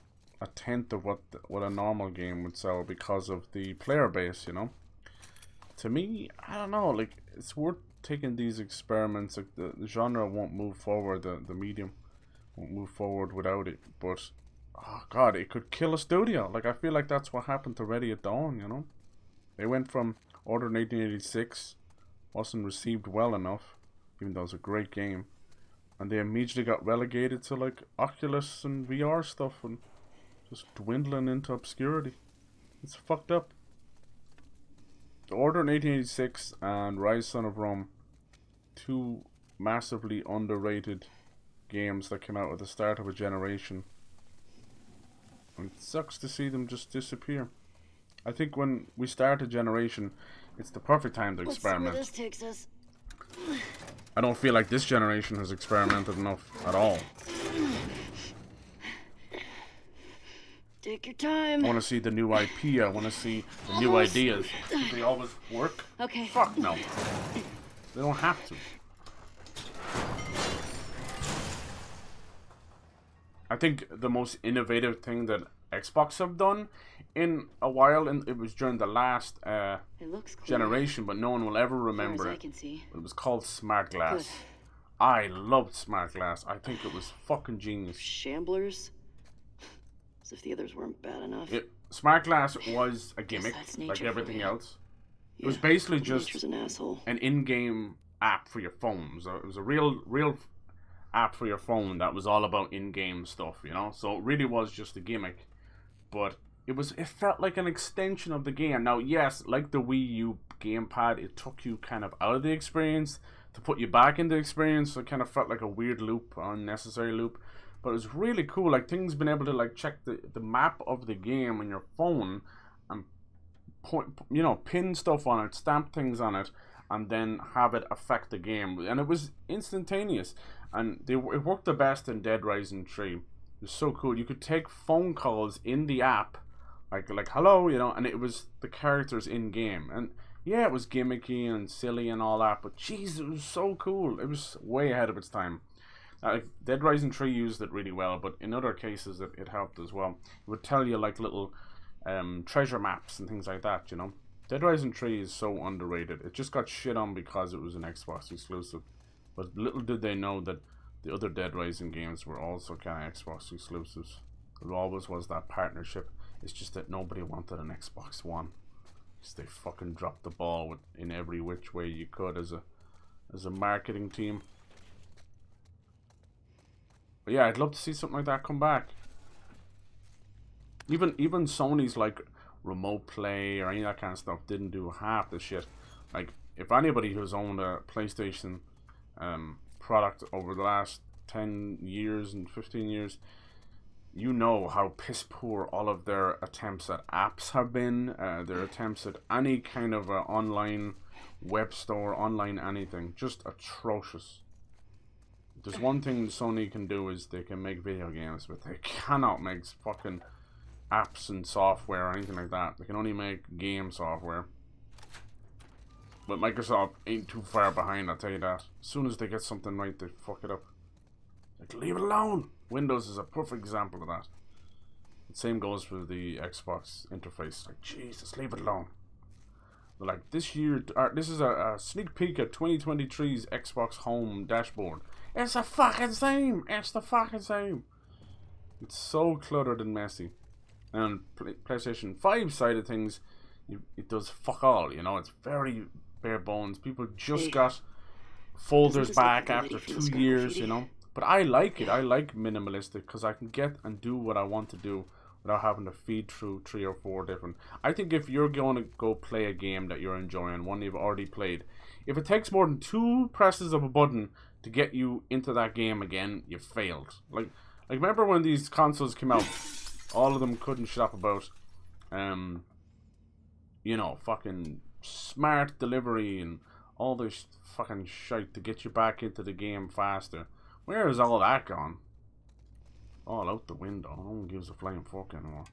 a tenth of what a normal game would sell because of the player base, you know. To me, I don't know, like, it's worth taking these experiments. Like, the genre won't move forward, the medium won't move forward without it, but oh god, it could kill a studio. Like, I feel like that's what happened to Ready at Dawn, you know. They went from Order in 1886, wasn't received well enough, even though it was a great game, and they immediately got relegated to like Oculus and VR stuff and just dwindling into obscurity. It's fucked up. The Order in 1886 and Rise Son of Rome, two massively underrated games that came out at the start of a generation. And it sucks to see them just disappear. I think when we start a generation, it's the perfect time to experiment. Let's see where this takes us. I don't feel like this generation has experimented enough at all. Take your time. I want to see the new IP. I want to see the new ideas. Do they always work? Okay. Fuck no. They don't have to. I think the most innovative thing that Xbox have done in a while, and it was during the last It looks clear. generation, but no one will ever remember As far as I it. can see. It was called Smart Glass. Good. I loved Smart Glass. I think it was fucking genius. Shamblers. As if the others weren't bad enough. Smart Glass was a gimmick, that's like nature for everything you. else. It Yeah, was basically just Nature's an asshole. an in-game app for your phone. So it was a real app for your phone that was all about in-game stuff, you know. So it really was just a gimmick, but it felt like an extension of the game. Now, yes, like the Wii U gamepad, it took you kind of out of the experience to put you back in the experience. So it kind of felt like a weird loop, unnecessary loop. But it was really cool. Like, things been able to like check the map of the game on your phone and point, you know, pin stuff on it, stamp things on it, and then have it affect the game. And it was instantaneous. And it worked the best in Dead Rising 3. It was so cool. You could take phone calls in the app, like hello, you know, and it was the characters in game. And yeah, it was gimmicky and silly and all that, but jeez, it was so cool. It was way ahead of its time. Dead Rising 3 used it really well, but in other cases it helped as well. It would tell you like little treasure maps and things like that, you know. Dead Rising 3 is so underrated. It just got shit on because it was an Xbox exclusive. But little did they know that the other Dead Rising games were also kind of Xbox exclusives. There always was that partnership. It's just that nobody wanted an Xbox One. Because they fucking dropped the ball in every which way you could as a marketing team. But yeah, I'd love to see something like that come back. Even Sony's like remote play or any of that kind of stuff didn't do half the shit. Like, if anybody who's owned a PlayStation product over the last 10 years and 15 years, you know how piss poor all of their attempts at apps have been. Their attempts at any kind of online web store, online anything, just atrocious. There's one thing Sony can do is they can make video games, but they cannot make fucking apps and software or anything like that. They can only make game software. But Microsoft ain't too far behind, I'll tell you that. As soon as they get something right, they fuck it up. Like, leave it alone! Windows is a perfect example of that. The same goes for the Xbox interface. Like, Jesus, leave it alone. But like, this year, this is a sneak peek at 2023's Xbox Home dashboard. It's the fucking same! It's the fucking same! It's so cluttered and messy. And PlayStation 5 side of things, it does fuck all, you know. It's very bare bones. People just got folders back after 2 years, you know. But I like it. I like minimalistic because I can get and do what I want to do without having to feed through 3 or 4 different. I think if you're going to go play a game that you're enjoying, one you've already played, if it takes more than 2 presses of a button to get you into that game again, you failed. Like remember when these consoles came out, all of them couldn't shut up about you know, fucking smart delivery and all this fucking shite to get you back into the game faster. Where is all that gone? All out the window. No one gives a flying fuck anymore.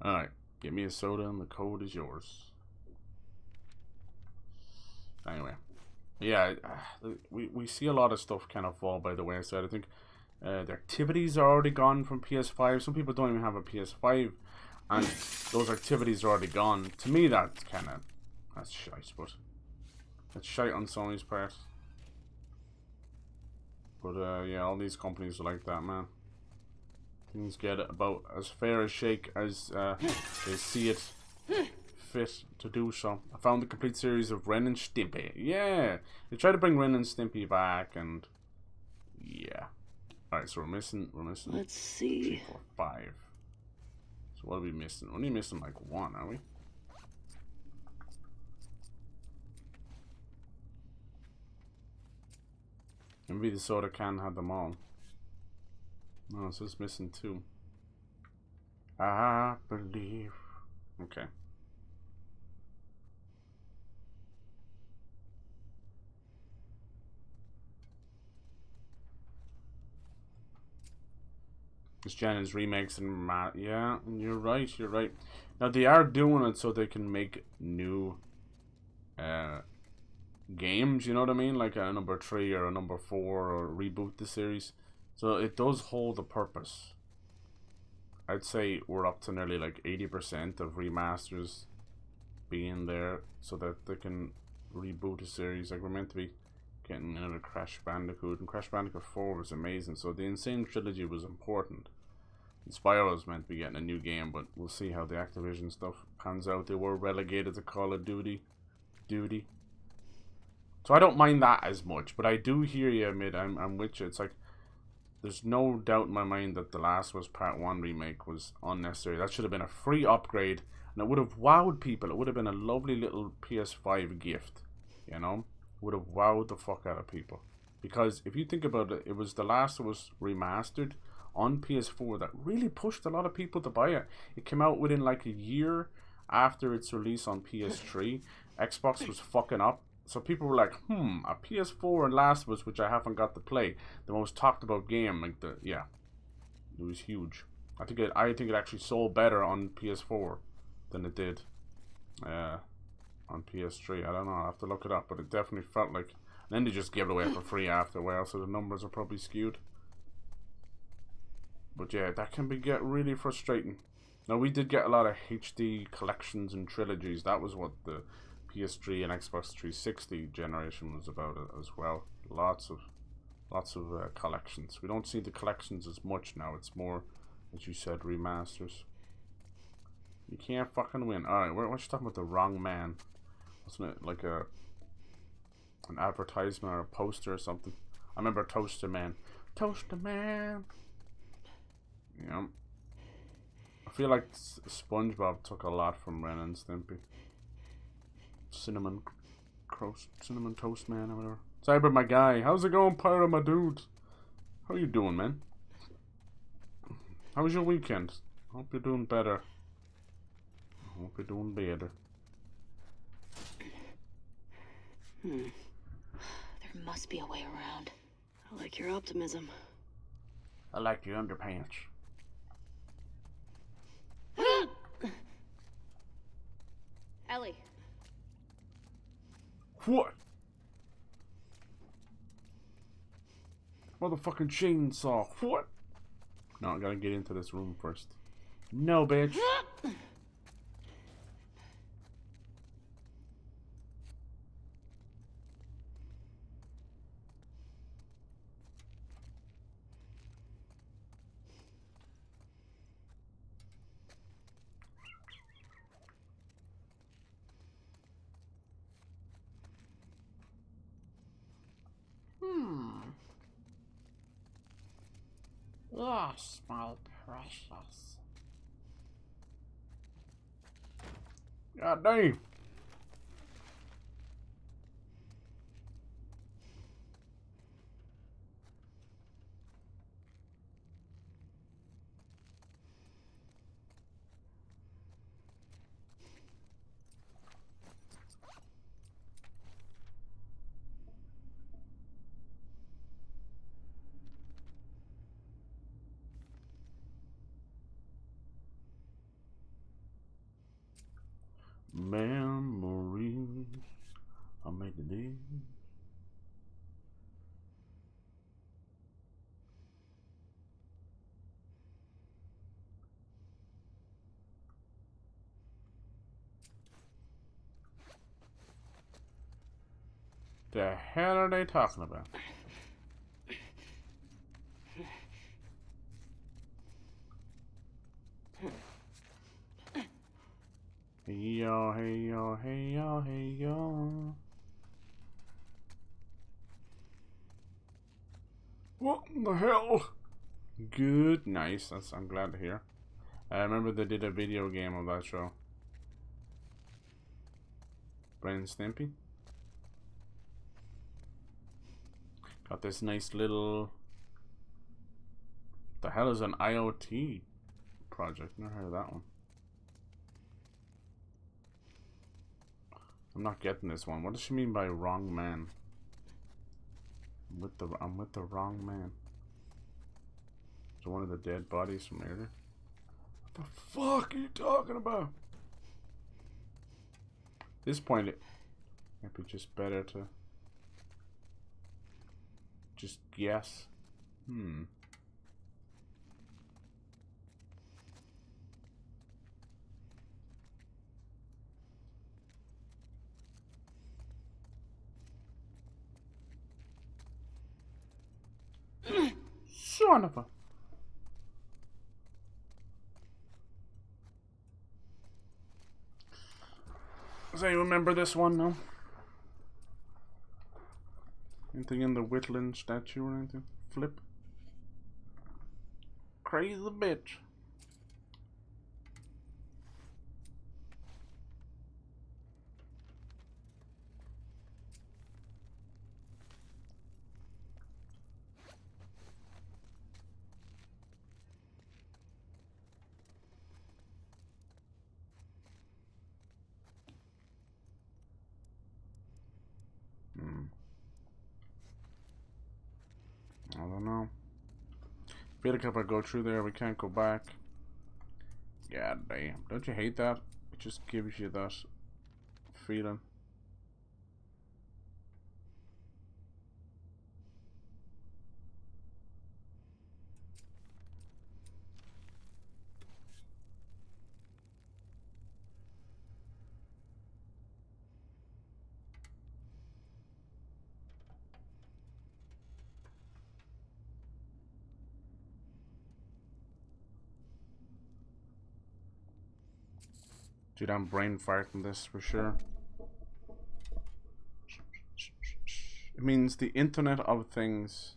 Alright, get me a soda and the code is yours. Anyway, yeah, we see a lot of stuff kind of fall by the wayside. I think the activities are already gone from PS5. Some people don't even have a PS5, and those activities are already gone. To me, that's shite, but that's shite on Sony's part. But yeah, all these companies are like that, man. Things get about as fair a shake as they see it fit to do so. I found the complete series of Ren and Stimpy. Yeah, they tried to bring Ren and Stimpy back, and yeah. All right, so we're missing. Let's see. 3, 4, 5. So what are we missing? We're only missing like 1, are we? Maybe the soda can have them all. No, it's just missing 2. I believe. Okay. This gen is remakes and yeah, you're right. Now they are doing it so they can make new games, you know what I mean? Like a number 3 or a number 4 or reboot the series. So it does hold a purpose. I'd say we're up to nearly like 80% of remasters being there so that they can reboot a series. Like we're meant to be getting another Crash Bandicoot, and Crash Bandicoot 4 was amazing. So the Insane Trilogy was important. And Spyro was meant to be getting a new game, but we'll see how the Activision stuff pans out. They were relegated to Call of Duty. So I don't mind that as much, but I do hear you, Mid. I'm with you. It's like there's no doubt in my mind that The Last of Us Part 1 remake was unnecessary. That should have been a free upgrade, and it would have wowed people. It would have been a lovely little PS5 gift, you know? It would have wowed the fuck out of people. Because if you think about it, it was The Last of Us remastered on PS4 that really pushed a lot of people to buy it. It came out within like a year after its release on PS3. Xbox was fucking up. So people were like, a PS4 and Last of Us, which I haven't got to play, the most talked about game, like yeah, it was huge. I think it actually sold better on PS4 than it did on PS3. I don't know, I have to look it up, but it definitely felt like. And then they just gave it away for free after a while, so the numbers are probably skewed. But yeah, that can get really frustrating. Now we did get a lot of HD collections and trilogies. That was what the PS3 and Xbox 360 generation was about as well. Lots of collections. We don't see the collections as much now. It's more, as you said, remasters. You can't fucking win. Alright, we're talking about the wrong man. Wasn't it like an advertisement or a poster or something? I remember Toaster Man. Toaster Man. Yeah. I feel like SpongeBob took a lot from Ren and Stimpy. Cinnamon Toast Man or whatever. Cyber my guy. How's it going, pirate my dude? How you doing, man? How was your weekend? Hope you're doing better. Hope you're doing better. There must be a way around. I like your optimism. I like your underpants. Ellie. What? Motherfucking chainsaw. What? No, I gotta get into this room first. No, bitch. Yes, my precious. God damn. Memories I made the day. The hell are they talking about? Hey yo, hey yo, hey yo, hey yo. What in the hell? Good, nice. That's I'm glad to hear. I remember they did a video game of that show. Ren and Stimpy. Got this nice little. The hell is an IoT project? Never heard of that one. I'm not getting this one. What does she mean by wrong man? I'm with the wrong man. Is it one of the dead bodies from earlier? What the fuck are you talking about? At this point, it might be just better to just guess. Son of a. Does anyone remember this one? No? Anything in the Whitland statue or anything? Flip? Crazy bitch. I don't know. I feel like if I go through there, we can't go back. God damn. Don't you hate that? It just gives you that feeling. Dude, I'm brain farting this for sure. It means the Internet of Things.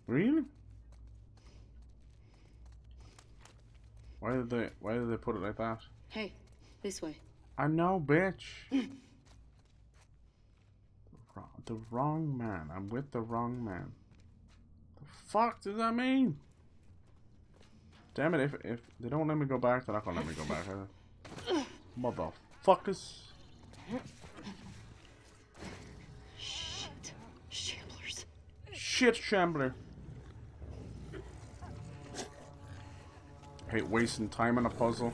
Really? Why did they put it like that? Hey, this way. I know, bitch. The wrong man. I'm with the wrong man. The fuck does that mean? Damn it, if they don't let me go back, they're not gonna let me go back, are they? Motherfuckers. Shit. Shamblers. Shit, Shambler. Hate wasting time on a puzzle.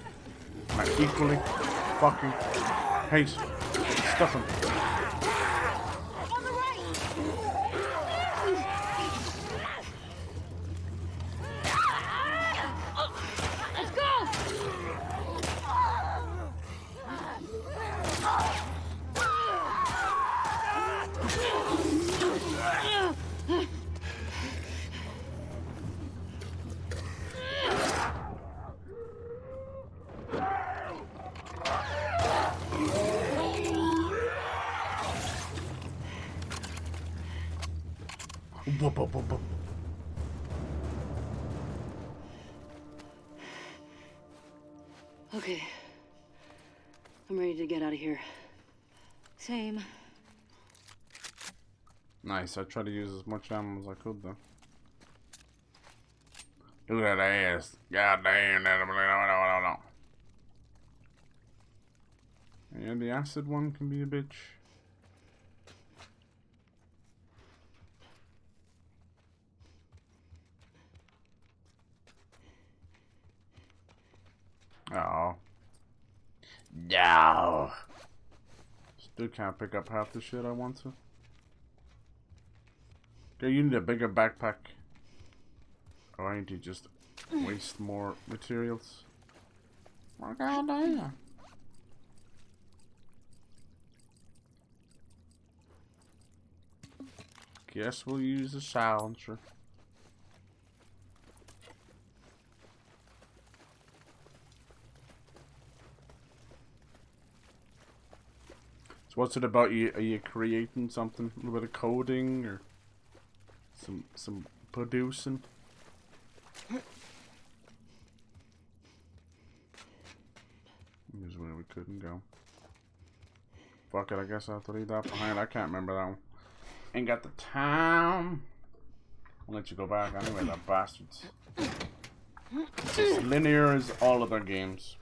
And I equally fucking hate stuffing. On the right! Let's go! Whoop, whoop, whoop, whoop. Okay. I'm ready to get out of here. Same. Nice, I tried to use as much ammo as I could though. Look at that ass. God damn that. No. Yeah, the acid one can be a bitch. Oh. No. Still can't pick up half the shit I want to. Okay, you need a bigger backpack. Or I need to just waste more materials. Oh, God damn. Guess we'll use the silencer. So what's it about? Are you creating something? A little bit of coding or some producing? Here's where we couldn't go. Fuck it, I guess I have to leave that behind. I can't remember that one. Ain't got the time. I'll let you go back anyway, that bastards. It's as linear as all other games.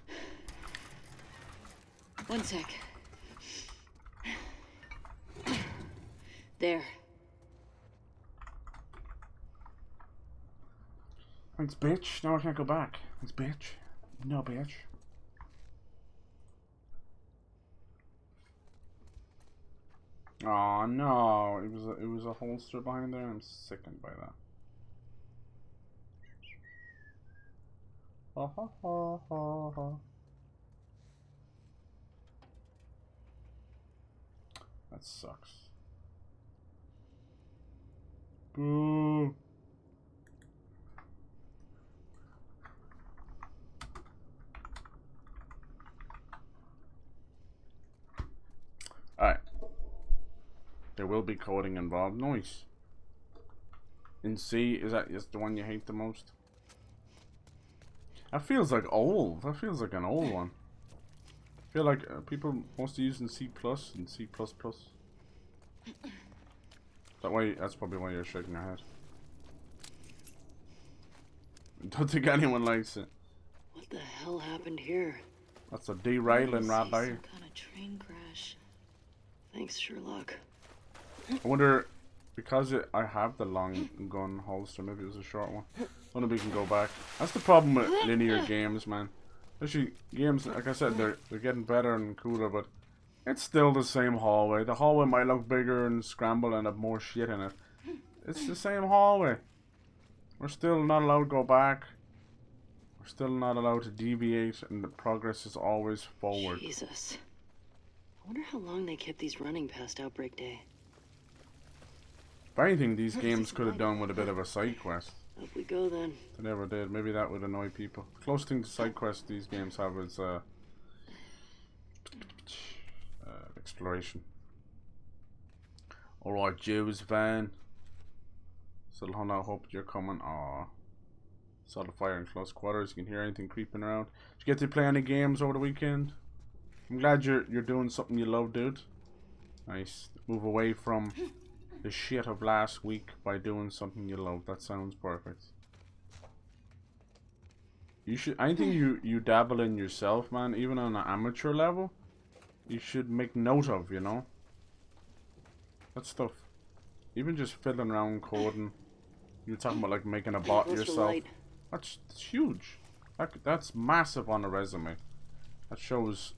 One sec. There. Thanks, bitch. Now I can't go back. Thanks, bitch. No, bitch. Oh no! It was a holster behind there. I'm sickened by that. Ha ha ha ha ha. That sucks. Boo. Alright. There will be coding involved. Nice. In C, is the one you hate the most? That feels like old. That feels like an old one. I feel like people mostly using C+ and C++. That's probably why you're shaking your head. I don't think anyone likes it. What the hell happened here? That's a derailing right there. Some kind of train crash. Thanks, Sherlock. I wonder, because I have the long gun holster, maybe it was a short one. I wonder if we can go back. That's the problem with linear games, man. Especially games, like I said, they're getting better and cooler, but it's still the same hallway. The hallway might look bigger and scrambled and have more shit in it. It's the same hallway. We're still not allowed to go back. We're still not allowed to deviate, and the progress is always forward. Jesus. I wonder how long they kept these running past Outbreak Day. If anything, these games could have done with a bit of a side quest. Up we go then. They never did. Maybe that would annoy people. The closest thing to side quests these games have is exploration. Alright, Jews van. Still hold out, hope you're coming. Aww. Saw the fire in close quarters. You can hear anything creeping around. Did you get to play any games over the weekend? I'm glad you're doing something you love, dude. Nice. Move away from the shit of last week by doing something you love. That sounds perfect. You should. Anything you dabble in yourself, man, even on an amateur level, you should make note of. You know. That stuff. Even just fiddling around coding. You're talking about like making a bot yourself. That's huge. That's massive on a resume. That shows,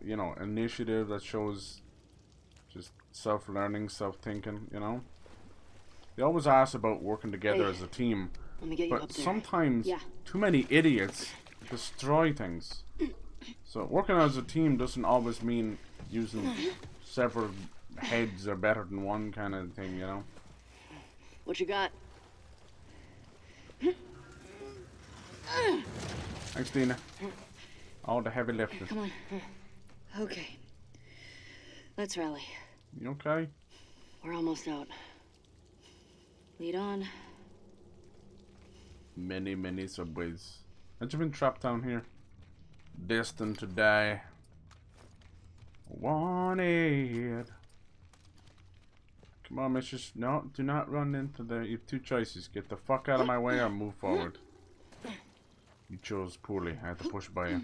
you know, initiative. That shows just self-learning, self-thinking, you know. They always ask about working together as a team, Let me get you but up there. sometimes too many idiots destroy things. So working as a team doesn't always mean using several heads are better than one kind of thing, you know. What you got? Thanks, Dina. All the heavy lifting. Come on. Okay. Let's rally. You okay? We're almost out. Lead on. Many subways. Had you been trapped down here? Destined to die. Wanted. Come on, mistress. No, do not run into the... You have two choices. Get the fuck out of my way or move forward. You chose poorly. I had to push by you.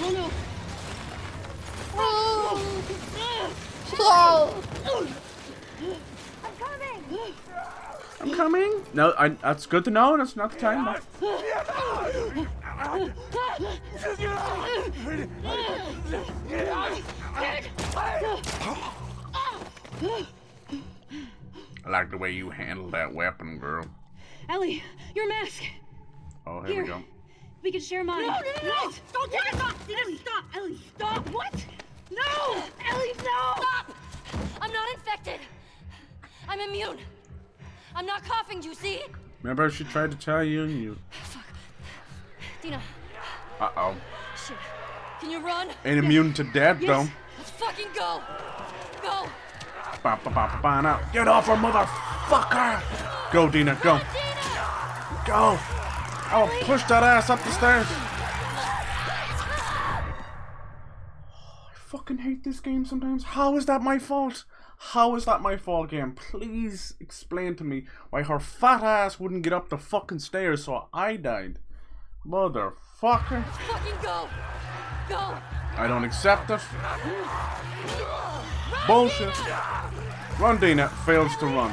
Oh no! I'm coming. No, that's good to know. That's not the time. I like the way you handle that weapon, girl. Ellie, your mask. Oh, here we go. We can share mine. No! Don't take it! Stop! Ellie, stop! Ellie, stop! What? No! Ellie, no! Stop! I'm not infected. I'm immune. I'm not coughing, do you see? Remember she tried to tell you and you. Fuck. Dina. Uh-oh. Shit. Can you run? Ain't immune to death, though. Let's fucking go. Go. Ba, ba, ba, ba, now. Get off her, motherfucker! Go, Dina, go. Go! I'll push that ass up the stairs. I fucking hate this game sometimes. How is that my fault? How is that my fault, game? Please explain to me why her fat ass wouldn't get up the fucking stairs so I died. Motherfucker. Let's fucking go. Go. I don't accept it. Bullshit. Run, Dina. Fails to run.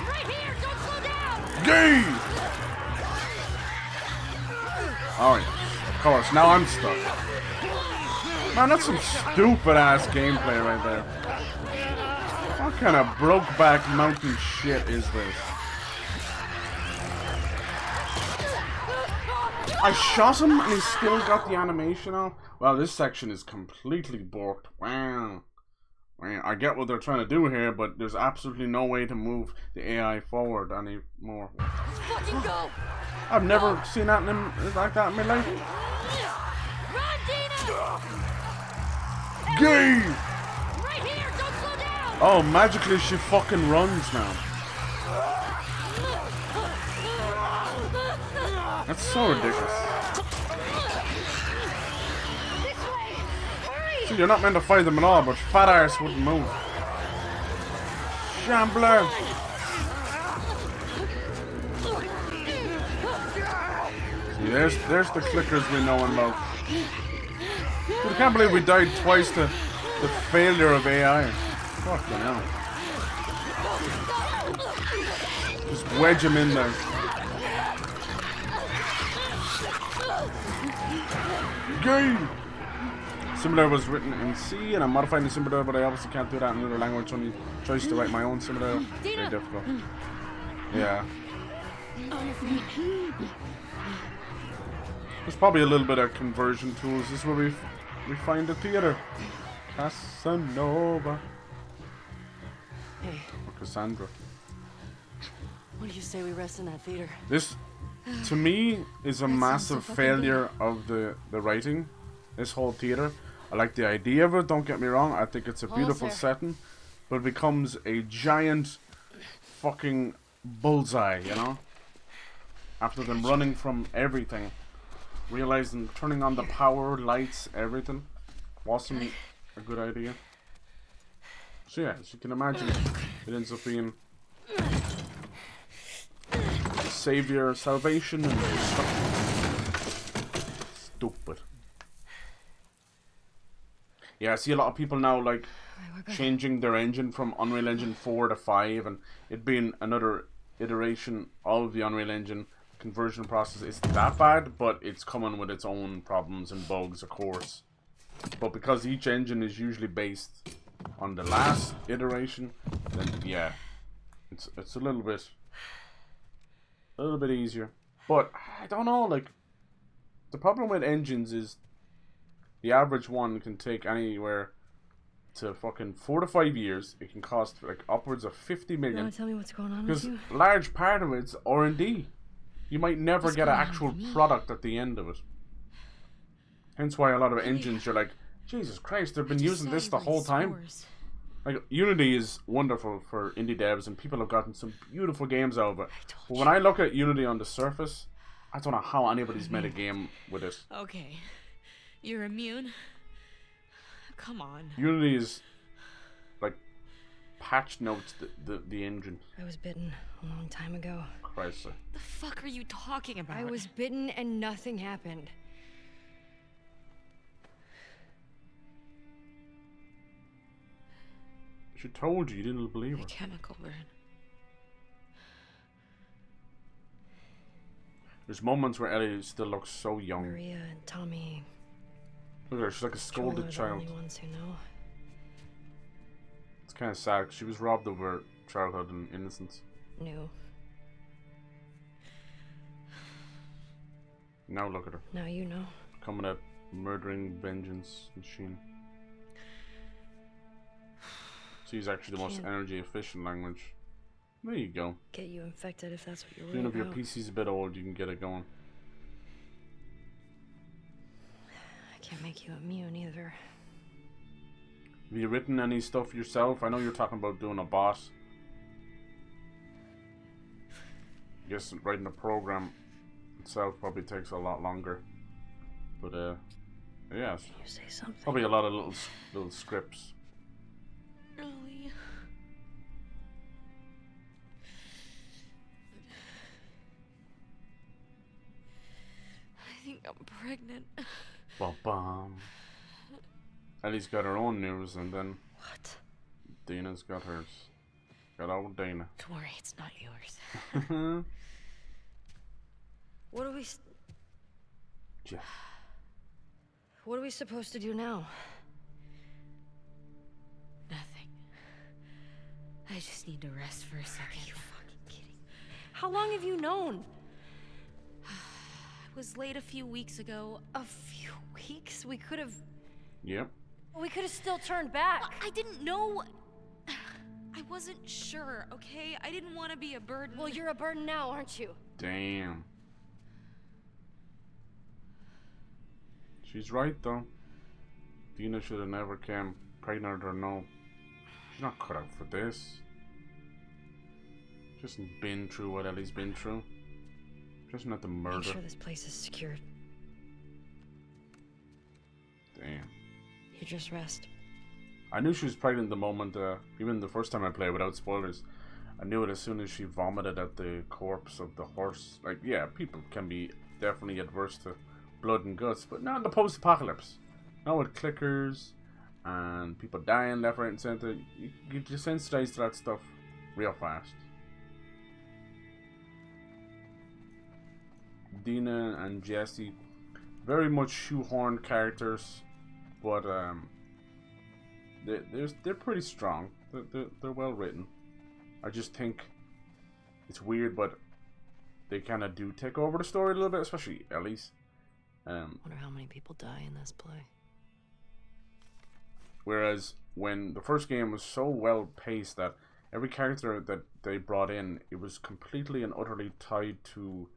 Right here. Don't slow down. Gay! Alright. Of course. Now I'm stuck. Man, that's some stupid ass gameplay right there. What kind of Brokeback Mountain shit is this? I shot him and he still got the animation off. Well, this section is completely borked. Wow. I get what they're trying to do here, but there's absolutely no way to move the AI forward anymore. Let's fucking go. I've never seen that like that in my life. Run, Dina. Gay! Right here. Don't slow down. Oh, magically she fucking runs now. That's so ridiculous. See, you're not meant to fight them at all, but fat arse wouldn't move. Shambler! See, there's the clickers we know and love. I can't believe we died twice to the failure of AI. Fucking hell. Just wedge him in there. Gay! Simulator was written in C, and I'm modifying the simulator, but I obviously can't do that in another language. Only choice to write my own simulator. Very difficult. Yeah. There's probably a little bit of conversion tools. This is where we find the theater. Casanova. Hey, Or Cassandra. what do you say we rest in that theater? This, to me, is a massive failure of the writing. This whole theater. I like the idea of it, don't get me wrong. I think it's a beautiful setting. But it becomes a giant fucking bullseye, you know? After them running from everything. Realizing turning on the power, lights, everything wasn't a good idea. So yeah, as you can imagine, it ends up being savior, salvation, and destruction. Stupid. Yeah, I see a lot of people now like changing their engine from Unreal Engine 4 to 5, and it being another iteration of the Unreal Engine conversion process. It's that bad, but it's coming with its own problems and bugs, of course. But because each engine is usually based on the last iteration, then yeah, it's a little bit easier. But I don't know, like, the problem with engines is the average one can take anywhere to fucking 4 to 5 years. It can cost like upwards of 50 You million. wanna tell me what's going on Because with you? large part of it's R&D. You might never What's get an going on actual with me? product at the end of it. Hence why a lot of engines, you're like, Jesus Christ, they've been using this the whole time. Like, Unity is wonderful for indie devs, and people have gotten some beautiful games out of it. But when I look at Unity on the surface, I don't know how anybody's made a game with it. Okay. You're immune? Come on. Unity is like patch notes the engine. I was bitten a long time ago. Christ. The fuck are you talking about? I was bitten and nothing happened. She told you, you didn't believe her. a chemical burn. There's moments where Ellie still looks so young. Maria and Tommy. Look at her, she's like a Joel scolded are the child. only ones who know. It's kind of sad 'cause she was robbed of her childhood and innocence. Knew. Now look at her, Now you know. becoming a murdering vengeance machine. She's actually the most Can't- energy efficient language. There you go. Get you infected if that's what you're Even worried if your about. PC's a bit old, you can get it going. I can't make you immune either. Have you written any stuff yourself? I know you're talking about doing a boss. I guess writing the program itself probably takes a lot longer. But yeah, Can you say something? probably a lot of little scripts. Ellie. I think I'm pregnant. Bum bum. Ellie's got her own news, and then What? Dina's got hers. Got old Dina. Don't worry, it's not yours. What are we? Jeff. What are we supposed to do now? Nothing. I just need to rest for a second. Are you fucking kidding? How long have you known? It was late a few weeks ago. A few weeks? We could have Yep. still turned back. I didn't know. I wasn't sure, okay? I didn't want to be a burden. Well, you're a burden now, aren't you? Damn. She's right though. Dina should have never came pregnant or no. She's not cut out for this. Just been through what Ellie's been through. Just not the murder. Make sure this place is secured. Damn. You just rest. I knew she was pregnant the moment, even the first time I played without spoilers. I knew it as soon as she vomited at the corpse of the horse. Like, yeah, people can be definitely adverse to blood and guts, but not in the post-apocalypse. Not with clickers and people dying left, right, and center. You get desensitized to that stuff real fast. Dina and Jesse, very much shoehorned characters, but they're pretty strong. They're well written. I just think it's weird, but they kind of do take over the story a little bit, especially Ellie's. Wonder how many people die in this play. Whereas when the first game was so well paced that every character that they brought in, it was completely and utterly tied to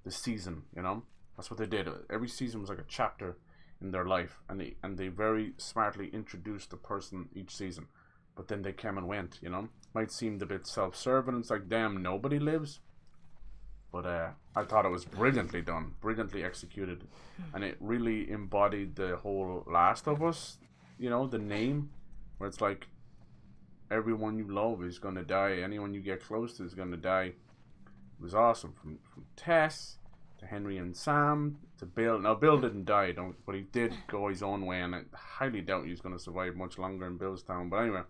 the season. You know, that's what they did. Every season was like a chapter in their life, and they very smartly introduced the person each season. But then they came and went. You know, might seem a bit self-serving. It's like, damn, nobody lives. But I thought it was brilliantly done, brilliantly executed, and it really embodied the whole Last of Us, you know, the name, where it's like everyone you love is gonna die, anyone you get close to is gonna die. It was awesome, from Tess to Henry and Sam to Bill. Now Bill didn't die, but he did go his own way, and I highly doubt he's gonna survive much longer in Bill's town. But anyway,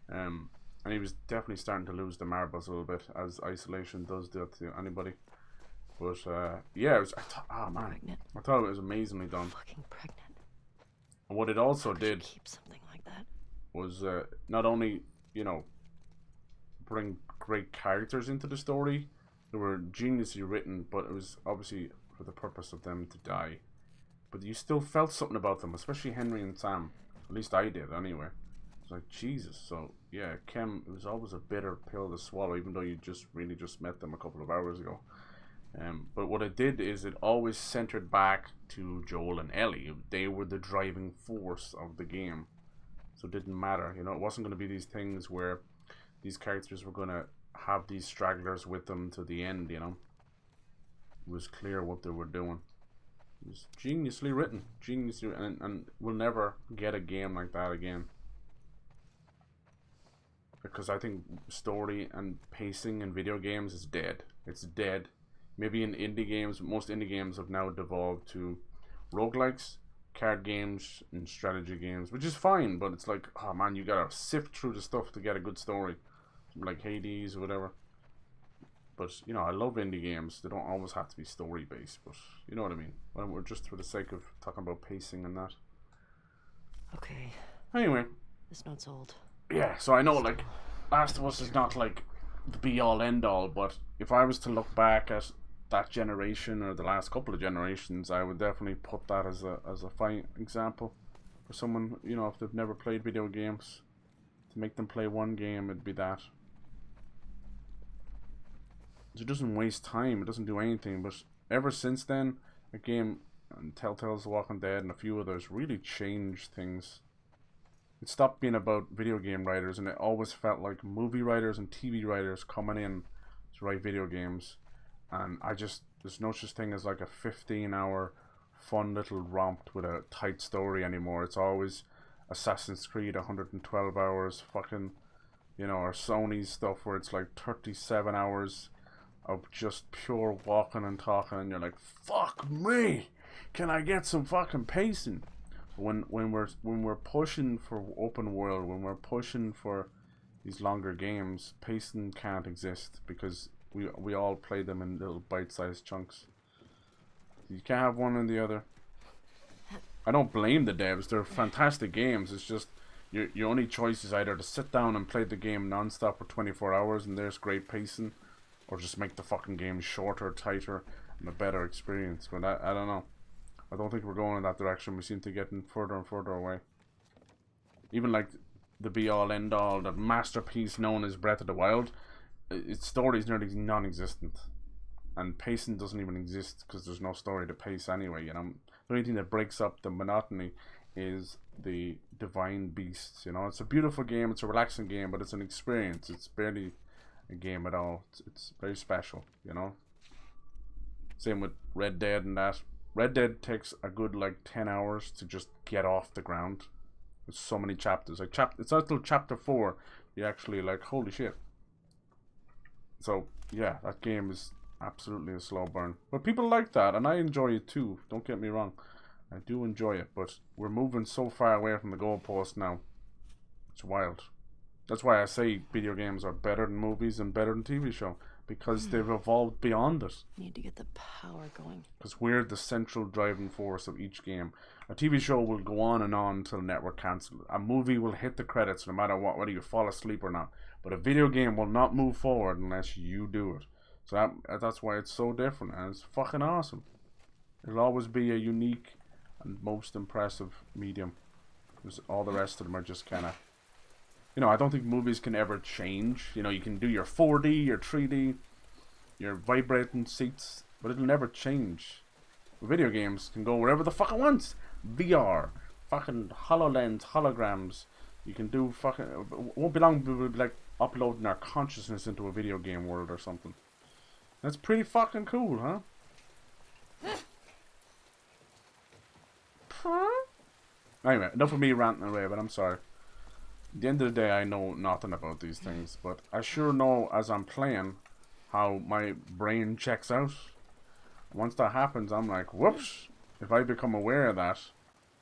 and he was definitely starting to lose the marbles a little bit, as isolation does that to anybody. But yeah, I thought it was amazingly done. Fucking pregnant. And what it also How could you did keep something like that. was not only, you know, bring great characters into the story, they were geniusly written, but it was obviously for the purpose of them to die. But you still felt something about them, especially Henry and Sam. At least I did, anyway. It's like, Jesus. So yeah, Kim, it was always a bitter pill to swallow, even though you just met them a couple of hours ago. But what it did is it always centered back to Joel and Ellie. They were the driving force of the game, so it didn't matter. You know, it wasn't going to be these things where these characters were going to have these stragglers with them to the end. You know, it was clear what they were doing. It was geniusly written, and we'll never get a game like that again. Because I think story and pacing in video games is dead. It's dead. Maybe in indie games, most indie games have now devolved to roguelikes, card games, and strategy games, which is fine, but it's like, oh man, you gotta sift through the stuff to get a good story. Like Hades or whatever. But, you know, I love indie games. They don't always have to be story-based, but you know what I mean. When we're just for the sake of talking about pacing and that. Okay, Anyway. this note's old. Yeah, so I know, like, Last of Us is not, like, the be-all, end-all, but if I was to look back at that generation or the last couple of generations, I would definitely put that as a fine example for someone, you know, if they've never played video games, to make them play one game, it'd be that. It doesn't waste time, it doesn't do anything, but ever since then, a game, and Telltale's The Walking Dead and a few others, really changed things. It stopped being about video game writers, and it always felt like movie writers and TV writers coming in to write video games. And there's no such thing as like a 15-hour fun little romp with a tight story anymore. It's always Assassin's Creed 112 hours, fucking, you know, or Sony's stuff where it's like 37 hours of just pure walking and talking, and you're like, fuck me, can I get some fucking pacing? When we're pushing for open world, when we're pushing for these longer games, pacing can't exist because we all play them in little bite-sized chunks. You can't have one or the other. I don't blame the devs; they're fantastic games. It's just your only choice is either to sit down and play the game non-stop for 24 hours, and there's great pacing, or just make the fucking game shorter, tighter, and a better experience. But I don't know. I don't think we're going in that direction. We seem to be getting further and further away. Even like the be-all, end-all, that masterpiece known as Breath of the Wild, its story is nearly non-existent. And pacing doesn't even exist because there's no story to pace anyway, you know. The only thing that breaks up the monotony is the divine beasts, you know. It's a beautiful game, it's a relaxing game, but it's an experience. It's barely a game at all. It's very special, you know. Same with Red Dead and that. Red Dead takes a good like 10 hours to just get off the ground. There's so many chapters. Like it's not till chapter 4 you actually like, holy shit. So yeah, that game is absolutely a slow burn. But people like that, and I enjoy it too. Don't get me wrong. I do enjoy it, but we're moving so far away from the goalpost now. It's wild. That's why I say video games are better than movies and better than TV show. Because they've evolved beyond it. Need to get the power going. Because we're the central driving force of each game. A TV show will go on until network cancel. A movie will hit the credits no matter what, whether you fall asleep or not. But a video game will not move forward unless you do it. So that's why it's so different, and it's fucking awesome. It'll always be a unique and most impressive medium. Because all the rest of them are just kind of... You know, I don't think movies can ever change. You know, you can do your 4D, your 3D, your vibrating seats, but it'll never change. Video games can go wherever the fuck it wants. VR, fucking HoloLens, holograms. You can do fucking... It won't be long, we'll be like uploading our consciousness into a video game world or something. That's pretty fucking cool, huh? Anyway, enough of me ranting away, but I'm sorry. At the end of the day, I know nothing about these things, but I sure know as I'm playing how my brain checks out. Once that happens, I'm like, whoops. If I become aware of that,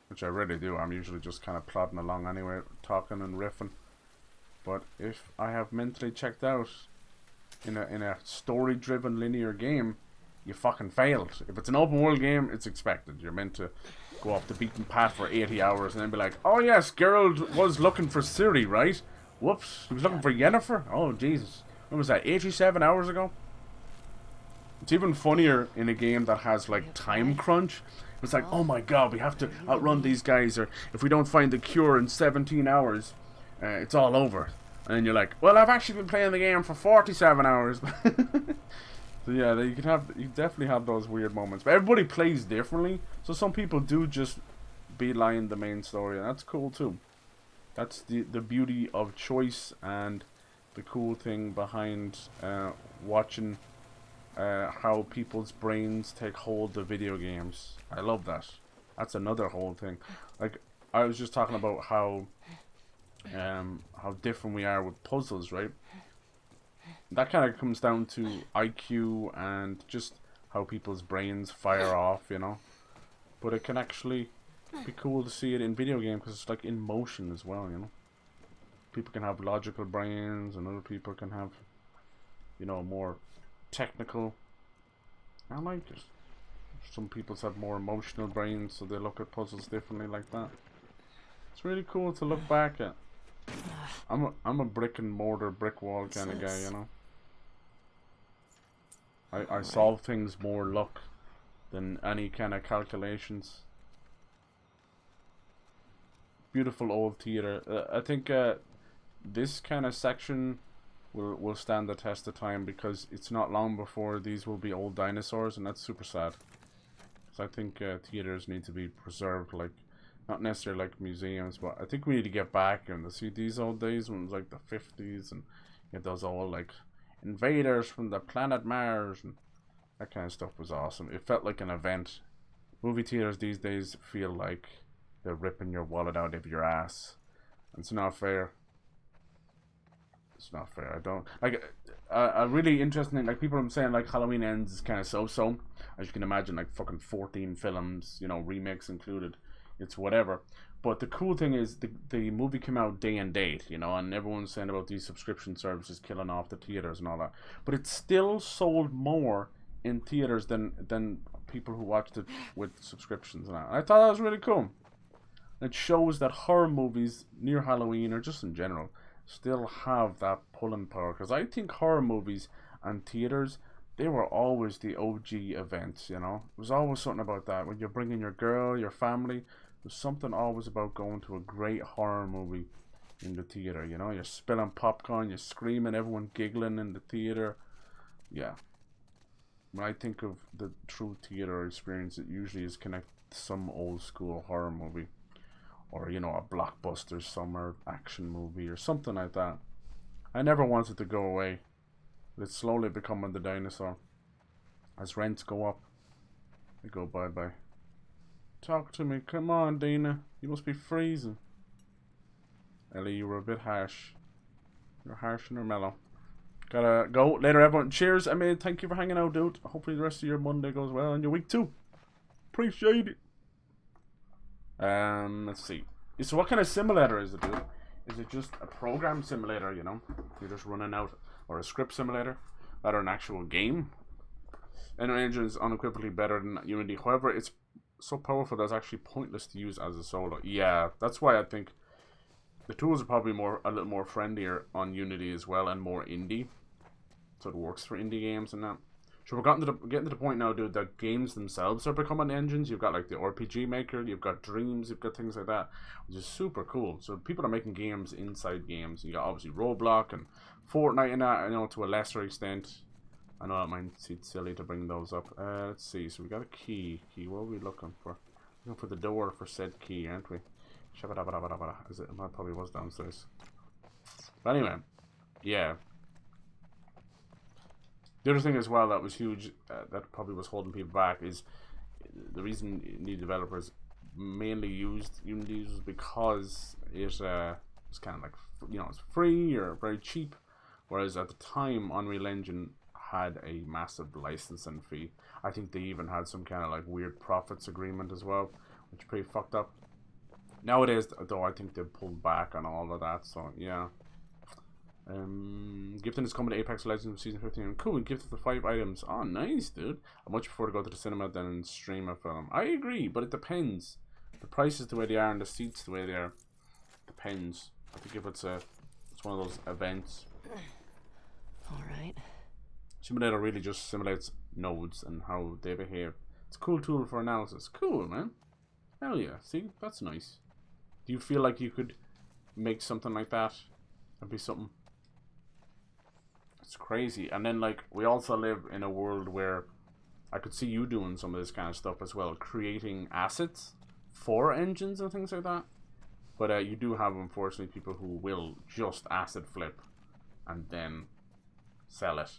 which I really do, I'm usually just kind of plodding along anyway, talking and riffing. But if I have mentally checked out in a story-driven linear game, you fucking failed. If it's an open world game, it's expected. You're meant to go off the beaten path for 80 hours and then be like, oh yes, Geralt was looking for Ciri, right? Whoops, he was looking for Yennefer? Oh Jesus. When was that, 87 hours ago? It's even funnier in a game that has like time crunch. It's like, oh my god, we have to outrun these guys, or if we don't find the cure in 17 hours, it's all over. And then you're like, well, I've actually been playing the game for 47 hours. So yeah, you definitely have those weird moments. But everybody plays differently, so some people do just beeline the main story, and that's cool too. That's the beauty of choice and the cool thing behind watching how people's brains take hold of video games. I love that. That's another whole thing. Like, I was just talking about how different we are with puzzles, right? That kind of comes down to IQ and just how people's brains fire off, you know. But it can actually be cool to see it in video games because it's like in motion as well, you know. People can have logical brains and other people can have, you know, more technical. I like it. Some people have more emotional brains, so they look at puzzles differently like that. It's really cool to look back at. I'm a brick and mortar, brick wall kind of guy, you know. I solve things more luck than any kind of calculations. Beautiful old theater. I think this kind of section will stand the test of time, because it's not long before these will be old dinosaurs, and that's super sad. So I think theaters need to be preserved, like, not necessarily like museums, but I think we need to get back and see these old days when it was like the 50s, and get those all like invaders from the planet Mars, and that kind of stuff was awesome. It felt like an event. Movie theaters these days feel like they're ripping your wallet out of your ass. It's not fair. It's not fair. I don't like a really interesting thing. Like, people are saying like Halloween Ends is kind of so. As you can imagine, like fucking 14 films, you know, remakes included. It's whatever. But the cool thing is the movie came out day and date, you know, and everyone's saying about these subscription services killing off the theaters and all that. But it still sold more in theaters than people who watched it with subscriptions and that. I thought that was really cool. It shows that horror movies near Halloween, or just in general, still have that pulling power. Because I think horror movies and theaters, they were always the OG events, you know. It was always something about that. When you're bringing your girl, your family, there's something always about going to a great horror movie in the theater, you know. You're spilling popcorn, you're screaming, everyone giggling in the theater. Yeah. When I think of the true theater experience, it usually is connected to some old school horror movie. Or, you know, a blockbuster summer action movie or something like that. I never wanted to go away. But it's slowly becoming the dinosaur. As rents go up, they go bye-bye. Talk to me. Come on, Dina. You must be freezing. Ellie, you were a bit harsh. You're harsh and you're mellow. Gotta go. Later, everyone. Cheers. I mean, thank you for hanging out, dude. Hopefully the rest of your Monday goes well and your week too. Appreciate it. Let's see. So what kind of simulator is it, dude? Is it just a program simulator, you know? You're just running out, or a script simulator? Or an actual game? Unreal Engine is unequivocally better than Unity. However, it's so powerful that it's actually pointless to use as a solo. Yeah, that's why I think the tools are probably a little more friendlier on Unity as well, and more indie. So it works for indie games and that. So we're getting to the point now, dude, that games themselves are becoming engines. You've got like the RPG Maker, you've got Dreams, you've got things like that, which is super cool. So people are making games inside games. You got obviously Roblox and Fortnite and that, you know, to a lesser extent. I know that might seem silly to bring those up. Let's see. So we got a key. What are we looking for? Looking for the door for said key, aren't we? Is it? That probably was downstairs. But anyway, yeah. The other thing as well that was huge, that probably was holding people back, is the reason indie developers mainly used Unity was because it was kind of like, you know, it's free or very cheap, whereas at the time Unreal Engine had a massive licensing fee. I think they even had some kind of like weird profits agreement as well, which is pretty fucked up. Nowadays, though, I think they've pulled back on all of that, so yeah. Gifting is coming to Apex Legends Season 15. Cool, gifted the 5 items. Oh, nice, dude. I much prefer to go to the cinema than stream a film. I agree, but it depends. The prices the way they are and the seats the way they are. Depends. I think if it's one of those events. Alright. Simulator really just simulates nodes and how they behave. It's a cool tool for analysis. Cool, man. Hell yeah. See, that's nice. Do you feel like you could make something like that? That'd be something. It's crazy. And then, like, we also live in a world where I could see you doing some of this kind of stuff as well, creating assets for engines and things like that. But you do have, unfortunately, people who will just asset flip and then sell it.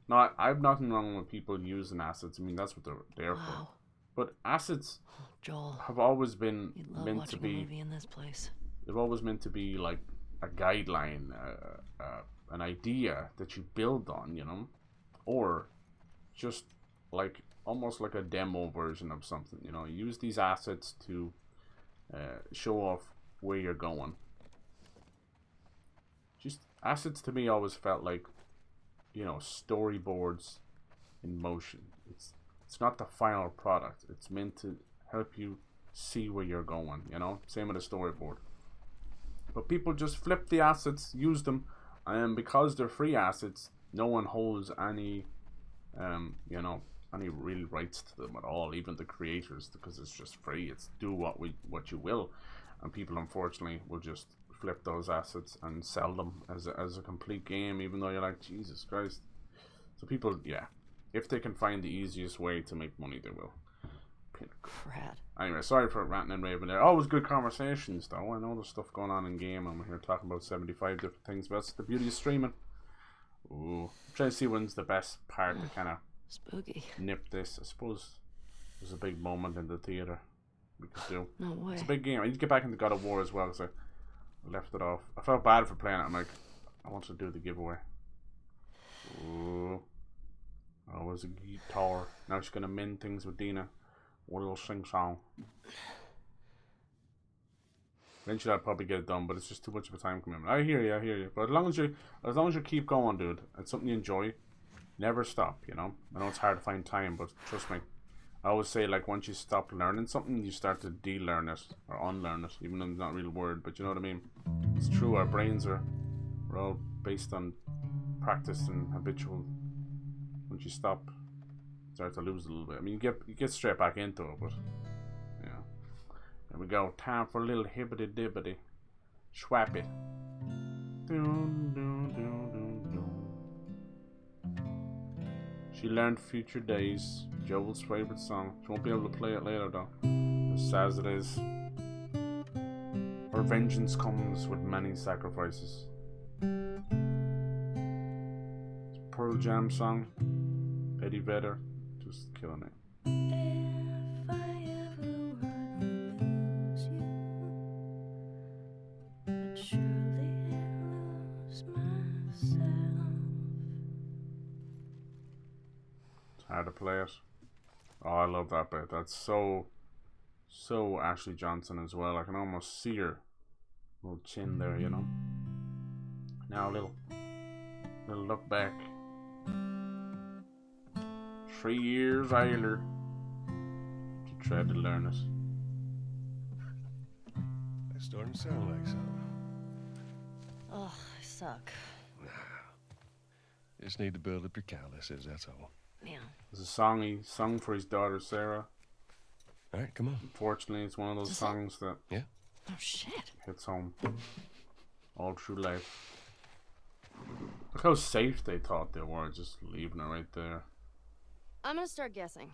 Now, I have nothing wrong with people using assets. I mean, that's what they're there for. But assets Joel, have always been you'd love meant to watching a be. movie in this place. They've always meant to be like a guideline, an idea that you build on, you know, or just like almost like a demo version of something, you know. Use these assets to show off where you're going. Just assets to me always felt like, you know, storyboards in motion. It's not the final product. It's meant to help you see where you're going, you know? Same with a storyboard. But people just flip the assets, use them, and because they're free assets, no one holds any, you know, any real rights to them at all, even the creators, because it's just free. It's do what you will, and people unfortunately will just flip those assets and sell them as a complete game, even though you're like, Jesus Christ. So people, yeah, if they can find the easiest way to make money, they will. Crap. Anyway, sorry for ranting and raving there. Always good conversations, though. I know there's stuff going on in game, and we're here talking about 75 different things, but that's the beauty of streaming. Ooh, I'm trying to see when's the best part to kind of Spooky. nip this. I suppose there's a big moment in the theater we could do. No way. It's a big game. I need to get back into God of War as well, because I left it off. I felt bad for playing it. I'm like, I want to do the giveaway. Ooh. Oh, it was a guitar. Now she's going to mend things with Dina. One little sing song. Eventually I'll probably get it done, but it's just too much of a time commitment. I hear you. But as long as you keep going, dude, it's something you enjoy. Never stop, you know. I know it's hard to find time, but trust me. I always say, like, once you stop learning something, you start to de-learn it or unlearn it, even though it's not a real word. But you know what I mean. It's true. Our brains we're all based on practice and habitual. Once you stop, start to lose a little bit. I mean, you get straight back into it, but yeah. There we go. Time for a little hibbity dibbity. Swap it. She learned Future Days, Joel's favorite song. She won't be able to play it later though. As sad as it is. Her vengeance comes with many sacrifices. Pearl Jam song. Eddie Vedder. Just killing it. If I ever were to lose you, I'd surely lose myself. It's hard to play it. Oh, I love that bit. That's so Ashley Johnson as well. I can almost see her little chin there, you know. Now a little look back. 3 years later, she tried to learn it. That's starting to sound like something. Ugh, I suck. Just need to build up your calluses, that's all. Man. There's a song he sung for his daughter Sarah. All right, come on. Unfortunately, it's one of those songs that Oh, shit. hits home all through life. Look how safe they thought they were, just leaving it right there. I'm gonna start guessing.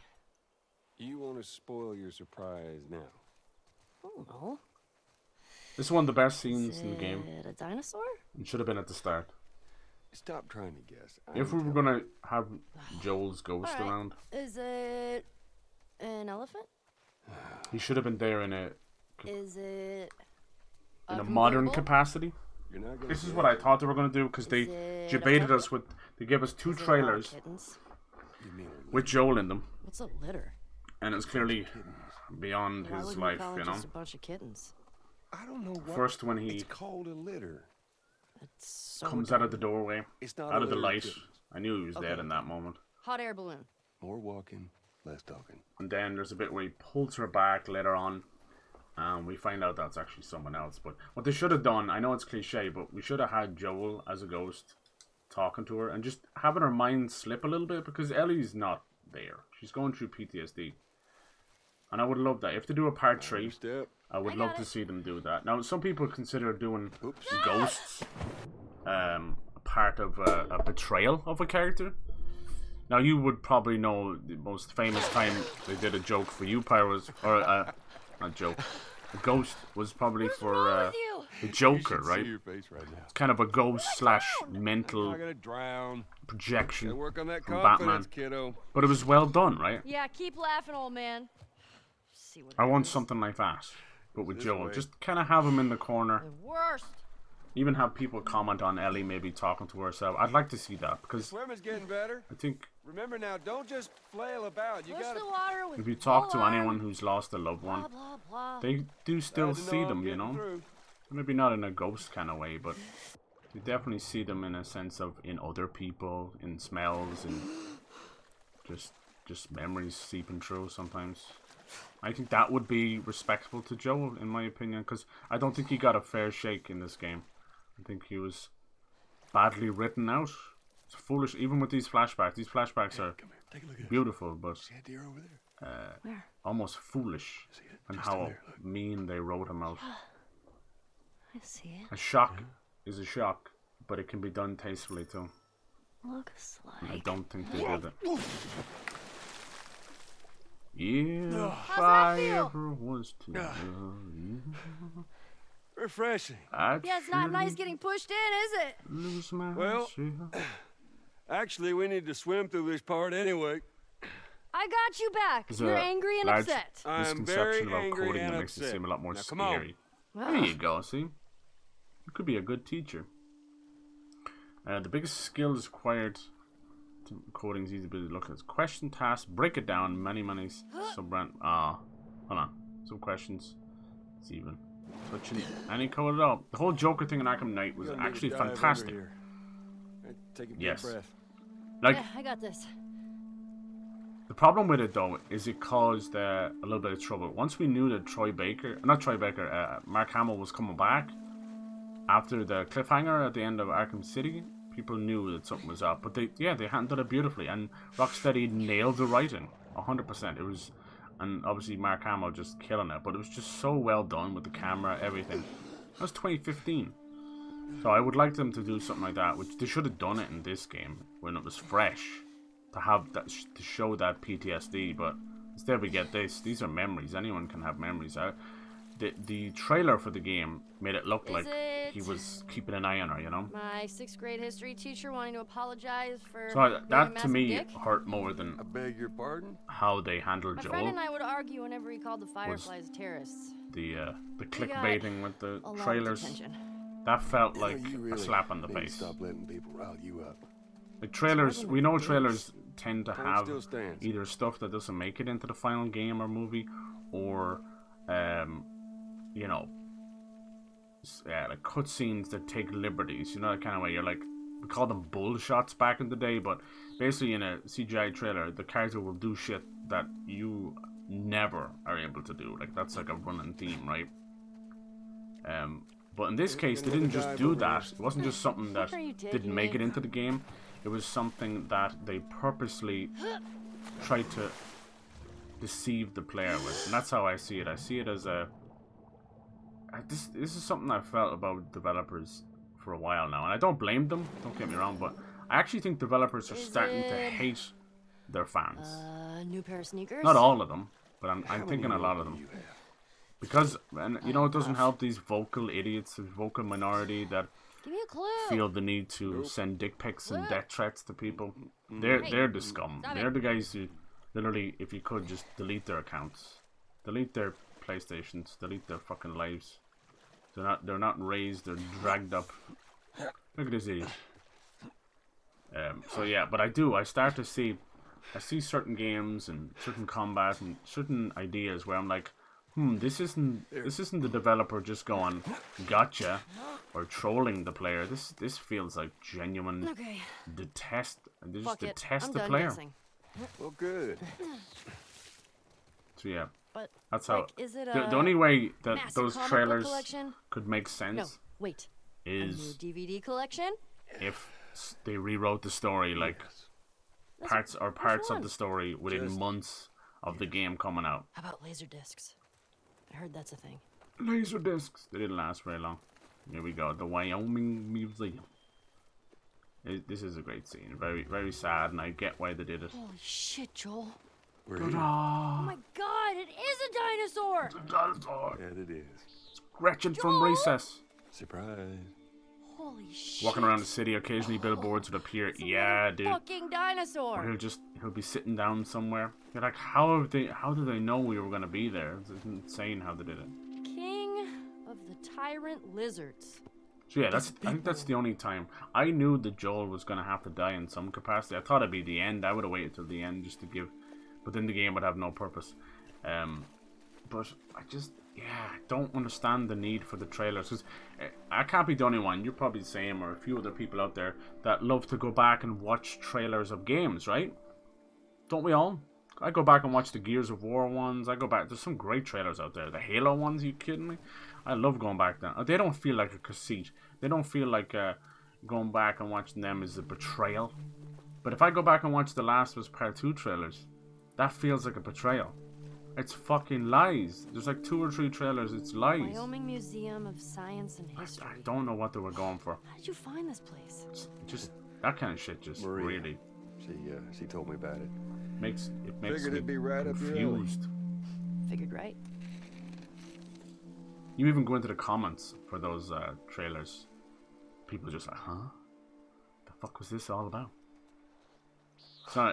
You want to spoil your surprise now? Oh, no. This is one of the best scenes Is in the game. it a dinosaur? It should have been at the start. Stop trying to guess. If we were gonna have Joel's ghost All right. around, Is it an elephant? he should have been there in Is it a modern convertible? capacity. You're not gonna This is guess. what I thought they were gonna do, because they Is it debated a us with. They gave us 2 Is it a lot of trailers kittens? You mean with Joel in them, What's a litter? and it's clearly beyond Why his wouldn't life, call it you know. just a bunch of kittens? I don't know what. First when he It's called a litter. That's so comes dumb. out of the doorway, It's not out a of the litter light. kittens. I knew he was dead Okay. in that moment. Hot air balloon. More walking, less talking. And then there's a bit where he pulls her back later on, and we find out that's actually someone else. But what they should have done, I know it's cliche, but we should have had Joel as a ghost talking to her and just having her mind slip a little bit, because Ellie's not there. She's going through PTSD. And I would love that. If they do a part 3, Step. I would I love got to it. see them do that. Now, some people consider doing Oops. ghosts a part of a betrayal of a character. Now, you would probably know the most famous time they did a joke for you, Pyros, or not joke. A ghost was probably for with you? the You Joker, should right? See your face right now. It's kind of a ghost slash mental I'm not gonna drown. projection Gotta work on that from confidence, Batman. kiddo. But it was well done, right? Yeah, keep laughing, old man. See what I want happens. something like that, but with This Joel. way. Just kind of have him in the corner. The worst. Even have people comment on Ellie maybe talking to herself. I'd like to see that, because Swimming's getting better. I think Remember now, don't just flail about. You Push gotta. the water with if you talk to full anyone arm. who's lost a loved one, Blah, blah, blah. they do still Glad to see know I'm them, you getting know? through. Maybe not in a ghost kind of way, but you definitely see them in a sense of in other people, in smells, and just memories seeping through sometimes. I think that would be respectful to Joel, in my opinion, because I don't think he got a fair shake in this game. I think he was badly written out. It's foolish, even with these flashbacks. These flashbacks are beautiful, but Where? almost foolish, and how mean they wrote him out. I see it. A shock is a shock, but it can be done tastefully too. Looks I like. don't think they did it. Yeah, if How's I that feel? ever was to know you, Refreshing. I'd Yeah, it's not nice surely getting pushed in, is it? lose my Well, shit. Actually, we need to swim through this part anyway. I got you back. There's You're a angry and large upset. I'm very misconception about angry coding and that makes it upset. seem a lot more Now, come on. scary. There you go, see? You could be a good teacher. The biggest skills required to coding is easy to look at. Question, task, break it down, many sub-rant. Hold on. Some questions. It's even. Touching any code at all. The whole Joker thing in Arkham Knight was Gonna need to actually dive under fantastic. here. Right, take a deep Yes. breath. Like, Yeah, I got this. the problem with it though is it caused a little bit of trouble. Once we knew that Mark Hamill was coming back after the cliffhanger at the end of Arkham City, people knew that something was up. But they handled it beautifully, and Rocksteady nailed the writing 100%. It was, and obviously Mark Hamill just killing it, but it was just so well done with the camera, everything. That was 2015. So I would like them to do something like that, which they should have done it in this game when it was fresh, to have that to show that PTSD. But instead we get this. These are memories. Anyone can have memories. The trailer for the game made it look like he was keeping an eye on her, you know. My 6th grade history teacher wanting to apologize for So being a that to massive me dick. hurt more than I beg your pardon? how they handled My friend Joel. and I would argue whenever he called the Fireflies terrorists. The got clickbaiting with the A lot of trailers. attention. That felt like You a really slap on the need to face. Stop letting people rile you up. Like trailers, we know trailers tend to Time have still stands. either stuff that doesn't make it into the final game or movie, or you know, like cutscenes that take liberties. You know, that kind of way. You're like, we call them bull shots back in the day, but basically in a CGI trailer, the character will do shit that you never are able to do. Like that's like a running theme, right? But in this case, they didn't just do that. It wasn't just something that Are you didn't taking make me? it into the game. It was something that they purposely tried to deceive the player with, and that's how I see it. I see it as this is something I've felt about developers for a while now, and I don't blame them. Don't get me wrong, but I actually think developers are starting to hate their fans. New pair of sneakers? Not all of them, but I'm How thinking many a lot more of do them. you have? Because, and you know, it doesn't help these vocal idiots, this vocal minority that Give me a clue. feel the need to send dick pics and death threats to people. They're the scum. Stop They're it. the guys who literally, if you could, just delete their accounts, delete their PlayStations, delete their fucking lives. They're not raised. They're dragged up. Look at this idiot. So yeah, but I start to see, I see certain games and certain combat and certain ideas where I'm like, this isn't the developer just going gotcha or trolling the player. This feels like genuine Okay. detest. They just Fuck it. detest I'm the done player. guessing. Well, good. So yeah, But that's how. like, is it The a only way that massive those comic book trailers collection? could make No, sense wait. A new is DVD collection? if they rewrote the story like That's- parts of one? the story within Just- months of the game coming out. How about laser discs? I heard that's a thing. Laser discs. They didn't last very long. Here we go. The Wyoming Museum. This is a great scene. Very, very sad, and I get why they did it. Holy shit, Joel. We're here. Oh Ah, my god, it is a dinosaur! dinosaur. Yeah, it is. Gretchen from Joel! Recess. Surprise. Holy shit. Walking around the city, occasionally billboards would appear. It's a Yeah, little dude. fucking Or dinosaur. he'll be sitting down somewhere. You're like, how do they know we were gonna be there? It's insane how they did it. King of the tyrant lizards. So yeah, I think that's the only time I knew that Joel was gonna have to die in some capacity. I thought it'd be the end. I would have waited till the end just to give, but then the game would have no purpose. But I just don't understand the need for the trailers, because I can't be the only one. You're probably the same, or a few other people out there that love to go back and watch trailers of games, right? Don't we all? I go back and watch the Gears of War ones. I go back. There's some great trailers out there. The Halo ones, are you kidding me? I love going back then. They don't feel like a conceit. They don't feel like going back and watching them is a betrayal. But if I go back and watch the Last of Us Part 2 trailers, that feels like a betrayal. It's fucking lies. There's like 2 or 3 trailers. It's lies. Wyoming Museum of Science and History. I don't know what they were going for. How did you find this place? Just that kind of shit. Just Maria. really She told me about it. makes Figured me it'd be right up your alley. confused. Figured right. You even go into the comments for those trailers. People just like, huh? The fuck was this all about?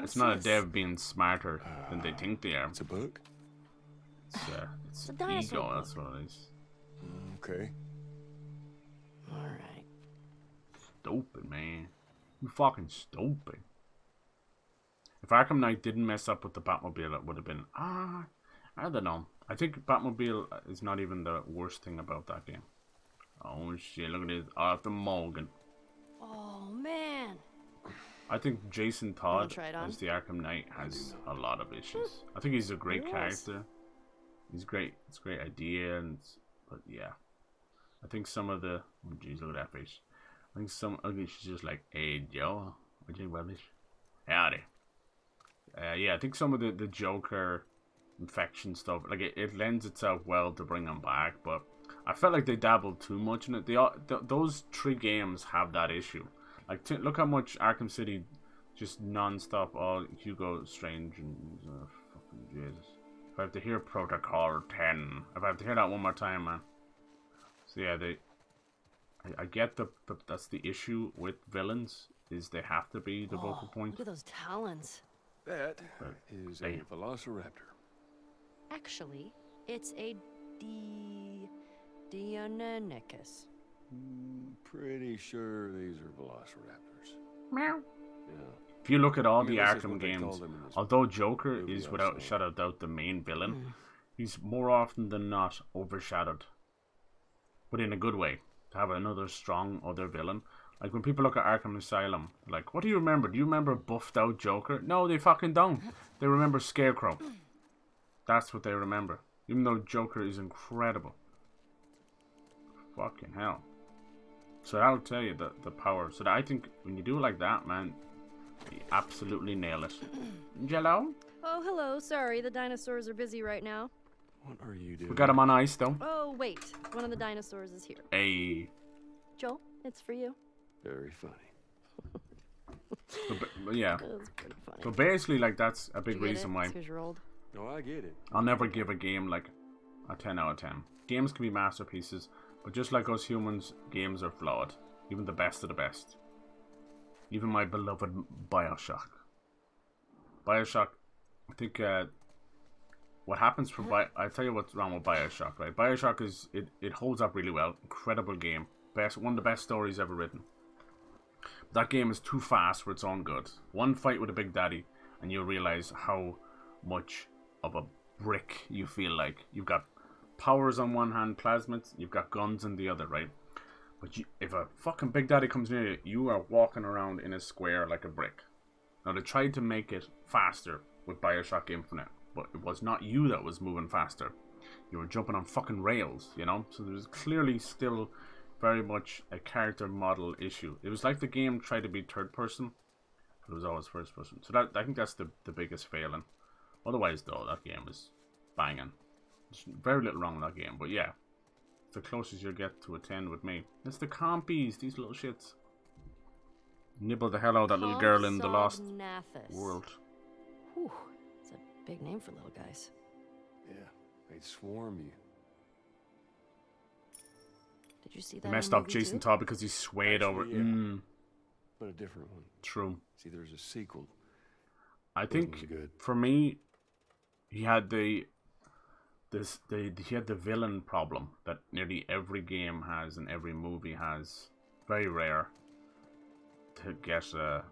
It's not a dev being smarter than they think they are. It's a book? It's a dinosaur ego, book. that's what it is. Okay. Alright. Stupid, man. You fucking stupid. If Arkham Knight didn't mess up with the Batmobile, it would have been, I don't know. I think Batmobile is not even the worst thing about that game. Oh shit, look at this, Arthur Morgan. Oh, man. I think Jason Todd try it on? as the Arkham Knight has a lot of issues. I think he's a great Yes. character. He's great. It's a great idea, but yeah, I think some of the jeez, look at that face. I think she's just like, hey Joe, would you rubbish? Howdy. Yeah, I think some of the Joker infection stuff, like it lends itself well to bring him back, but I felt like they dabbled too much in it. Those 3 games have that issue. Like, look how much Arkham City just non-stop, all Hugo Strange and fucking Jesus. If I have to hear Protocol 10, if I have to hear that one more time, man. So yeah, I get that's the issue with villains, is they have to be the vocal point. Look at those talons. That is a velociraptor. Actually, it's a Deinonychus. Pretty sure these are velociraptors. Meow. Yeah. If you look at all I mean, the this is Arkham what they call games, them in this although Joker movie is I without a saw. shadow of doubt the main villain, he's more often than not overshadowed. But in a good way. To have another strong other villain. Like when people look at Arkham Asylum, like, what do you remember? Do you remember buffed out Joker? No, they fucking don't. They remember Scarecrow. That's what they remember. Even though Joker is incredible. Fucking hell. So that'll tell you the power. So that I think when you do it like that, man, you absolutely nail it. Jello? Oh, hello. Sorry, the dinosaurs are busy right now. What are you doing? We got him on ice though. Oh, wait. One of the dinosaurs is here. Hey. Joel, it's for you. Very funny. But yeah. That was pretty funny. So basically, like, that's a big Did you get reason it? why It's 'cause you're old. No, I get it. I'll never give a game like a 10 out of 10. Games can be masterpieces, but just like us humans, games are flawed. Even the best of the best. Even my beloved Bioshock. Bioshock, I think, what happens for I'll tell you what's wrong with Bioshock, right? Bioshock is, it holds up really well. Incredible game. One of the best stories ever written. That game is too fast for its own good. One fight with a Big Daddy, and you'll realize how much of a brick you feel like. You've got powers on one hand, plasmids, you've got guns on the other, right? But if a fucking Big Daddy comes near you, you are walking around in a square like a brick. Now, they tried to make it faster with Bioshock Infinite, but it was not you that was moving faster. You were jumping on fucking rails, you know? So there's clearly still very much a character model issue. It was like the game tried to be third person, but it was always first person. So I think that's the biggest failing. Otherwise, though, that game is banging. There's very little wrong with that game, but yeah. It's the closest you'll get to a 10 with me. It's the compies, these little shits. Nibble the hell out of that little girl in the Lost Compsognathus. World. Whew, it's a big name for little guys. Yeah, they'd swarm you. Did you see that? They in messed the up movie Jason too? Todd because he swayed over. Actually, yeah. But a different one. True. See, there's a sequel. I think Wasn't good. for me, he had he had the villain problem that nearly every game has and every movie has. Very rare to get a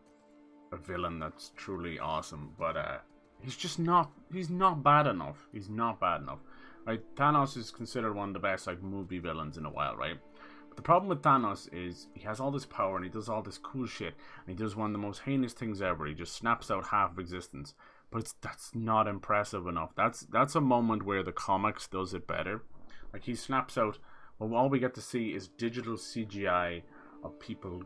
villain that's truly awesome, but he's not bad enough. He's not bad enough. Right? Thanos is considered one of the best like movie villains in a while, right? But the problem with Thanos is he has all this power and he does all this cool shit and he does one of the most heinous things ever. He just snaps out half of existence. but that's not impressive enough. That's a moment where the comics does it better. Like, he snaps out, well, all we get to see is digital CGI of people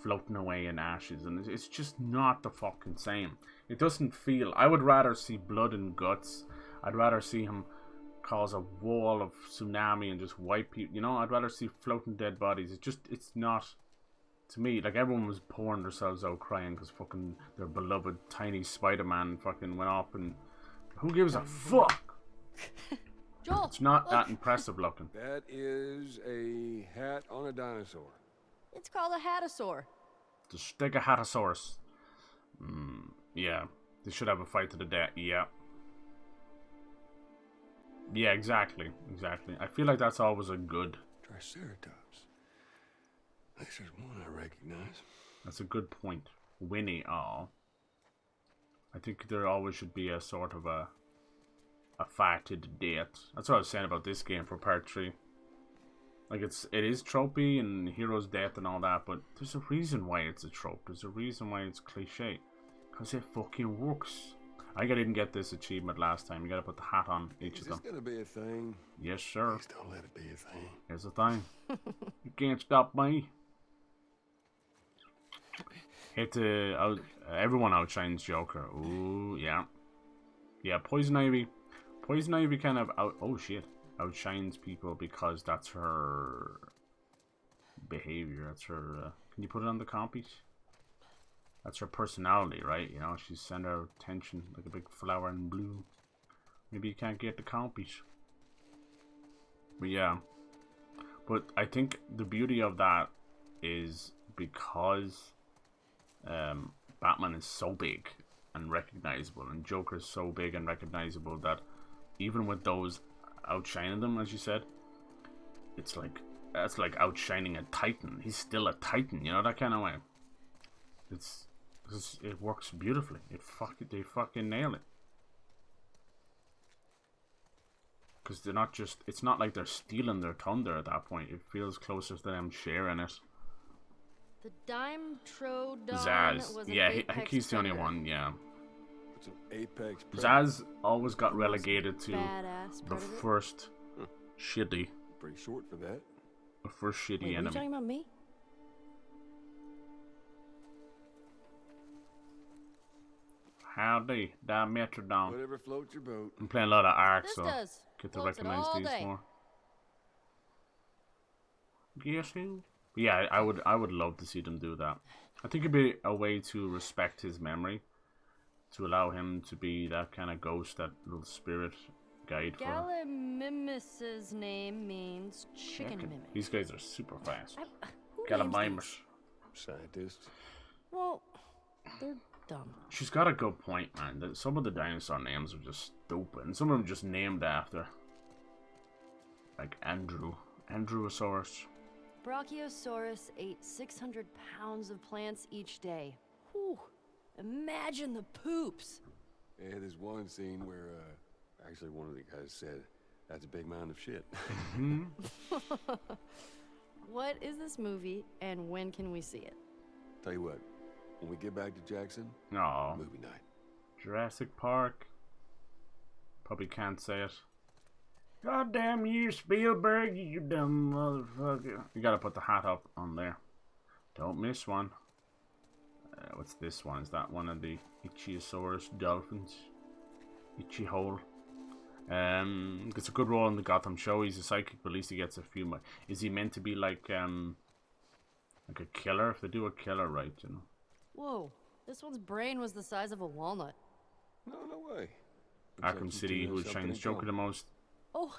floating away in ashes, and it's just not the fucking same. It doesn't feel... I would rather see blood and guts. I'd rather see him cause a wall of tsunami and just wipe people. You know, I'd rather see floating dead bodies. It's not... To me, like, everyone was pouring themselves out crying because fucking their beloved tiny Spider-Man fucking went off, and who gives a fuck? Joel, It's not look. that impressive looking. That is a hat on a dinosaur. It's called a hatasaur. The Stegahatosaurus. Yeah. They should have a fight to the death. Yeah. Yeah, exactly. Exactly. I feel like that's always a good... Triceratops. At least there's one I recognize. That's a good point. Winnie, I think there always should be a sort of a fight to the death. That's what I was saying about this game for part 3. Like, it is tropey and hero's death and all that, but there's a reason why it's a trope. There's a reason why it's cliche. Because it fucking works. I didn't get this achievement last time. You gotta put the hat on each of them. Is this gonna be a thing? Yes, sir. Please don't let it be a thing. Here's the thing. You can't stop me. Everyone outshines Joker. Ooh, yeah. Yeah, Poison Ivy. Poison Ivy kind of outshines people because that's her behavior. That's her, can you put it on the compies? That's her personality, right? You know, she's sent her attention like a big flower in bloom. Maybe you can't get the compies. But yeah. But I think the beauty of that is because Batman is so big and recognizable, and Joker is so big and recognizable that even with those outshining them, as you said, that's like outshining a Titan. He's still a Titan, you know, that kind of way. It works beautifully. They fucking nail it. Because they're not just... It's not like they're stealing their thunder at that point. It feels closer to them sharing it. The Dimetrodon Zaz. was an Yeah, I apex think he's the only predator. one, yeah. It's an apex predator. Zaz always got The most relegated to badass the predator? first shitty Pretty short for that. Wait, are you enemy. talking about me? Howdy, Dimetrodon. Whatever floats your boat. I'm playing a lot of Ark, This so does. get to Floats it recognize all these day. more. Guess who? Yeah, I would love to see them do that. I think it'd be a way to respect his memory, to allow him to be that kind of ghost, that little spirit guide for. Gallimimus's name means chicken mimic. These guys are super fast. Who names Gallimimus. these? Scientists. Well, they're dumb. She's got a good point, man. Some of the dinosaur names are just stupid, and some of them just named after, like Andrewosaurus. Brachiosaurus ate 600 pounds of plants each day. Whew. Imagine the poops. Yeah, there's one scene where, actually one of the guys said, that's a big mound of shit. What is this movie, and when can we see it? Tell you what, when we get back to Jackson, No, movie night. Jurassic Park. Probably can't say it. God damn you, Spielberg, you dumb motherfucker. You gotta put the hat up on there. Don't miss one. What's this one? Is that one of the Ichthyosaurus dolphins? Ichthyohole. Gets a good role in the Gotham show. He's a psychic, but at least he gets a few more. Is he meant to be like a killer? If they do a killer right, you know. Whoa, this one's brain was the size of a walnut. No way. Looks Arkham like you City, two who have something shines in Joker common. the most. Oh,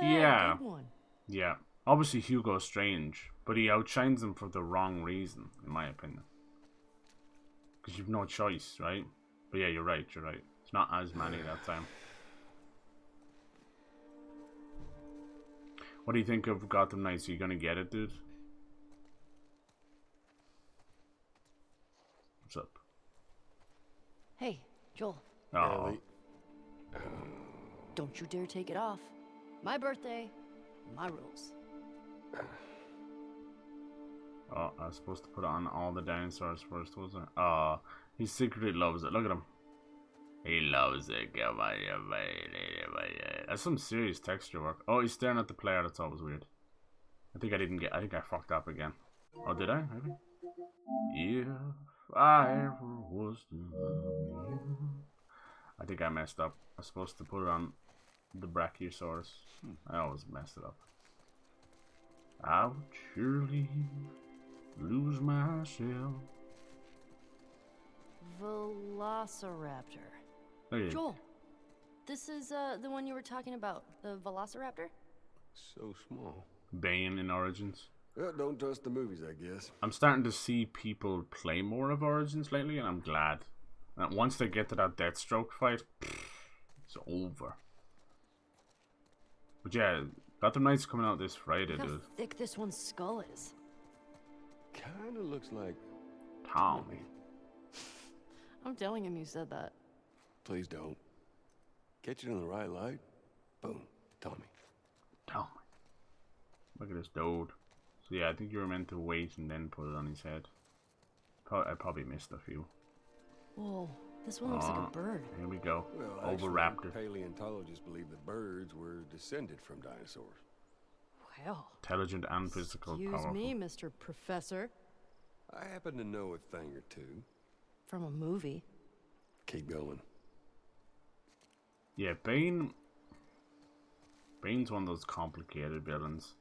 Yeah. good one. Yeah. Obviously Hugo's strange, but he outshines him for the wrong reason, in my opinion. Because you've no choice, right? But yeah, you're right. It's not as many that time. What do you think of Gotham Knights? Are you gonna get it, dude? What's up? Hey, Joel, Oh, Ellie. don't you dare take it off. My birthday, my rules. oh, I was supposed to put on all the dinosaurs first, wasn't I? Oh, he secretly loves it. Look at him. He loves it. That's some serious texture work. Oh, he's staring at the player. That's always weird. I think I fucked up again. Oh, did I? Maybe? If I ever was to love you. I think I messed up. I was supposed to put it on the Brachiosaurus. I always mess it up. I would surely lose myself. Velociraptor. Oh, yeah. Joel, this is the one you were talking about, the Velociraptor? So small. Bane in Origins. Well, don't trust the movies, I guess. I'm starting to see people play more of Origins lately, and I'm glad. And once they get to that Deathstroke fight, it's over. But yeah, Gotham Knights coming out this Friday, Look how dude. thick this one's skull is. Kinda looks like Tommy. I'm telling him you said that. Please don't. Catch it in the right light. Boom. Tommy. Tommy. Look at this dude. So yeah, I think you were meant to wait and then put it on his head. I probably missed a few. Whoa, this one looks like a bird. Here we go. Well, Oviraptor. Paleontologists believe that birds were descended from dinosaurs. Well, Intelligent and physical, excuse powerful. me, Mr. Professor. I happen to know a thing or two. From a movie. Keep going. Yeah, Bane's one of those complicated villains.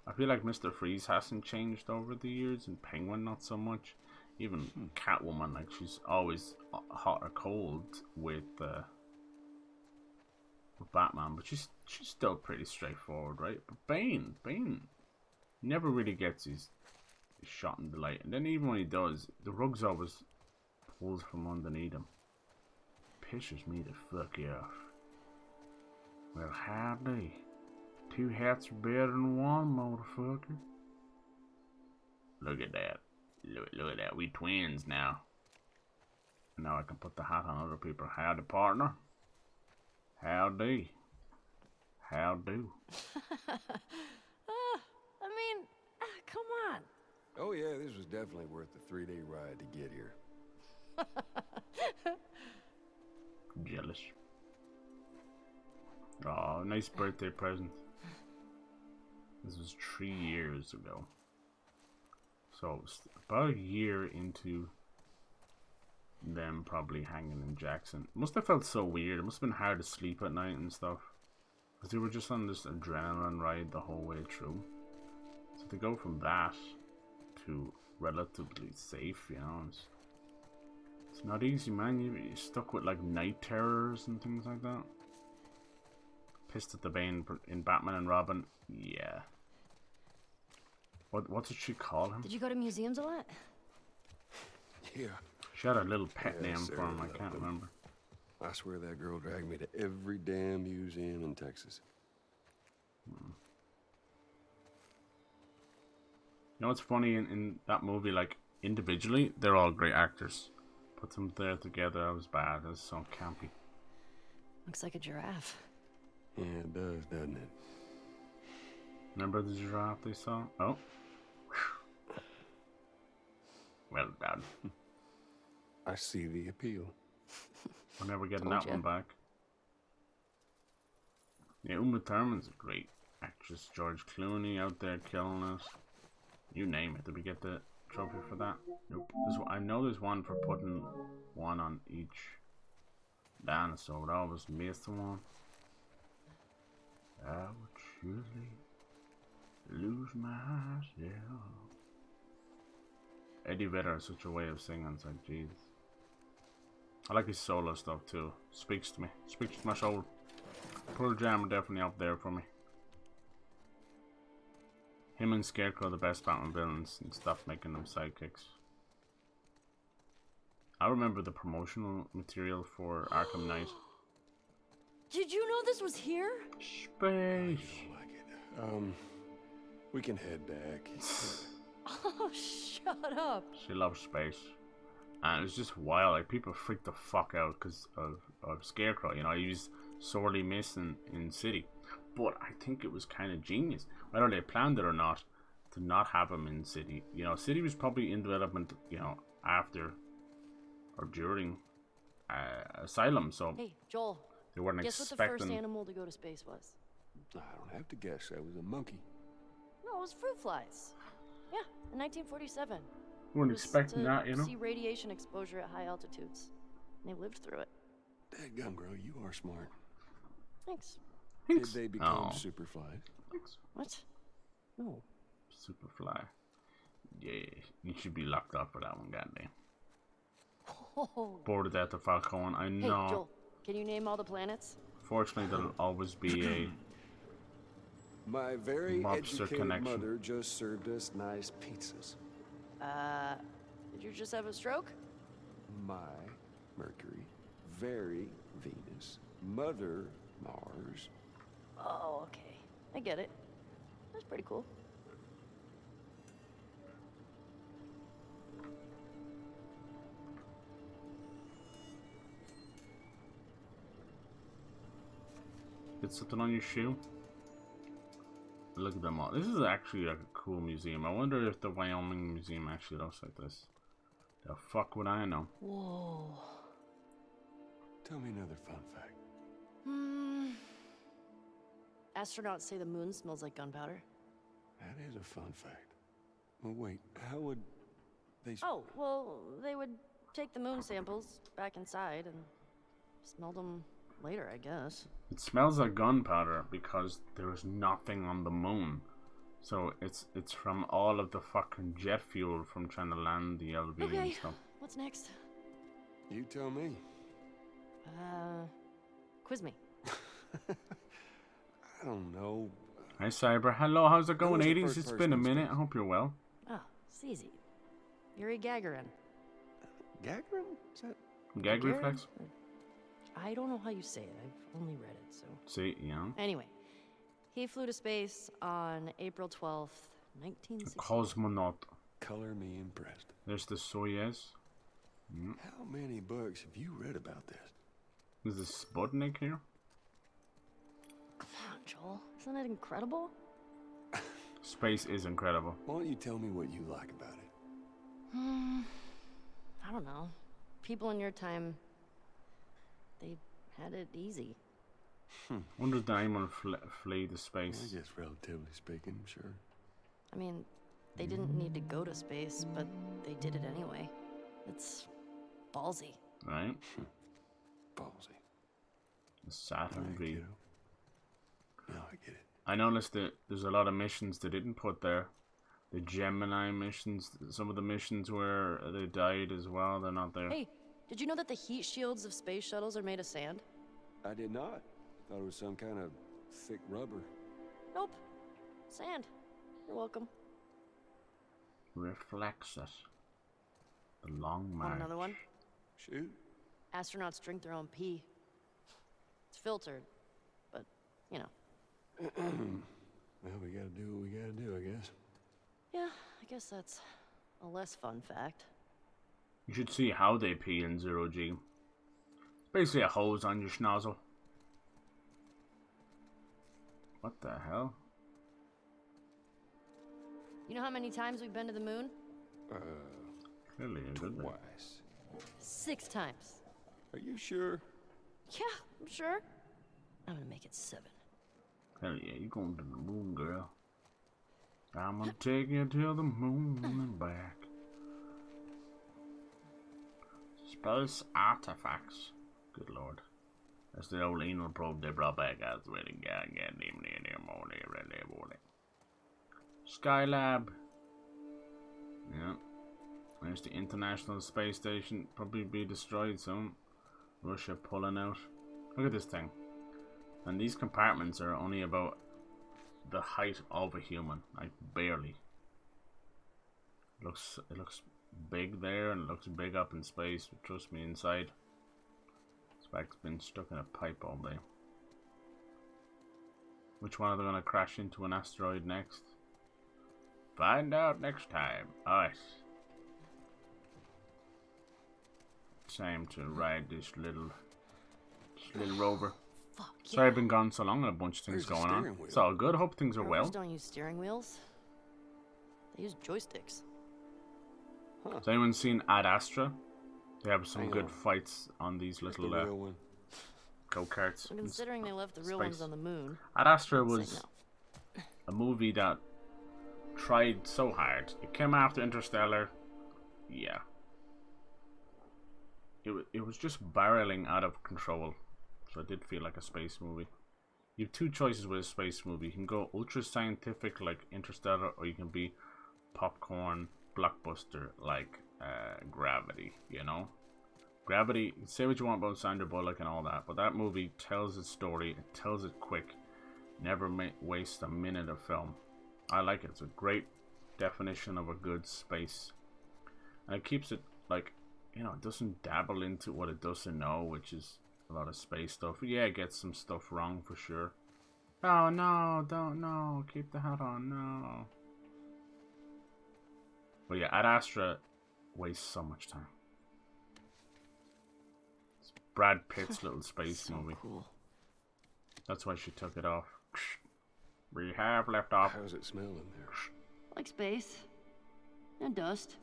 I feel like Mr. Freeze hasn't changed over the years, and Penguin not so much. Even Catwoman, like she's always hot or cold with Batman, but she's still pretty straightforward, right? But Bane never really gets his shot in the light, and then even when he does, the rug's always pulled from underneath him. Pisses me the fuck off. Well, howdy. 2 hats are better than one, motherfucker. Look at that. Look at that. We twins now. Now I can put the hat on other people. Howdy, partner. Howdy. How do? Come on. Oh yeah, this was definitely worth the 3-day ride to get here. Jealous. Oh, nice birthday present. This was 3 years ago. So, about a year into them probably hanging in Jackson. Must have felt so weird. It must have been hard to sleep at night and stuff. Because they were just on this adrenaline ride the whole way through. So to go from that to relatively safe, you know, it's not easy, man. You're stuck with like night terrors and things like that. Pissed at the Bane in Batman and Robin. Yeah. What did she call him? Did you go to museums a lot? Yeah. She had a little pet Yeah, name for Sarah him. I loved can't him. remember. I swear that girl dragged me to every damn museum in Texas. You know what's funny in that movie? Like individually, they're all great actors. Put them there together, I was bad. It was so campy. Looks like a giraffe. Yeah, it does, doesn't it? Remember the giraffe they saw? Oh. Well done. I see the appeal. We're never getting Told that ya. one back. Yeah, Uma Thurman's a great actress. George Clooney out there killing us. You name it. Did we get the trophy for that? Nope. I know there's one for putting one on each dinosaur, but I always missed one. I would surely lose myself. Eddie Vedder has such a way of singing. It's like, jeez. I like his solo stuff too. Speaks to me. Speaks to my soul. Pearl Jam are definitely up there for me. Him and Scarecrow are the best Batman villains, and stop making them sidekicks. I remember the promotional material for Arkham Knight. Did you know this was here? Space. Like it. We can head back. Oh, shut up. She loves space. And it was just wild. Like, people freaked the fuck out because of Scarecrow. You know, he was sorely missing in City. But I think it was kind of genius, whether they planned it or not, to not have him in City. You know, City was probably in development, you know, after or during asylum, so Hey, Joel. they weren't Guess what the first expecting. animal to go to space was? I don't have to guess. That was a monkey. No, it was fruit flies. Yeah, in 1947. They weren't It was expecting to that, you know. see radiation exposure at high altitudes. And they lived through it. Dadgum, girl, you are smart. Thanks. Thanks. Did they become Oh. superflies? Thanks. What? No. Superfly. Yeah, you should be locked up for that one, goddamn. Oh. Bored of that, the Falcon. I Hey, know. Joel, can you name all the planets? Fortunately, there'll always be a. My very Mobster educated connection. mother just served us nice pizzas. Did you just have a stroke? My Mercury, very Venus, Mother Mars. Oh, okay. I get it. That's pretty cool. Get something on your shoe. Look at them all. This is actually like a cool museum. I wonder if the Wyoming museum actually looks like this. The fuck would I know? Whoa. Tell me another fun fact. Astronauts say the moon smells like gunpowder. That is a fun fact. Well, wait, how would they... Oh, well, they would take the moon samples back inside and smell them later, I guess. It smells like gunpowder because there is nothing on the moon. So it's from all of the fucking jet fuel from trying to land the LV and Okay, stuff. what's next? You tell me. Quiz me. I don't know. Hi Cyber, hello, how's it going, was the 80s? first It's person been a in minute, space? I hope you're well. Oh, it's easy. Yuri Gagarin. Gagarin? Is that... Gag Gagarin? reflex? I don't know how you say it. I've only read it, so... See, yeah. Anyway, he flew to space on April 12th, 1960. Cosmonaut. Color me impressed. There's the Soyuz. How many books have you read about this? Is the Sputnik here? Come on, Joel. Isn't it incredible? Space is incredible. Why don't you tell me what you like about it? I don't know. People in your time, they had it easy. Wonder if anyone flee to space. I guess relatively speaking, sure. I mean, they didn't need to go to space, but they did it anyway. It's ballsy. Right? Ballsy. The Saturn Alright, V. kiddo. No, I get it. I noticed that there's a lot of missions they didn't put there. The Gemini missions, some of the missions where they died as well, they're not there. Hey, did you know that the heat shields of space shuttles are made of sand? I did not. Thought it was some kind of thick rubber. Nope. Sand. You're welcome. Reflexes. The long march. Want another one? Shoot. Astronauts drink their own pee. It's filtered, but, you know. Well, we gotta do what we gotta do, I guess. Yeah, I guess that's a less fun fact. You should see how they pee in 0G. It's basically a hose on your schnozzle. What the hell? You know how many times we've been to the moon? Clearly a good one. Twice. 6 times. Are you sure? Yeah, I'm sure. I'm gonna make it 7. Hell yeah, you going to the moon, girl. I'm gonna take you to the moon and back. Space artifacts. Good lord. That's the old anal probe they brought back out the way to get Skylab. Yeah. There's the International Space Station. Probably be destroyed soon. Russia pulling out. Look at this thing. And these compartments are only about the height of a human. Like barely. It looks big there and it looks big up in space. But trust me, inside it's like it's been stuck in a pipe all day. Which one are they gonna crash into an asteroid next? Find out next time. Us. Time to ride this little rover. Fuck, Sorry I've been gone so long and a bunch of things Where's the going on. steering wheel? It's all good. Hope things are Rovers well. don't use steering wheels. They use joysticks. Has anyone seen Ad Astra? They have some Hang good on. fights on these That's the little real one. go-karts. Well, considering they left the real space. ones on the moon. Ad Astra I'd say was no. a movie that tried so hard. It came after Interstellar. Yeah. It was just barreling out of control. So it did feel like a space movie. You have two choices with a space movie. You can go ultra scientific like Interstellar, or you can be popcorn blockbuster like Gravity, you know? Gravity, say what you want about Sandra Bullock and all that, but that movie tells its story, it tells it quick, never wastes a minute of film. I like it. It's a great definition of a good space. And it keeps it, like, you know, it doesn't dabble into what it doesn't know, which is a lot of space stuff. Yeah, it gets some stuff wrong for sure. Oh no, don't, no, keep the hat on, no. But yeah, Ad Astra wastes so much time. It's Brad Pitt's little space So movie. cool. That's why she took it off. We have left off. How's it smell in there? Like space. And dust.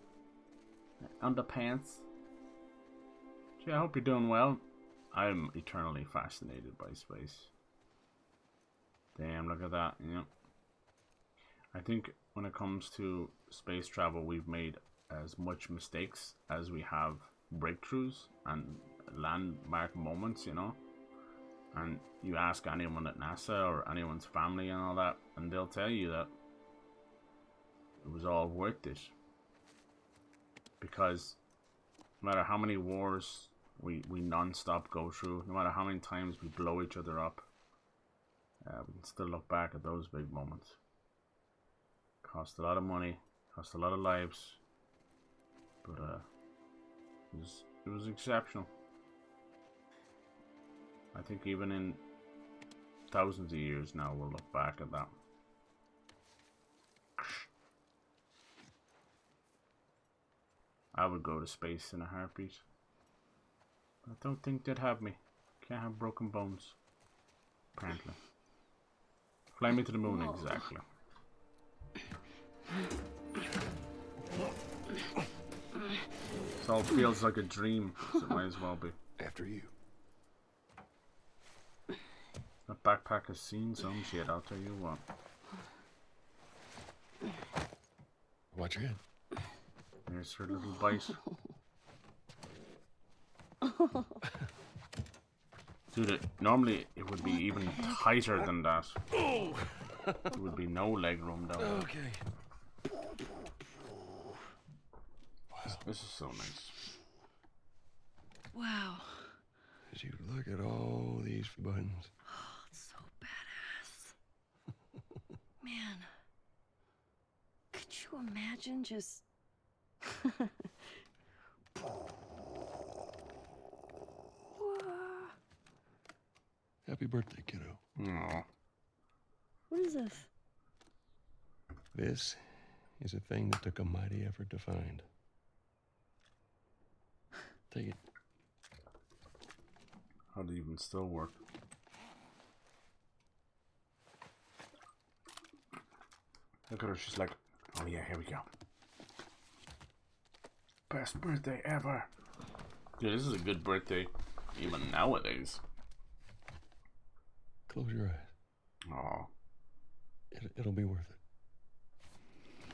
Underpants. Gee, I hope you're doing well. I'm eternally fascinated by space. Damn, look at that. Yep. I think when it comes to space travel, we've made as much mistakes as we have breakthroughs and landmark moments, you know. And you ask anyone at NASA or anyone's family and all that, and they'll tell you that it was all worth it. Because no matter how many wars we non-stop go through, no matter how many times we blow each other up, we can still look back at those big moments. Cost a lot of money, cost a lot of lives, but it was exceptional. I think even in thousands of years now, we'll look back at that. I would go to space in a heartbeat. I don't think they'd have me. Can't have broken bones. Apparently. Fly me to the moon, exactly. This all feels like a dream, so it might as well be. After you. That backpack has seen some shit, I'll tell you what. Watch your head. There's her little bite. Dude, normally it would be even tighter than that. There would be no leg room down there. Okay. This is so nice. Wow. As you look at all these buttons. Oh, it's so badass. Man. Could you imagine just... Happy birthday, kiddo. Aww. What is this? This is a thing that took a mighty effort to find. Take it. How did it even still work? Look at her, she's like, oh yeah, here we go. Best birthday ever. Dude, this is a good birthday, even nowadays. Close your eyes. Aw, It'll be worth it.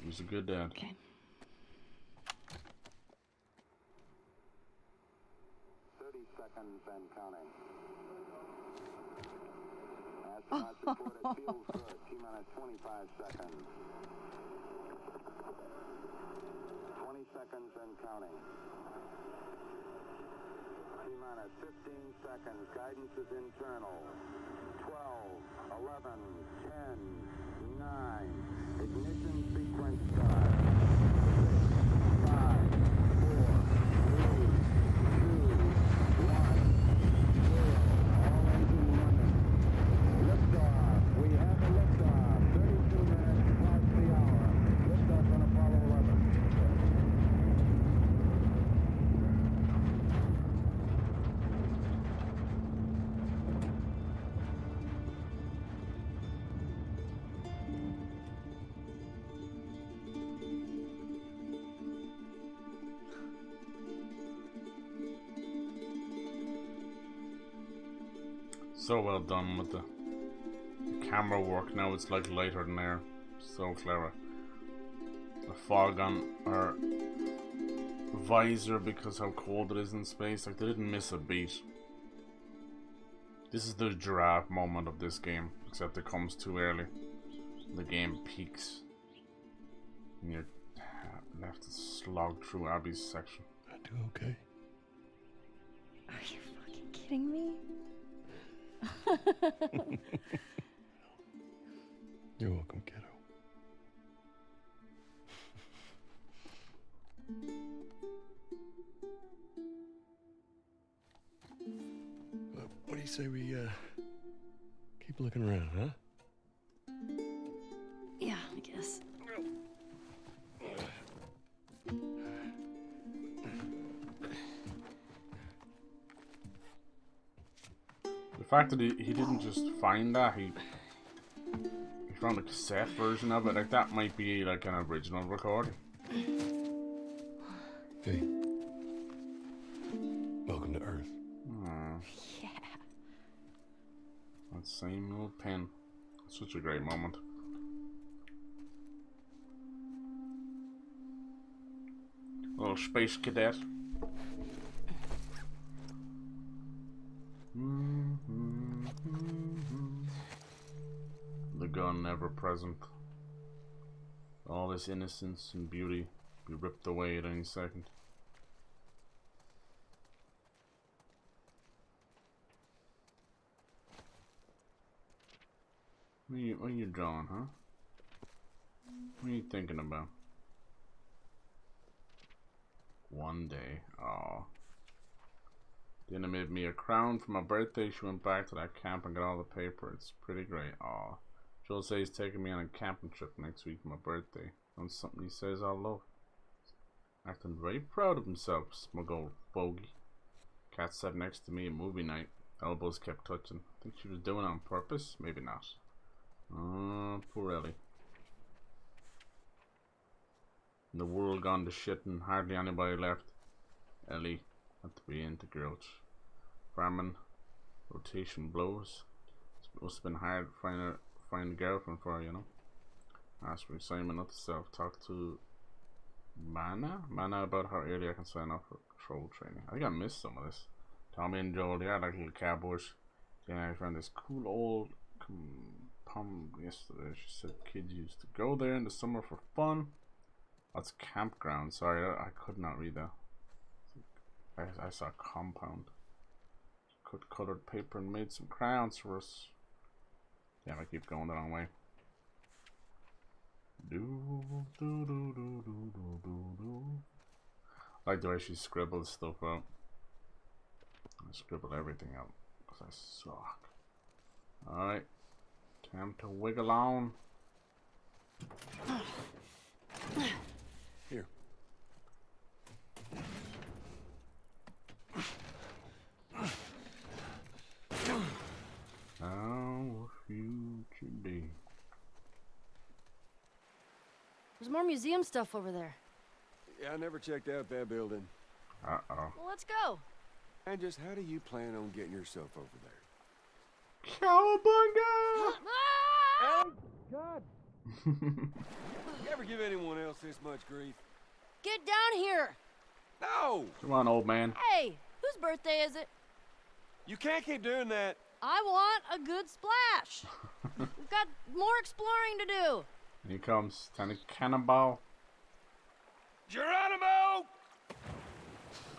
he was a good dad. Okay. Seconds and counting. Astronauts report it feels good. T-minus 25 seconds. 20 seconds and counting. T-minus 15 seconds. Guidance is internal. 12, 11, 10, 9. Ignition sequence start. 5, 4, 3, 2, 1, 0. All engine running. Liftoff. We have a liftoff. 32 minutes past the hour. Liftoff on Apollo 11. So well done with the camera work. Now it's like lighter than air. So clever. The fog on our visor because how cold it is in space. Like, they didn't miss a beat. This is the giraffe moment of this game, except it comes too early. The game peaks. And you're left to slog through Abby's section. I do okay. Are you fucking kidding me? You're welcome, kiddo. What do you say we keep looking around, huh? Yeah, I guess. The fact that he didn't just find that, he found a cassette version of it. Like, that might be like an original recording. Hey. Welcome to Earth. Yeah. That same little pen. Such a great moment. Little space cadet. The gun ever present. All this innocence and beauty be ripped away at any second. What are you drawing, huh? What are you thinking about? One day. Aw. Dina made me a crown for my birthday. She went back to that camp and got all the paper. It's pretty great. Aw. Joel says he's taking me on a camping trip next week for my birthday. That's something he says I love. Acting very proud of himself, smug old bogey. Cat sat next to me at movie night. Elbows kept touching. Think she was doing it on purpose? Maybe not. Oh, poor Ellie. The world gone to shit and hardly anybody left. Ellie had to be into grouch. Farming, rotation blows. It must have been hard to find a girlfriend for her, you know. Ask for Simon not to self-talk to Mana about how early I can sign up for patrol training. I think I missed some of this. Tommy and Joel, they are like little cowboys. Then I found this cool old pump yesterday. She said kids used to go there in the summer for fun. That's campground. Sorry, I could not read that. I saw compound. Cut colored paper and made some crayons for us. Damn, I keep going the wrong way. I like the way she scribbles stuff out. I scribble everything out because I suck. Alright, time to wiggle on. Here. Our future day. There's more museum stuff over there. Yeah, I never checked out that building. Uh-oh. Well, let's go. And just how do you plan on getting yourself over there? Cowabunga! Oh, God! You ever give anyone else this much grief? Get down here. No! Come on, old man. Hey, whose birthday is it? You can't keep doing that. I want a good splash. We've got more exploring to do. Here comes Lieutenant Cannonball. Geronimo!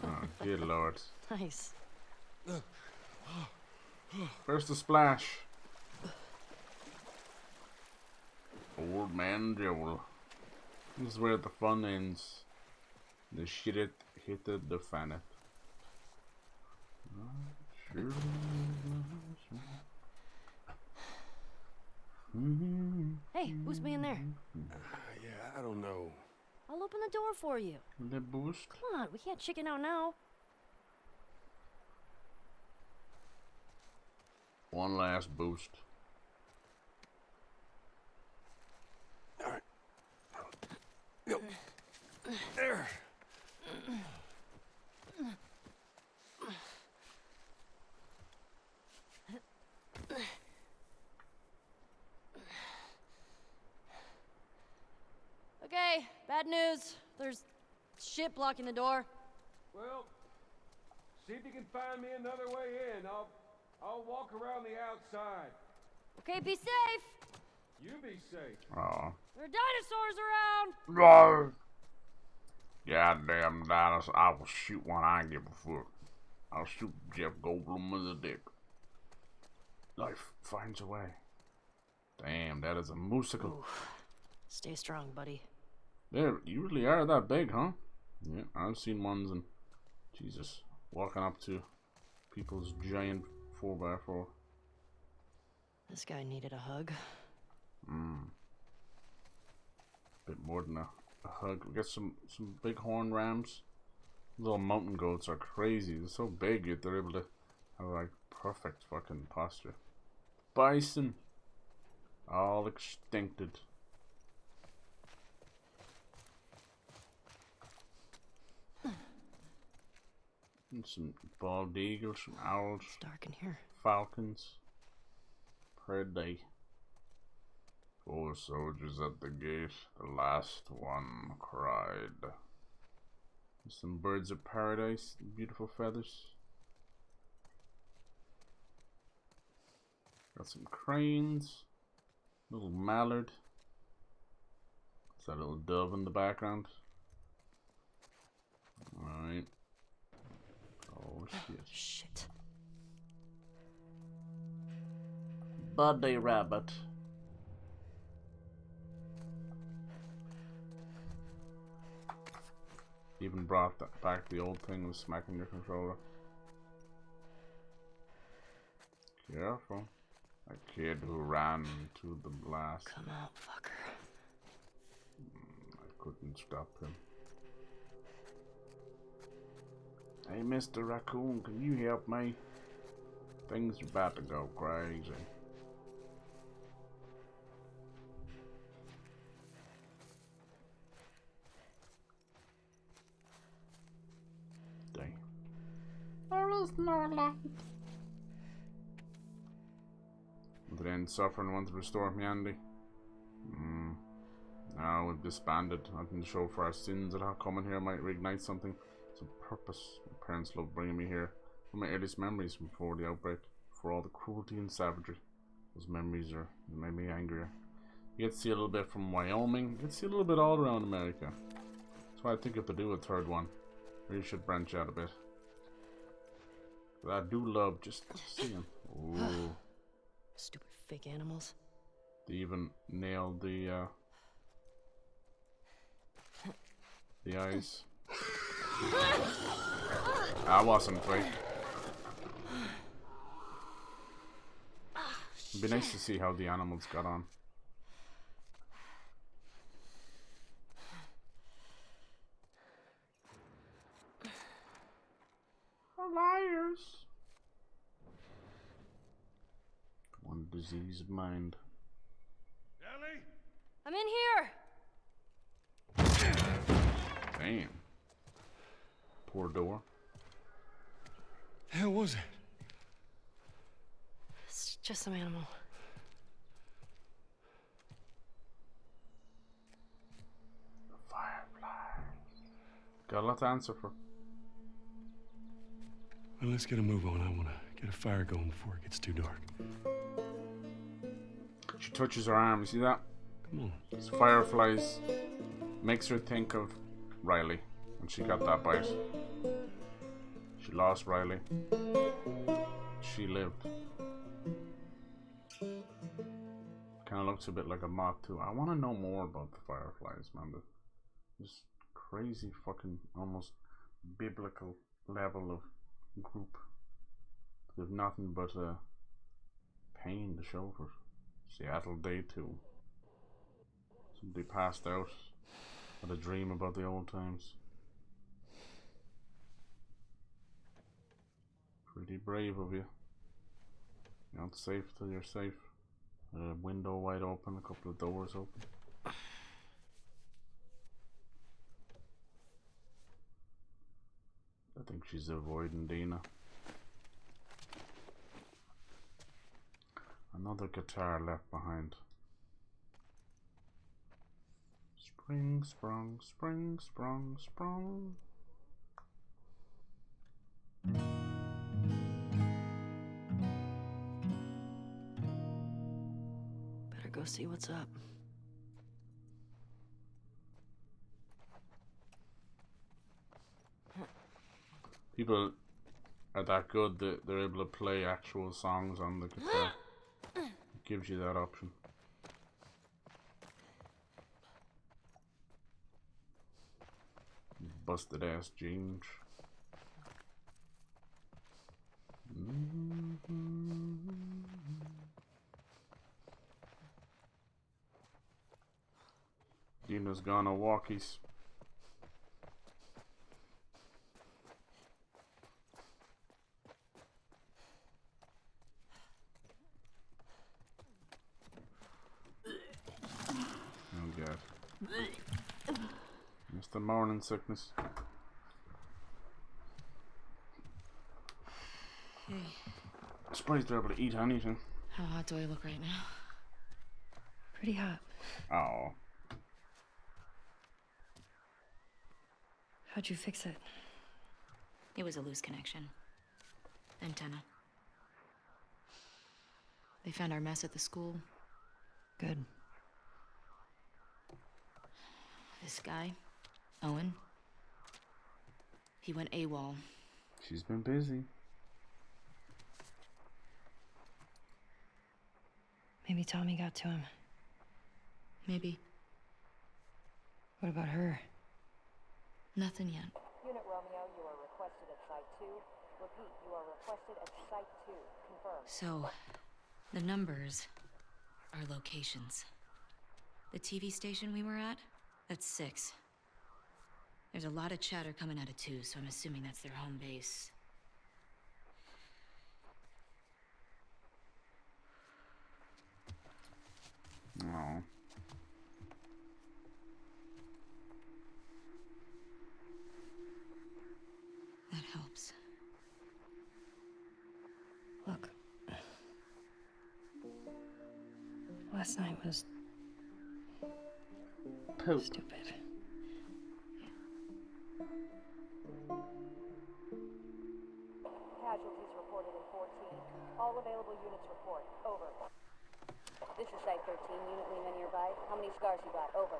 Oh, dear Lord. Nice. Where's the splash? Old Man Joel. This is where the fun ends. The shit it hit the fan it. Hey, who's being there? Yeah, I don't know. I'll open the door for you. The boost. Come on, we can't chicken out now. One last boost. All right. Yep. There. Bad news. There's shit blocking the door. Well, see if you can find me another way in. I'll walk around the outside. Okay, be safe. You be safe. Oh. There are dinosaurs around. No. Goddamn dinosaur. I will shoot one. I ain't give a fuck. I'll shoot Jeff Goldblum with a dick. Life finds a way. Damn, that is a musical. Oof. Stay strong, buddy. They usually are that big, huh? Yeah, I've seen ones and Jesus, walking up to people's giant 4x4. This guy needed a hug. Bit more than a hug. We got some big horn rams. Little mountain goats are crazy. They're so big yet they're able to have like perfect fucking posture. Bison, all extincted. And some bald eagles, some owls, It's dark in here. falcons. Prey. 4 soldiers at the gate. The last one cried. Some birds of paradise, beautiful feathers. Got some cranes. Little mallard. Is that a little dove in the background? Alright. Oh shit. Shit. Buddy rabbit. Even brought back the old thing of smacking your controller. Careful. A kid who ran into the blast. Come out, fucker. I couldn't stop him. Hey, Mr. Raccoon, can you help me? Things are about to go crazy. Dang. There is no light. The end suffering want to restore humanity. Now we've disbanded. I can show for our sins that how coming here might reignite something. It's a purpose. My parents loved bringing me here. One of my earliest memories from before the outbreak. For all the cruelty and savagery. Those memories made me angrier. You get to see a little bit from Wyoming. You get to see a little bit all around America. That's why I think if to do a third one, really should branch out a bit. But I do love just seeing. Ooh. Stupid fake animals. They even nailed the eyes. I wasn't fake. It'd be nice to see how the animals got on. Liars. One diseased mind. Ellie? I'm in here. Damn. Poor door. The hell was it? It's just some animal. Firefly. Got a lot to answer for. Well, let's get a move on. I want to get a fire going before it gets too dark. She touches her arm. You see that? Come on. It's fireflies. Makes her think of Riley when she got that bite. She lost Riley. She lived. Kind of looks a bit like a moth too. I want to know more about the fireflies, man. This crazy fucking almost biblical level of group. They've nothing but pain to show for it. Seattle Day 2. Somebody passed out. Had a dream about the old times. Pretty brave of you. You're not safe till you're safe. A window wide open, a couple of doors open. I think she's avoiding Dina. Another guitar left behind. Spring, sprung, spring, sprung, sprung. Better go see what's up. People are that good that they're able to play actual songs on the guitar. It gives you that option. Busted ass jeans. Dina's gonna walkies. Oh god. It's the morning sickness. Hey, I'm surprised they're able to eat anything. how hot do I look right now? Pretty hot. Oh. How'd you fix it? It was a loose connection. Antenna. They found our mess at the school. Good. This guy, Owen, he went AWOL. She's been busy. Maybe Tommy got to him. Maybe. What about her? Nothing yet. Unit Romeo, you are requested at Site 2. Repeat, you are requested at Site 2. Confirm. So, the numbers are locations. The TV station we were at, that's 6. There's a lot of chatter coming out of 2, so I'm assuming that's their home base. Oh. That helps. Look. Last night was Poop. stupid. Casualties reported in 14. All available units report. Over. This is Site 13. Unit Lima nearby. How many scars you got? Over.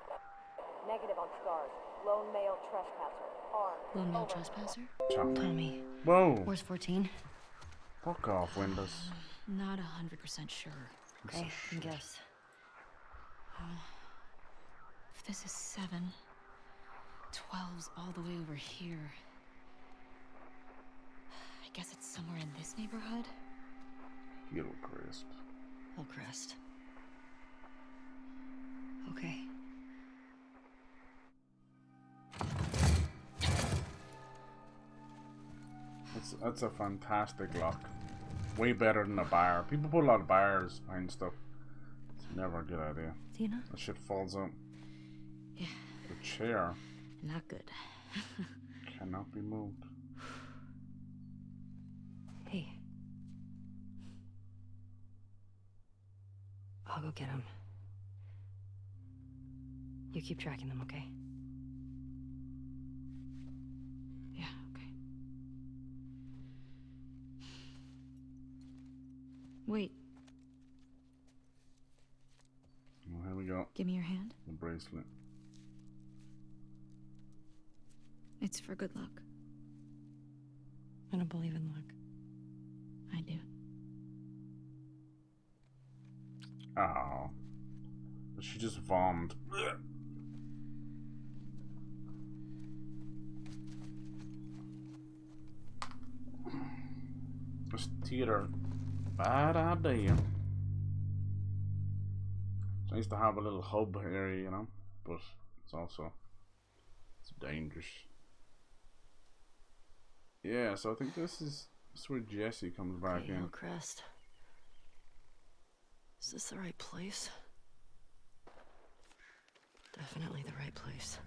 Negative on scars. Lone male trespasser. Armed. Lone male Over. trespasser? Tommy, Whoa. where's 14? Fuck off, Windows. Not 100% sure. Okay, can guess. If this is 7, 12's all the way over here. I guess it's somewhere in this neighborhood? Hillcrest. Hillcrest. Okay. That's a fantastic lock. Way better than a bar. People put a lot of bars behind stuff. It's never a good idea. Tina? That shit falls out. Yeah, The chair not good. cannot be moved. Hey. I'll go get him. You keep tracking them, okay? Yeah, okay. Wait, Well, here we go. give me your hand. The bracelet. It's for good luck. I don't believe in luck. I do. Oh. But she just vommed. This theater. Bad idea. It's nice to have a little hub area, you know, but it's also dangerous. Yeah, so I think this is where Jesse comes back Okay, in. Hillcrest. Is this the right place? Definitely the right place.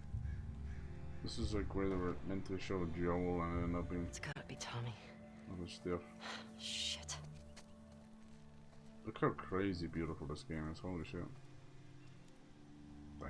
This is like where they were meant to show Joel and it ended up being It's gotta be Tommy. other stuff. Shit. Look how crazy beautiful this game is, holy shit.